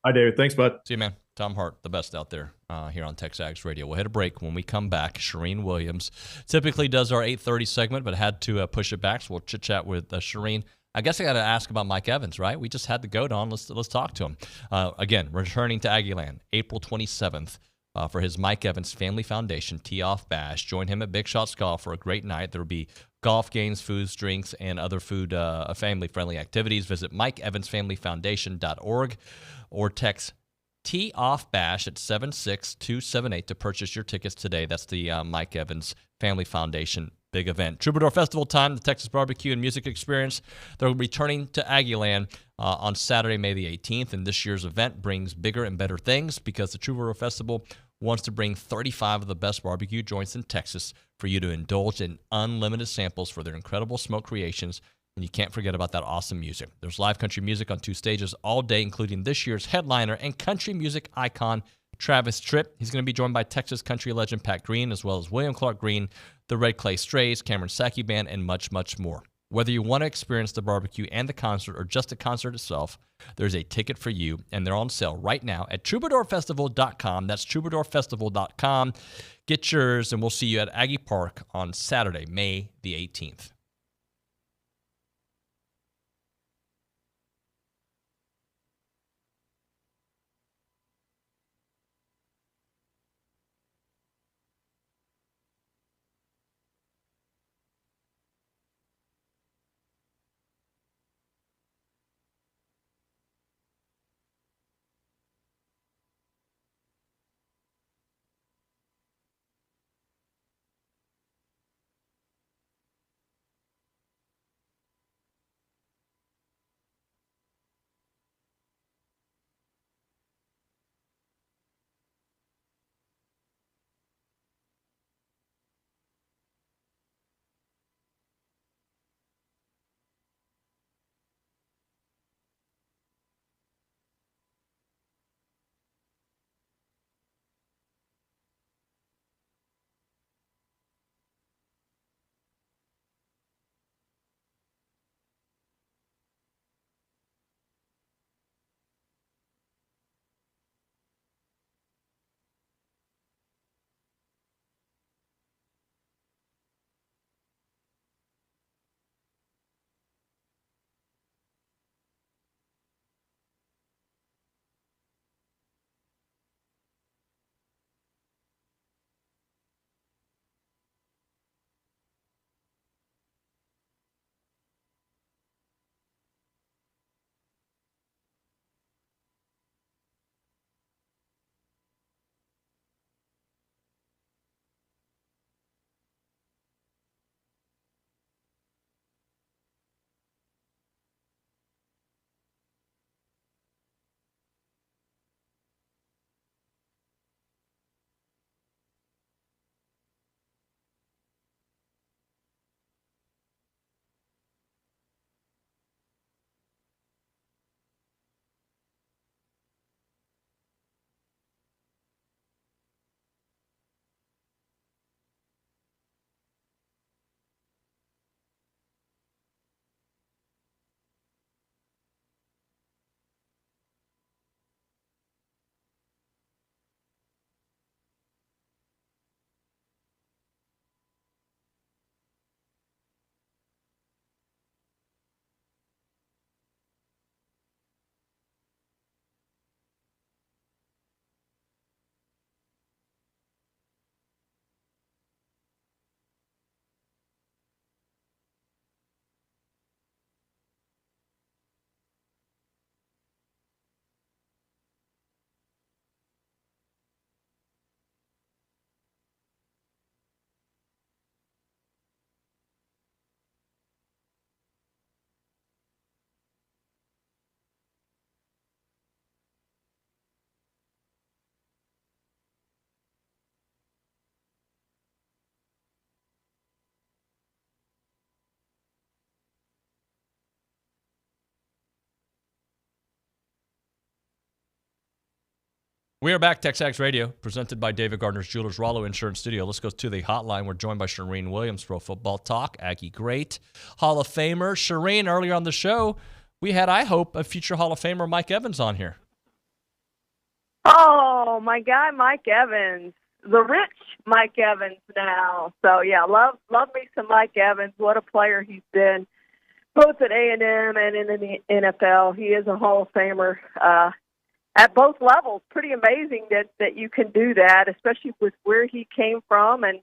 Hi, David. Thanks, bud. See you, man. Tom Hart, the best out there here on TexAgs Radio. We'll hit a break. When we come back, Charean Williams typically does our 8:30 segment, but had to push it back, so we'll chit-chat with Charean. I guess I got to ask about Mike Evans, right? We just had the GOAT on. Let's talk to him. Again, returning to Aggieland, April 27th. For his Mike Evans Family Foundation Tee-Off Bash. Join him at Big Shots Golf for a great night. There will be golf games, foods, drinks, and other family-friendly activities. Visit MikeEvansFamilyFoundation.org or text Tee-Off Bash at 76278 to purchase your tickets today. That's the Mike Evans Family Foundation big event. Troubadour Festival time, the Texas Barbecue and Music Experience. They're returning to Aggieland on Saturday, May the 18th, and this year's event brings bigger and better things because the Troubadour Festival wants to bring 35 of the best barbecue joints in Texas for you to indulge in unlimited samples for their incredible smoke creations, and you can't forget about that awesome music. There's live country music on 2 stages all day, including this year's headliner and country music icon, Travis Tritt. He's going to be joined by Texas country legend Pat Green, as well as William Clark Green, the Red Clay Strays, Cameron Saki Band, and much, much more. Whether you want to experience the barbecue and the concert, or just the concert itself, there's a ticket for you, and they're on sale right now at troubadourfestival.com. That's troubadourfestival.com. Get yours, and we'll see you at Aggie Park on Saturday, May the 18th. We are back, TexAgs Radio, presented by David Gardner's Jewelers, Rollo Insurance Studio. Let's go to the hotline. We're joined by Charean Williams, Pro Football Talk, Aggie great, Hall of Famer. Charean, earlier on the show, we had, I hope, a future Hall of Famer, Mike Evans, on here. Oh, my guy, Mike Evans, the rich Mike Evans now. So, yeah, love me some Mike Evans. What a player he's been, both at A&M and in the NFL. He is a Hall of Famer. At both levels, pretty amazing that you can do that, especially with where he came from and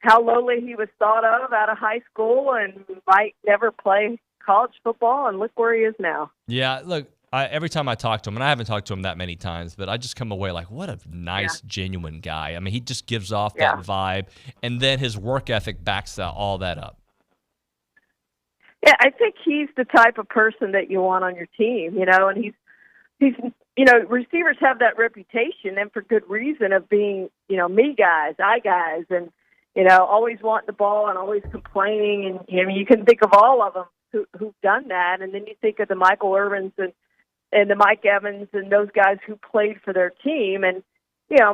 how lowly he was thought of out of high school and might never play college football, and look where he is now. Yeah, look, every time I talk to him, and I haven't talked to him that many times, but I just come away like, what a nice, genuine guy. I mean, he just gives off that vibe, and then his work ethic backs all that up. Yeah, I think he's the type of person that you want on your team, and he's receivers have that reputation, and for good reason, of being, me guys, I guys, and, always wanting the ball and always complaining. And, you can think of all of them who've done that. And then you think of the Michael Irvins and the Mike Evans and those guys who played for their team. And,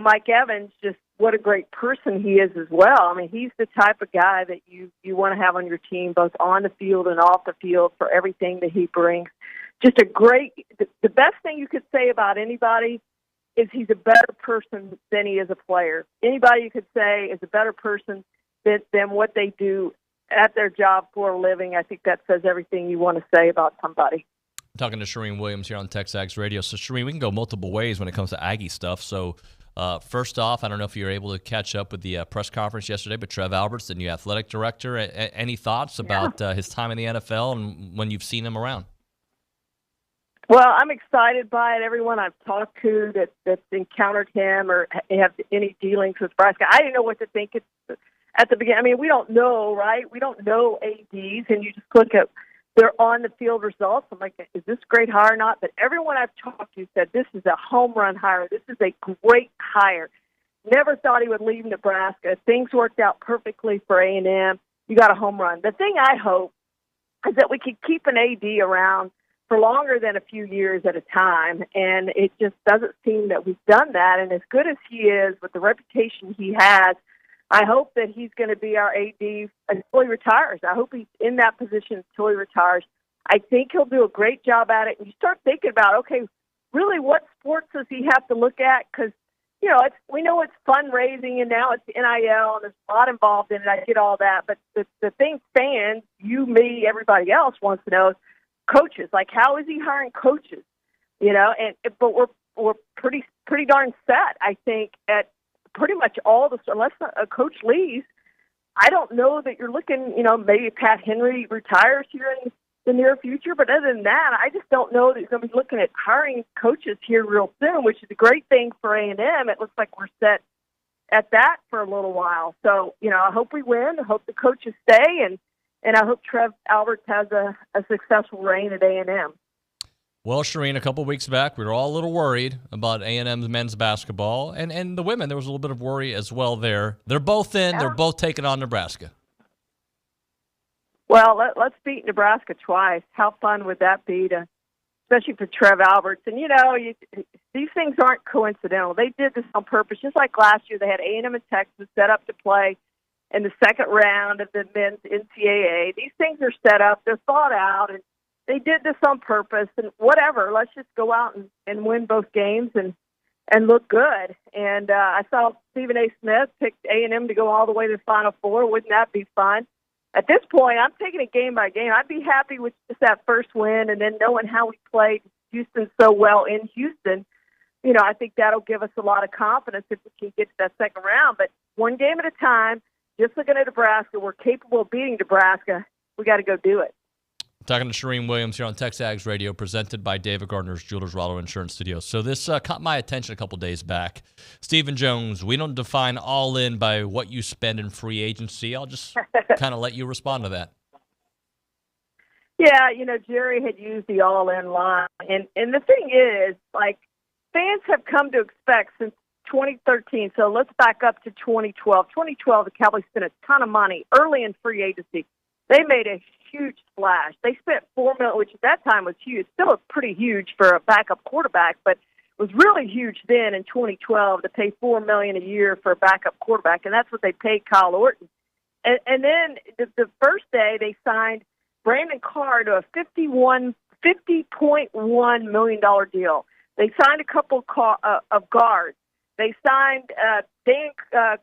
Mike Evans, just what a great person he is as well. I mean, he's the type of guy that you want to have on your team, both on the field and off the field, for everything that he brings. Just a great, the best thing you could say about anybody is he's a better person than he is a player. Anybody you could say is a better person than what they do at their job for a living. I think that says everything you want to say about somebody. I'm talking to Charean Williams here on TexAgs Radio. So, Charean, we can go multiple ways when it comes to Aggie stuff. So, first off, I don't know if you were able to catch up with the press conference yesterday, but Trev Alberts, the new athletic director, any thoughts about his time in the NFL and when you've seen him around? Well, I'm excited by it. Everyone I've talked to that's encountered him or have any dealings with Nebraska, I didn't know what to think at the beginning. I mean, we don't know, right? We don't know ADs, and you just look at their on-the-field results. I'm like, is this a great hire or not? But everyone I've talked to said this is a home run hire. This is a great hire. Never thought he would leave Nebraska. Things worked out perfectly for A&M. You got a home run. The thing I hope is that we can keep an AD around for longer than a few years at a time, and it just doesn't seem that we've done that. And as good as he is, with the reputation he has, I hope that he's going to be our AD until he retires. I hope he's in that position until he retires. I think he'll do a great job at it. And you start thinking about, okay, really what sports does he have to look at? Because, we know it's fundraising, and now it's NIL, and there's a lot involved in it. I get all that. But the thing fans, you, me, everybody else wants to know is, coaches, like how is he hiring coaches? But we're pretty darn set, I think, at pretty much all unless a coach leaves. I don't know that you're looking, maybe Pat Henry retires here in the near future, but other than that, I just don't know that you're going to be looking at hiring coaches here real soon, which is a great thing for A&M. It looks like we're set at that for a little while. So, I hope we win. I hope the coaches stay, and I hope Trev Alberts has a successful reign at A&M. Well, Charean, a couple weeks back, we were all a little worried about A&M's men's basketball. And the women, there was a little bit of worry as well there. They're both in. Yeah. They're both taking on Nebraska. Well, let's beat Nebraska twice. How fun would that be, especially for Trev Alberts? And, these things aren't coincidental. They did this on purpose. Just like last year, they had A&M and Texas set up to play in the second round of the men's NCAA. These things are set up. They're thought out, and they did this on purpose. And whatever, let's just go out and win both games and look good. And I saw Stephen A. Smith picked A&M to go all the way to the Final Four. Wouldn't that be fun? At this point, I'm taking it game by game. I'd be happy with just that first win, and then knowing how we played Houston so well in Houston. I think that'll give us a lot of confidence if we can get to that second round. But one game at a time. Just looking at Nebraska, we're capable of beating Nebraska. We got to go do it. Talking to Charean Williams here on TexAgs Radio, presented by David Gardner's Jewelers, Rollo Insurance Studio. So this caught my attention a couple days back. Stephen Jones, we don't define all in by what you spend in free agency. I'll just kind of let you respond to that. Yeah, Jerry had used the all-in line. And the thing is, fans have come to expect since 2013, so let's back up to 2012. 2012, the Cowboys spent a ton of money early in free agency. They made a huge splash. They spent $4 million, which at that time was huge. Still pretty huge for a backup quarterback, but was really huge then in 2012 to pay $4 million a year for a backup quarterback, and that's what they paid Kyle Orton. And then the first day they signed Brandon Carr to a $50.1 million deal. They signed a couple of guards. They signed Dan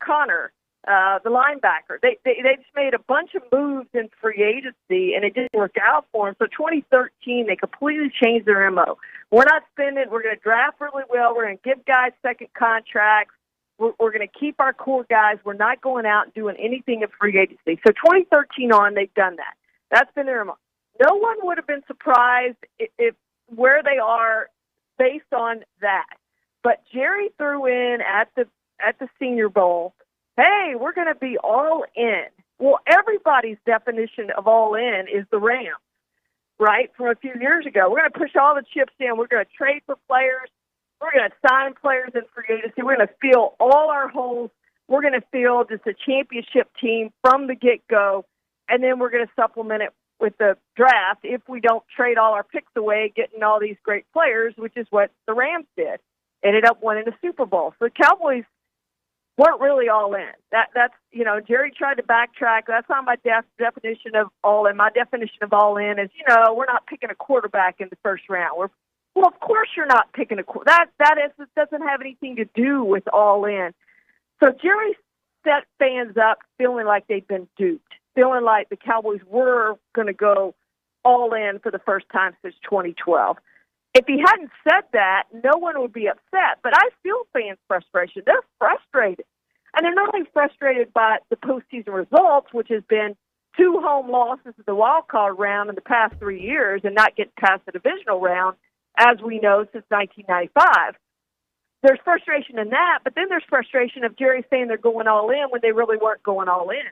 Connor, the linebacker. They just made a bunch of moves in free agency, and it didn't work out for them. So 2013, they completely changed their MO. We're not spending. We're going to draft really well. We're going to give guys second contracts. We're going to keep our core guys. We're not going out and doing anything in free agency. So 2013 on, they've done that. That's been their MO. No one would have been surprised if where they are based on that. But Jerry threw in at the Senior Bowl, hey, we're going to be all in. Well, everybody's definition of all in is the Rams, right, from a few years ago. We're going to push all the chips in. We're going to trade for players. We're going to sign players in free agency. We're going to fill all our holes. We're going to field just a championship team from the get-go, and then we're going to supplement it with the draft if we don't trade all our picks away, getting all these great players, which is what the Rams did. Ended up winning the Super Bowl. So the Cowboys weren't really all in. That's Jerry tried to backtrack. That's not my definition of all in. My definition of all in is, we're not picking a quarterback in the first round. Well, of course you're not picking a quarterback. That doesn't have anything to do with all in. So Jerry set fans up feeling like they've been duped, feeling like the Cowboys were going to go all in for the first time since 2012. If he hadn't said that, no one would be upset. But I feel fans' frustration. They're frustrated. And they're not only frustrated by the postseason results, which has been 2 home losses in the wild card round in the past 3 years and not getting past the divisional round, as we know, since 1995. There's frustration in that, but then there's frustration of Jerry saying they're going all in when they really weren't going all in.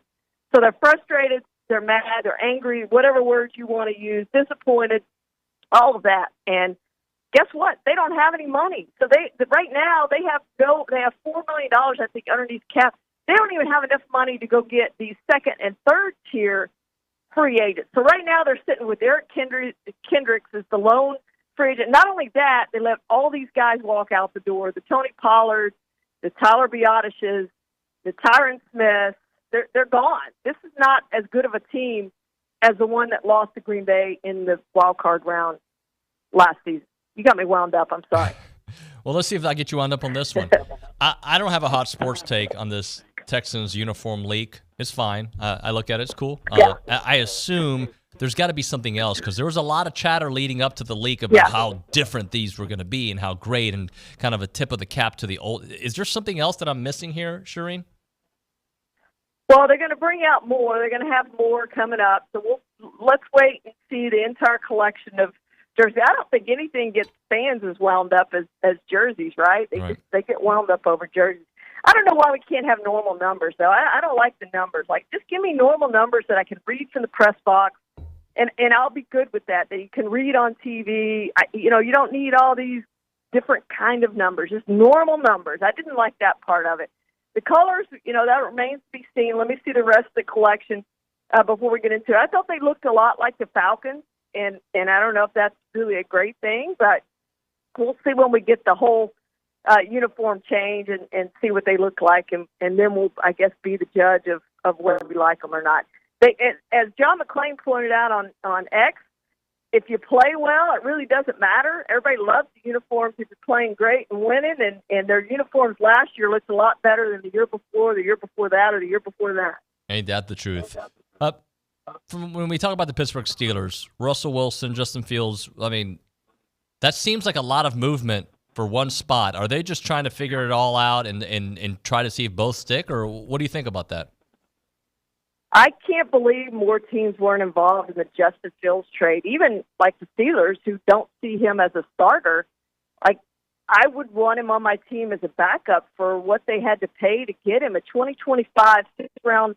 So they're frustrated, they're mad, they're angry, whatever words you want to use, disappointed, all of that. And guess what? They don't have any money. So right now they have $4 million, I think, underneath cap. They don't even have enough money to go get these second and third tier free agents. So right now they're sitting with Eric Kendricks as the lone free agent. Not only that, they let all these guys walk out the door. The Tony Pollards, the Tyler Biadaches, the Tyron Smith, they're gone. This is not as good of a team as the one that lost to Green Bay in the wild card round last season. You got me wound up. I'm sorry. Well, let's see if I get you wound up on this one. I don't have a hot sports take on this Texans uniform leak. It's fine. I look at it. It's cool. I assume there's got to be something else because there was a lot of chatter leading up to the leak about how different these were going to be and how great and kind of a tip of the cap to the old. Is there something else that I'm missing here, Charean? Well, they're going to bring out more. They're going to have more coming up. So let's wait and see the entire collection of jerseys. I don't think anything gets fans as wound up as jerseys, right? They get wound up over jerseys. I don't know why we can't have normal numbers, though. I don't like the numbers. Like, just give me normal numbers that I can read from the press box, and I'll be good with that you can read on TV. You don't need all these different kind of numbers, just normal numbers. I didn't like that part of it. The colors, that remains to be seen. Let me see the rest of the collection before we get into it. I thought they looked a lot like the Falcons, and I don't know if that's really a great thing, but we'll see when we get the whole uniform change and see what they look like, and then we'll, I guess, be the judge of whether we like them or not. As John McClain pointed out on X, if you play well, it really doesn't matter. Everybody loves the uniforms if you're playing great and winning, and their uniforms last year looked a lot better than the year before that, or the year before that. Ain't that the truth? From when we talk about the Pittsburgh Steelers, Russell Wilson, Justin Fields, I mean, that seems like a lot of movement for one spot. Are they just trying to figure it all out and try to see if both stick, or what do you think about that? I can't believe more teams weren't involved in the Justin Fields trade, even like the Steelers, who don't see him as a starter. Like, I would want him on my team as a backup for what they had to pay to get him, a 2025 sixth-round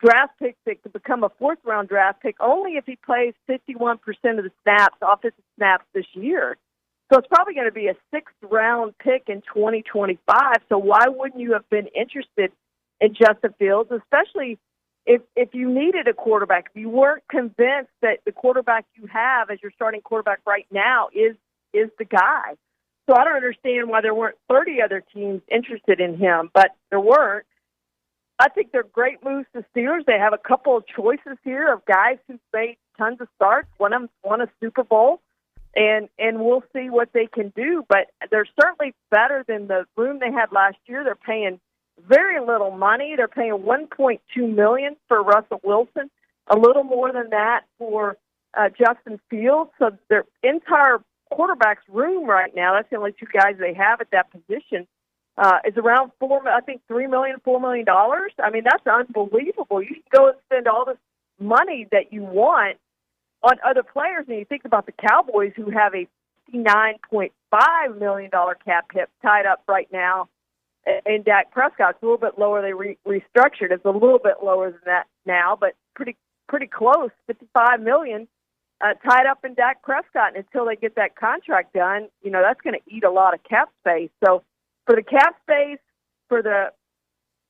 draft pick that could become a fourth-round draft pick only if he plays 51% of the snaps, offensive snaps this year. So it's probably going to be a sixth-round pick in 2025. So why wouldn't you have been interested in Justin Fields, especially if you needed a quarterback, if you weren't convinced that the quarterback you have as your starting quarterback right now is the guy? So I don't understand why there weren't 30 other teams interested in him, but there weren't. I think they're great moves to Steelers. They have a couple of choices here of guys who've made tons of starts. One of them won a Super Bowl, and we'll see what they can do. But they're certainly better than the room they had last year. They're paying very little money. They're paying $1.2 million for Russell Wilson, a little more than that for Justin Fields. So their entire quarterback's room right now, that's the only two guys they have at that position, is around $3 million, $4 million. I mean, that's unbelievable. You can go and spend all this money that you want on other players, and you think about the Cowboys, who have a $59.5 million cap hit tied up right now in Dak Prescott. It's a little bit lower. They restructured. It's a little bit lower than that now, but pretty close, $55 million tied up in Dak Prescott. And until they get that contract done, that's going to eat a lot of cap space. So for the cap space, for the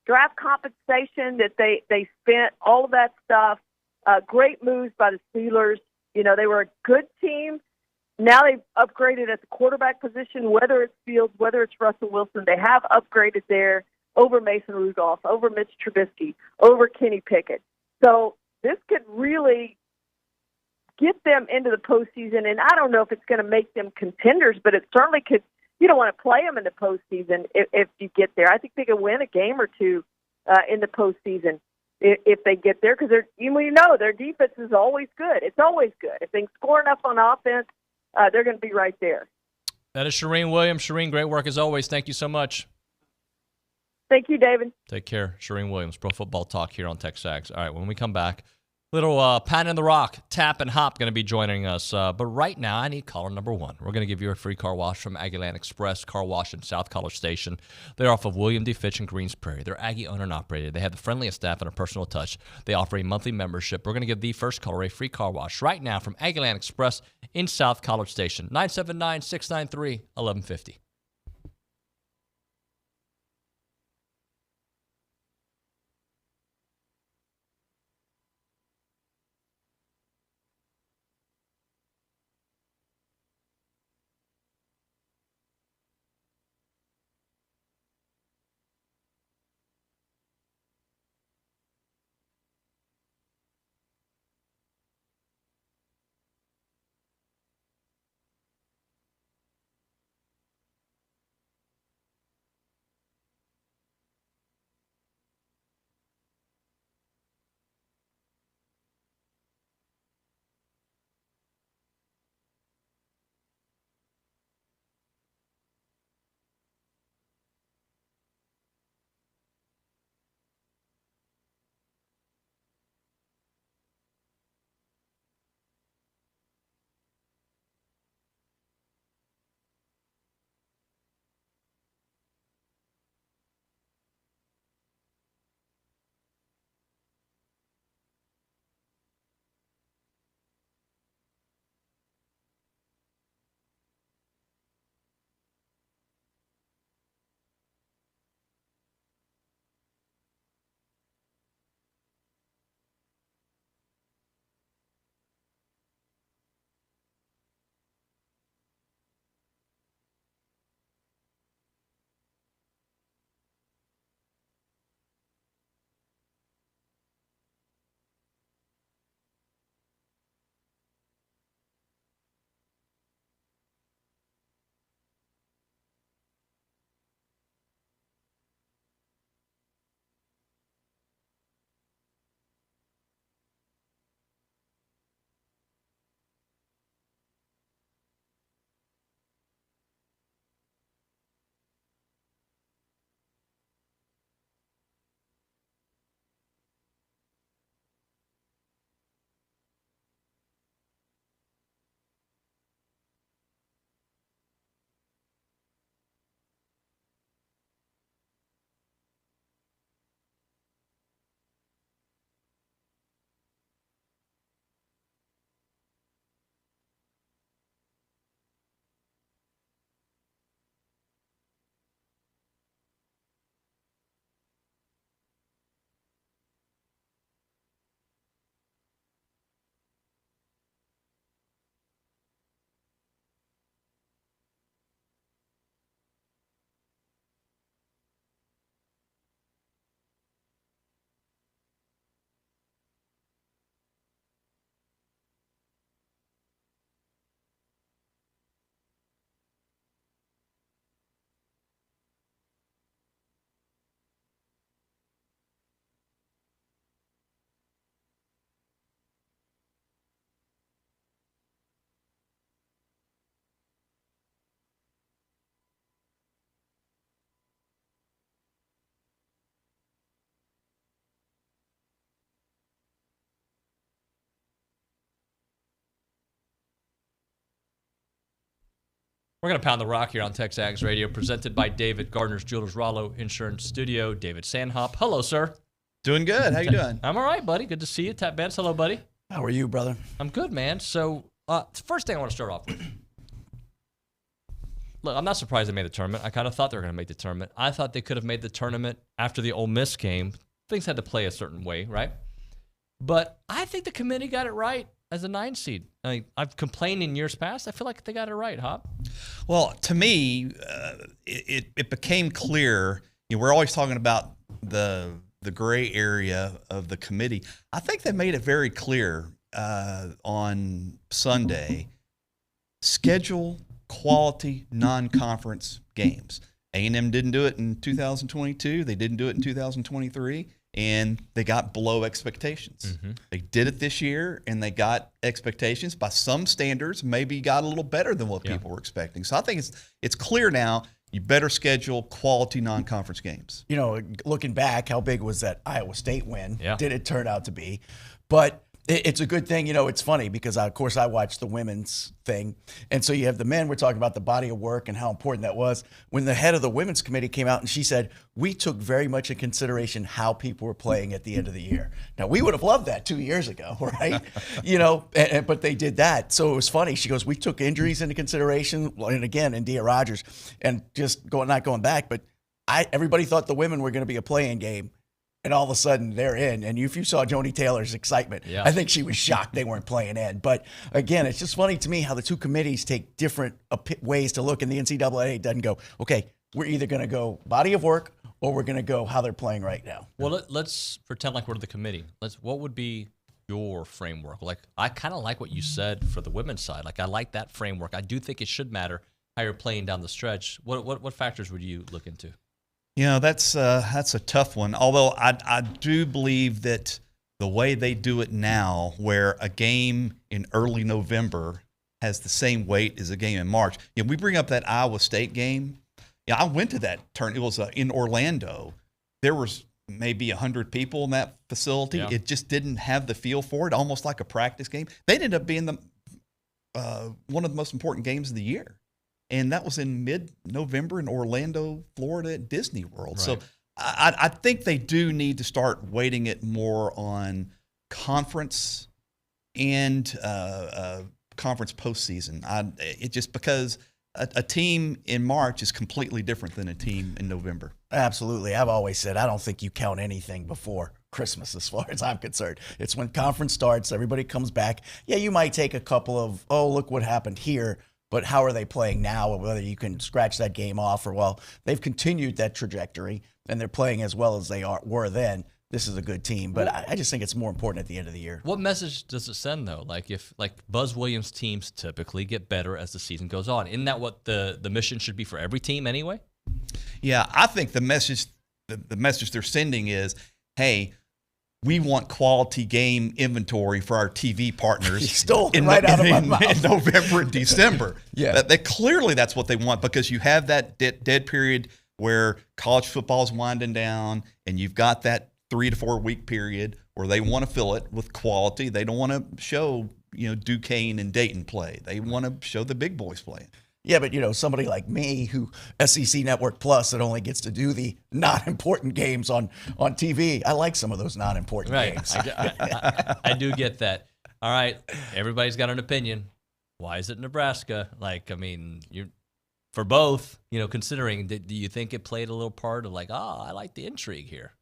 draft compensation that they spent, all of that stuff, great moves by the Steelers. They were a good team. Now they've upgraded at the quarterback position, whether it's Fields, whether it's Russell Wilson. They have upgraded there over Mason Rudolph, over Mitch Trubisky, over Kenny Pickett. So this could really get them into the postseason, and I don't know if it's going to make them contenders, but it certainly could. You don't want to play them in the postseason if you get there. I think they could win a game or two in the postseason if they get there, because their defense is always good. It's always good. If they score enough on offense, they're going to be right there. That is Charean Williams. Charean, great work as always. Thank you so much. Thank you, David. Take care. Charean Williams, Pro Football Talk here on TexAgs. All right, when we come back, little Pat in the Rock, Tap and Hop going to be joining us. But right now, I need caller number one. We're going to give you a free car wash from Aggieland Express Car Wash in South College Station. They're off of William D. Fitch in Greens Prairie. They're Aggie owned and operated. They have the friendliest staff and a personal touch. They offer a monthly membership. We're going to give the first caller a free car wash right now from Aggieland Express in South College Station. 979-693-1150. We're going to pound the rock here on TexAgs Radio, presented by David Gardner's Jewelers Rollo Insurance Studio. David Sandhop. Hello, sir. Doing good. How you doing? I'm all right, buddy. Good to see you. Tap Bentz. Hello, buddy. How are you, brother? I'm good, man. So, first thing I want to start off with. Look, I'm not surprised they made the tournament. I kind of thought they were going to make the tournament. I thought they could have made the tournament after the Ole Miss game. Things had to play a certain way, right? But I think the committee got it right as a 9 seed. I've complained in years past. I feel like they got it right, Hop. Well, to me, it became clear. We're always talking about the gray area of the committee. I think they made it very clear on Sunday. Schedule quality non-conference games. A&M didn't do it in 2022. They didn't do it in 2023. And they got below expectations. Mm-hmm. They did it this year, and they got expectations by some standards, maybe got a little better than what people were expecting. So I think it's clear now you better schedule quality non-conference games. Looking back, how big was that Iowa State win? Yeah. Did it turn out to be? But it's a good thing. It's funny because, of course, I watched the women's thing. And so you have the men, we're talking about the body of work and how important that was. When the head of the women's committee came out and she said, we took very much in consideration how people were playing at the end of the year. Now, we would have loved that 2 years ago, right? But they did that. So it was funny. She goes, we took injuries into consideration. And again, India Rogers, and just not going back, but everybody thought the women were going to be a play-in game. And all of a sudden, they're in. And if you saw Joni Taylor's excitement, I think she was shocked they weren't playing in. But again, it's just funny to me how the two committees take different ways to look. And the NCAA doesn't go, okay, we're either going to go body of work or we're going to go how they're playing right now. Well, let's pretend like we're the committee. What would be your framework? I kind of like what you said for the women's side. I like that framework. I do think it should matter how you're playing down the stretch. What factors would you look into? That's a tough one. Although I do believe that the way they do it now, where a game in early November has the same weight as a game in March. We bring up that Iowa State game. I went to that turn. It was in Orlando. There was maybe 100 people in that facility. Yeah. It just didn't have the feel for it, almost like a practice game. They ended up being one of the most important games of the year. And that was in mid-November in Orlando, Florida at Disney World. Right. So I think they do need to start weighting it more on conference and conference postseason. It just because a team in March is completely different than a team in November. Absolutely. I've always said I don't think you count anything before Christmas as far as I'm concerned. It's when conference starts, everybody comes back. Yeah, you might take a couple of, look what happened here. But how are they playing now? Whether you can scratch that game off or, they've continued that trajectory and they're playing as well as they were then. This is a good team. But I just think it's more important at the end of the year. What message does it send, though? If Buzz Williams teams typically get better as the season goes on. Isn't that what the mission should be for every team anyway? Yeah, I think the message they're sending is, hey, we want quality game inventory for our TV partners. You stole it right out of my mouth. In November and December. Yeah. Clearly that's what they want because you have that dead period where college football is winding down and you've got that 3 to 4 week period where they want to fill it with quality. They don't want to show, Duquesne and Dayton play. They want to show the big boys playing. Yeah, but somebody like me who SEC Network Plus that only gets to do the not important games on TV. I like some of those not important games. I do get that. All right, everybody's got an opinion. Why is it Nebraska? You're for both. Considering, do you think it played a little part of I like the intrigue here?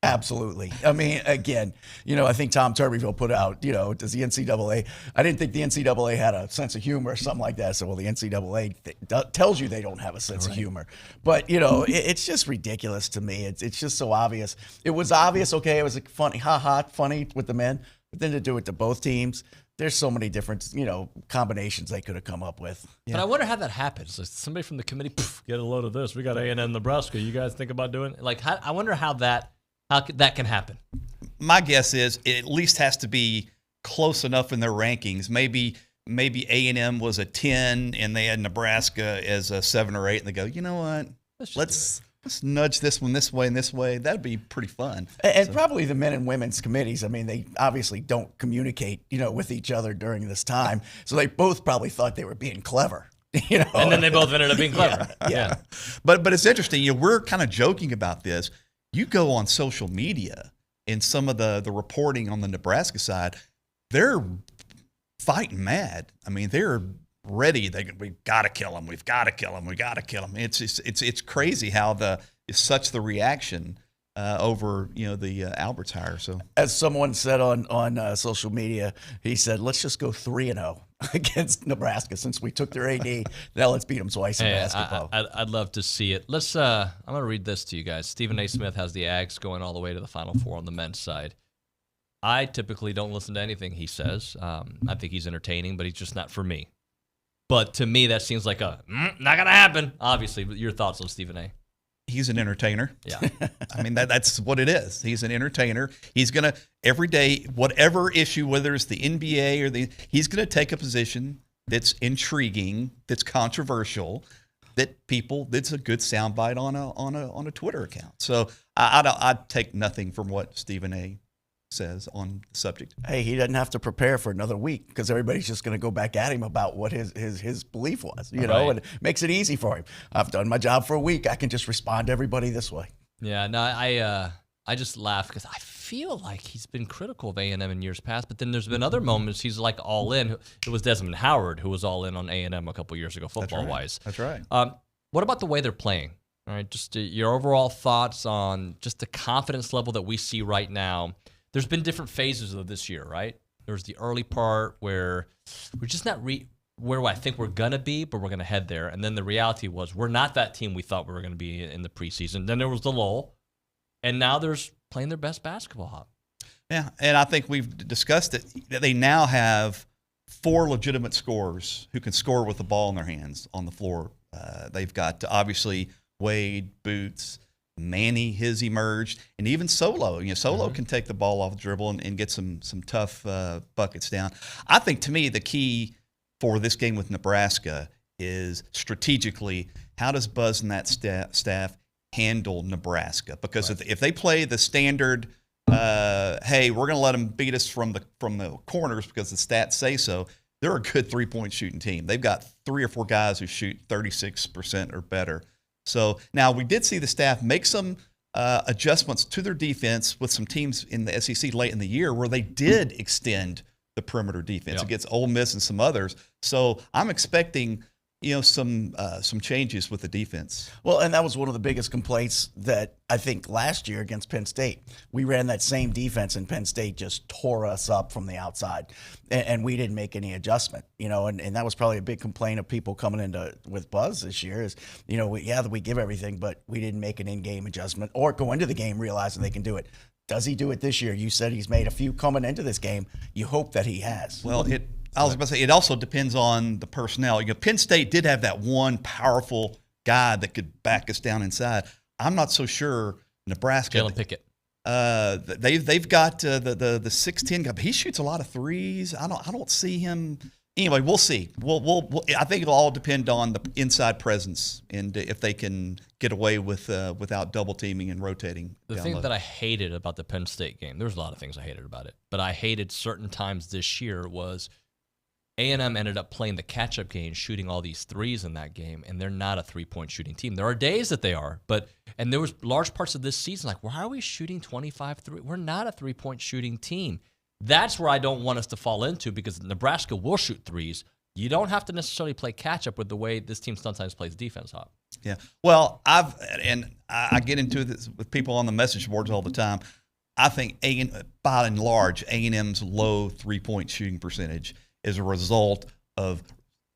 Absolutely. Again, I think Tom Tuberville put out, does the NCAA, I didn't think the NCAA had a sense of humor or something like that. So, the NCAA tells you they don't have a sense of humor. But, it's just ridiculous to me. It's just so obvious. It was obvious, okay, it was funny, funny with the men, but then to do it to both teams, there's so many different, combinations they could have come up with. Yeah. But I wonder how that happens. Somebody from the committee, get a load of this. We got A&M Nebraska. You guys think about doing it? I wonder how that can happen. My guess is it at least has to be close enough in their rankings. Maybe A&M was a 10 and they had Nebraska as a 7 or 8, and they go, you know what? Let's nudge this one this way and this way. That'd be pretty fun. And probably the men and women's committees. They obviously don't communicate, with each other during this time. So they both probably thought they were being clever. You know, and then they both ended up being clever. Yeah. But it's interesting. We're kind of joking about this. You go on social media and some of the reporting on the Nebraska side, they're fighting mad. I mean, they're ready. We've got to kill him. We've got to kill him. We got to kill him. It's crazy how it's such the reaction over the Alberts hire. So as someone said on social media, he said, "Let's just go 3-0 against Nebraska since we took their AD. Now let's beat them twice in basketball." I'd love to see it. Let's. I'm gonna read this to you guys. Stephen A. Smith has the Aggs going all the way to the Final Four on the men's side. I typically don't listen to anything he says. I think he's entertaining, but he's just not for me. But to me, that seems like not gonna happen. Obviously, but your thoughts on Stephen A. He's an entertainer. Yeah. I mean, that's what it is. He's an entertainer. He's going to, every day, whatever issue, whether it's the NBA or he's going to take a position that's intriguing, that's controversial, that's a good soundbite on a Twitter account. So I'd take nothing from what Stephen A. says on the subject. Hey, he doesn't have to prepare for another week because everybody's just going to go back at him about what his belief was, know, and it makes it easy for him. I've done my job for a week. I can just respond to everybody this way. Yeah, no, I just laugh because I feel like he's been critical of A&M in years past, but then there's been other moments he's like all in. It was Desmond Howard who was all in on A&M a couple years ago, football-wise. That's right. What about the way they're playing? All right, just your overall thoughts on just the confidence level that we see right now. There's been different phases of this year, right? There's the early part where we're just not where I think we're going to be, but we're going to head there. And then the reality was we're not that team we thought we were going to be in the preseason. Then there was the lull. And now there's playing their best basketball. Yeah, and I think we've discussed it. They now have 4 legitimate scorers who can score with the ball in their hands on the floor. They've got, obviously, Wade, Boots, Manny has emerged, and even Solo. Solo can take the ball off the dribble and get some tough buckets down. I think, to me, the key for this game with Nebraska is strategically, how does Buzz and that staff handle Nebraska? Because if they play the standard, hey, we're going to let them beat us from the corners because the stats say so, they're a good three-point shooting team. They've got 3 or 4 guys who shoot 36% or better. So now we did see the staff make some adjustments to their defense with some teams in the SEC late in the year where they did extend the perimeter defense against Ole Miss and some others. So I'm expecting some changes with the defense. Well, and that was one of the biggest complaints that I think last year against Penn State. We ran that same defense, and Penn State just tore us up from the outside, and we didn't make any adjustment. And that was probably a big complaint of people coming into with Buzz this year is, we give everything, but we didn't make an in-game adjustment or go into the game realizing they can do it. Does he do it this year? You said he's made a few coming into this game. You hope that he has. Well, I was about to say, it also depends on the personnel. Penn State did have that one powerful guy that could back us down inside. I'm not so sure Nebraska. Jalen Pickett. They've got the 6'10" guy. But he shoots a lot of threes. I don't see him. Anyway, we'll see. We'll I think it'll all depend on the inside presence and if they can get away with without double teaming and rotating. The thing that I hated about the Penn State game, there was a lot of things I hated about it, but I hated certain times this year was A&M ended up playing the catch-up game, shooting all these threes in that game, and they're not a three-point shooting team. There are days that they are, and there was large parts of this season like, why are we shooting 25 3? We're not a three-point shooting team. That's where I don't want us to fall into because Nebraska will shoot threes. You don't have to necessarily play catch-up with the way this team sometimes plays defense, Hop. Yeah. Well, I get into this with people on the message boards all the time. I think by and large, A&M's low three-point shooting percentage is a result of,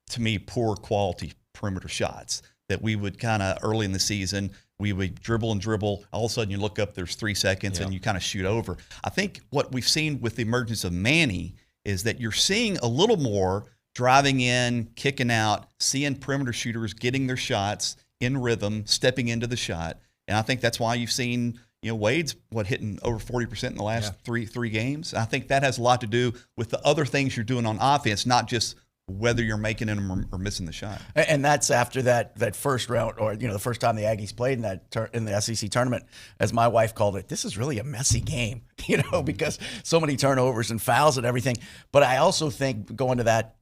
to me, poor quality perimeter shots that we would kind of early in the season, we would dribble and dribble. All of a sudden you look up, there's 3 seconds and you kind of shoot over. I think what we've seen with the emergence of Manny is that you're seeing a little more driving in, kicking out, seeing perimeter shooters getting their shots in rhythm, stepping into the shot. And I think that's why you've seen, Wade's hitting over 40% in the last three games. I think that has a lot to do with the other things you're doing on offense, not just whether you're making it or missing the shot. And that's after that first round, or the first time the Aggies played in the SEC tournament, as my wife called it. This is really a messy game, because so many turnovers and fouls and everything. But I also think going to that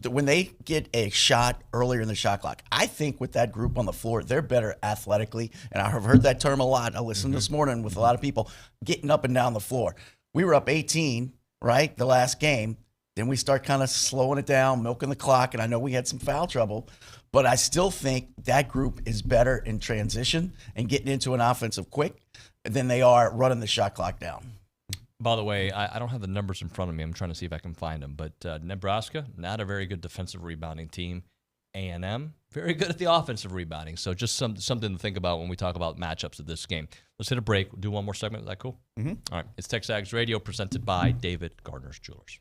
when they get a shot earlier in the shot clock, I think with that group on the floor, they're better athletically. And I have heard that term a lot. I listened this morning with a lot of people getting up and down the floor. We were up 18, right, the last game. Then we start kind of slowing it down, milking the clock. And I know we had some foul trouble, but I still think that group is better in transition and getting into an offensive quick than they are running the shot clock down. By the way, I don't have the numbers in front of me. I'm trying to see if I can find them. But Nebraska, not a very good defensive rebounding team. A&M, very good at the offensive rebounding. So just something to think about when we talk about matchups of this game. Let's hit a break. We'll do one more segment. Is that cool? Mm-hmm. All right. It's TexAgs Radio presented by David Gardner's Jewelers.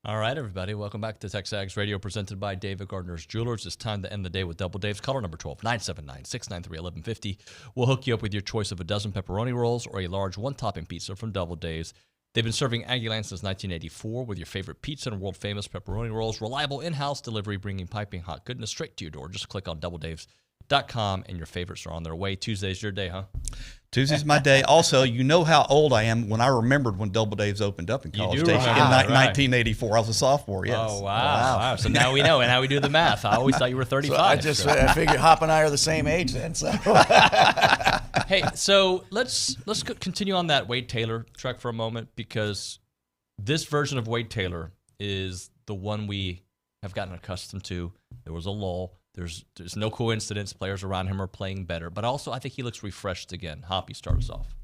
All right, everybody. Welcome back to TexAgs Radio presented by David Gardner's Jewelers. It's time to end the day with Double Dave's. Caller number 12, 979-693-1150. We'll hook you up with your choice of a dozen pepperoni rolls or a large one-topping pizza from Double Dave's. They've been serving Aggie Land since 1984 with your favorite pizza and world-famous pepperoni rolls. Reliable in-house delivery, bringing piping hot goodness straight to your door. Just click on doubledaves.com and your favorites are on their way. Tuesday's your day, huh? Tuesday's my day. Also, you know how old I am when I remembered when Double Dave's opened up in College Station in 1984. I was a sophomore, yes. Oh, wow. So now we know, and now we do the math. I always thought you were 35. So I figured Hop and I are the same age then. So. Hey, so let's continue on that Wade Taylor track for a moment, because this version of Wade Taylor is the one we have gotten accustomed to. There was a lull. There's no coincidence. Players around him are playing better. But also, I think he looks refreshed again. Hoppy, start us off.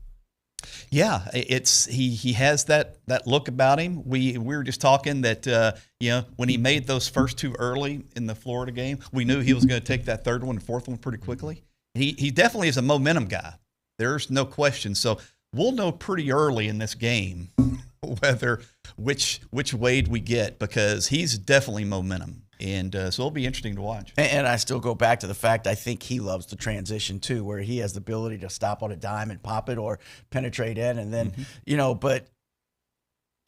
Yeah, it's he has that look about him. We were just talking that when he made those first two early in the Florida game, we knew he was going to take that third one and fourth one pretty quickly. He definitely is a momentum guy. There's no question. So we'll know pretty early in this game whether which Wade we get, because he's definitely momentum. And so it'll be interesting to watch. And I still go back to the fact I think he loves the transition too, where he has the ability to stop on a dime and pop it or penetrate in. And then, but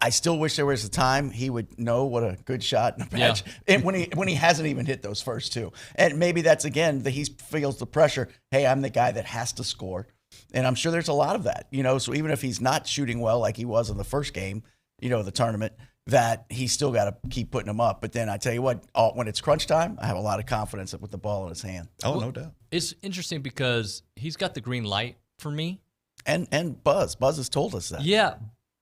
I still wish there was a time he would know what a good shot in a match. Yeah. And when he hasn't even hit those first two. And maybe that's, again, that he feels the pressure. Hey, I'm the guy that has to score. And I'm sure there's a lot of that, so even if he's not shooting well like he was in the first game, the tournament, that he's still got to keep putting them up. But then I tell you what, when it's crunch time, I have a lot of confidence with the ball in his hand. Oh, no doubt. It's interesting because he's got the green light for me. And Buzz has told us that. Yeah,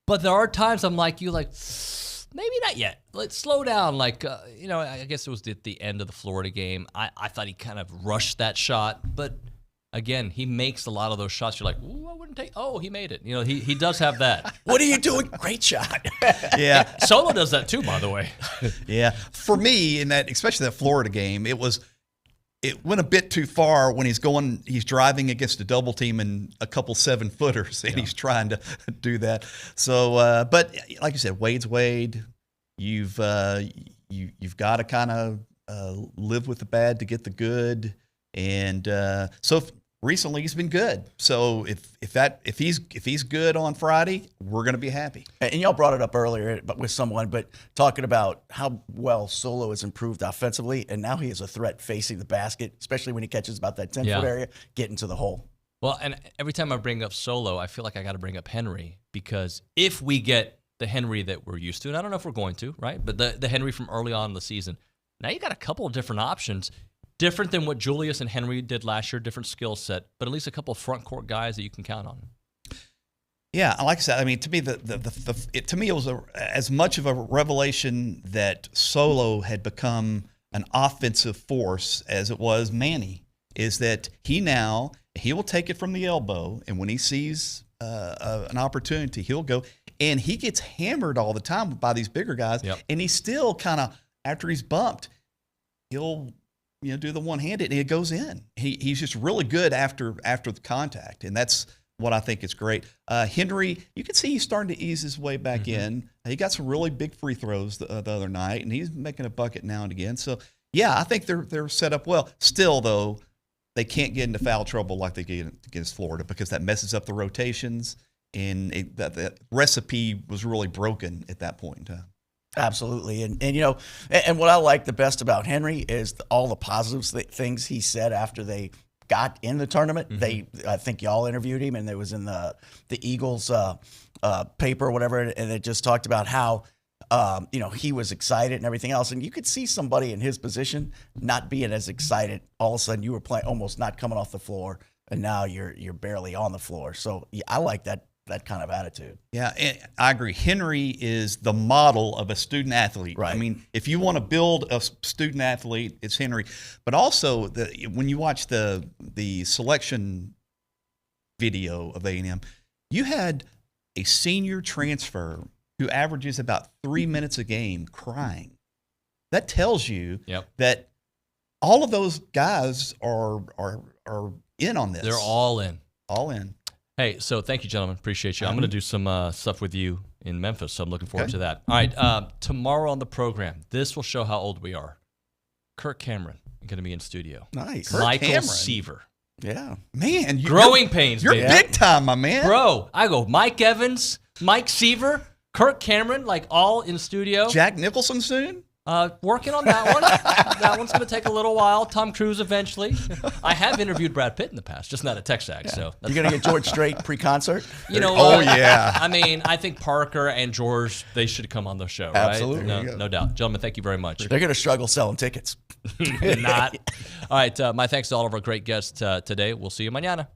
but there are times I'm like maybe not yet. Let's slow down. I guess it was at the end of the Florida game. I thought he kind of rushed that shot, but again, he makes a lot of those shots. You're like, ooh, I wouldn't take. Oh, he made it. He does have that. What are you doing? Great shot. Yeah. Solo does that too, by the way. Yeah. For me, especially that Florida game, it went a bit too far when he's driving against a double team and a couple 7-footers, and he's trying to do that. So, but like you said, Wade's Wade. You've got to kind of live with the bad to get the good, and recently he's been good. So if he's good on Friday, we're going to be happy. And y'all brought it up earlier with someone, but talking about how well Solo has improved offensively, and now he is a threat facing the basket, especially when he catches about that 10-foot area, getting to the hole. Well, and every time I bring up Solo, I feel like I got to bring up Henry, because if we get the Henry that we're used to, and I don't know if we're going to, right? But the Henry from early on in the season, now you got a couple of different options. Different than what Julius and Henry did last year, different skill set, but at least a couple of front court guys that you can count on. Yeah, like I said, I mean, to me, it was as much of a revelation that Solo had become an offensive force as it was Manny. Is that he will take it from the elbow, and when he sees an opportunity, he'll go, and he gets hammered all the time by these bigger guys, and he still kind of, after he's bumped, he'll do the one-handed, and it goes in. He's just really good after the contact, and that's what I think is great. Henry, you can see he's starting to ease his way back in. He got some really big free throws the other night, and he's making a bucket now and again. So, yeah, I think they're set up well. Still, though, they can't get into foul trouble like they get against Florida, because that messes up the rotations, and that recipe was really broken at that point in time. Absolutely. And what I like the best about Henry is all the positive things he said after they got in the tournament. I think y'all interviewed him, and it was in the Eagles paper or whatever, and it just talked about how he was excited and everything else. And you could see somebody in his position not being as excited. All of a sudden you were playing, almost not coming off the floor, and now you're barely on the floor. So yeah, I like that kind of attitude. Yeah, and I agree. Henry is the model of a student athlete. Right. I mean, if you want to build a student athlete, it's Henry. But also, when you watch the selection video of A&M, you had a senior transfer who averages about 3 minutes a game crying. That tells you that all of those guys are in on this. They're all in. All in. Hey, so thank you, gentlemen. Appreciate you. I'm going to do some stuff with you in Memphis, so I'm looking forward to that. All right, tomorrow on the program, this will show how old we are. Kirk Cameron going to be in studio. Nice. Michael Seaver. Yeah. Man. Growing pains, You're baby. big time, my man. Bro, I go Mike Evans, Mike Seaver, Kirk Cameron, like all in studio. Jack Nicholson soon? Working on that one. That one's going to take a little while. Tom Cruise eventually. I have interviewed Brad Pitt in the past, just not at TexAgs. So you're going to get George Strait pre-concert? You know Oh, what? yeah. I mean, I think Parker and George, they should come on the show, right? Absolutely. No doubt. Gentlemen, thank you very much. They're going to struggle selling tickets. Not. All right, my thanks to all of our great guests today. We'll see you mañana.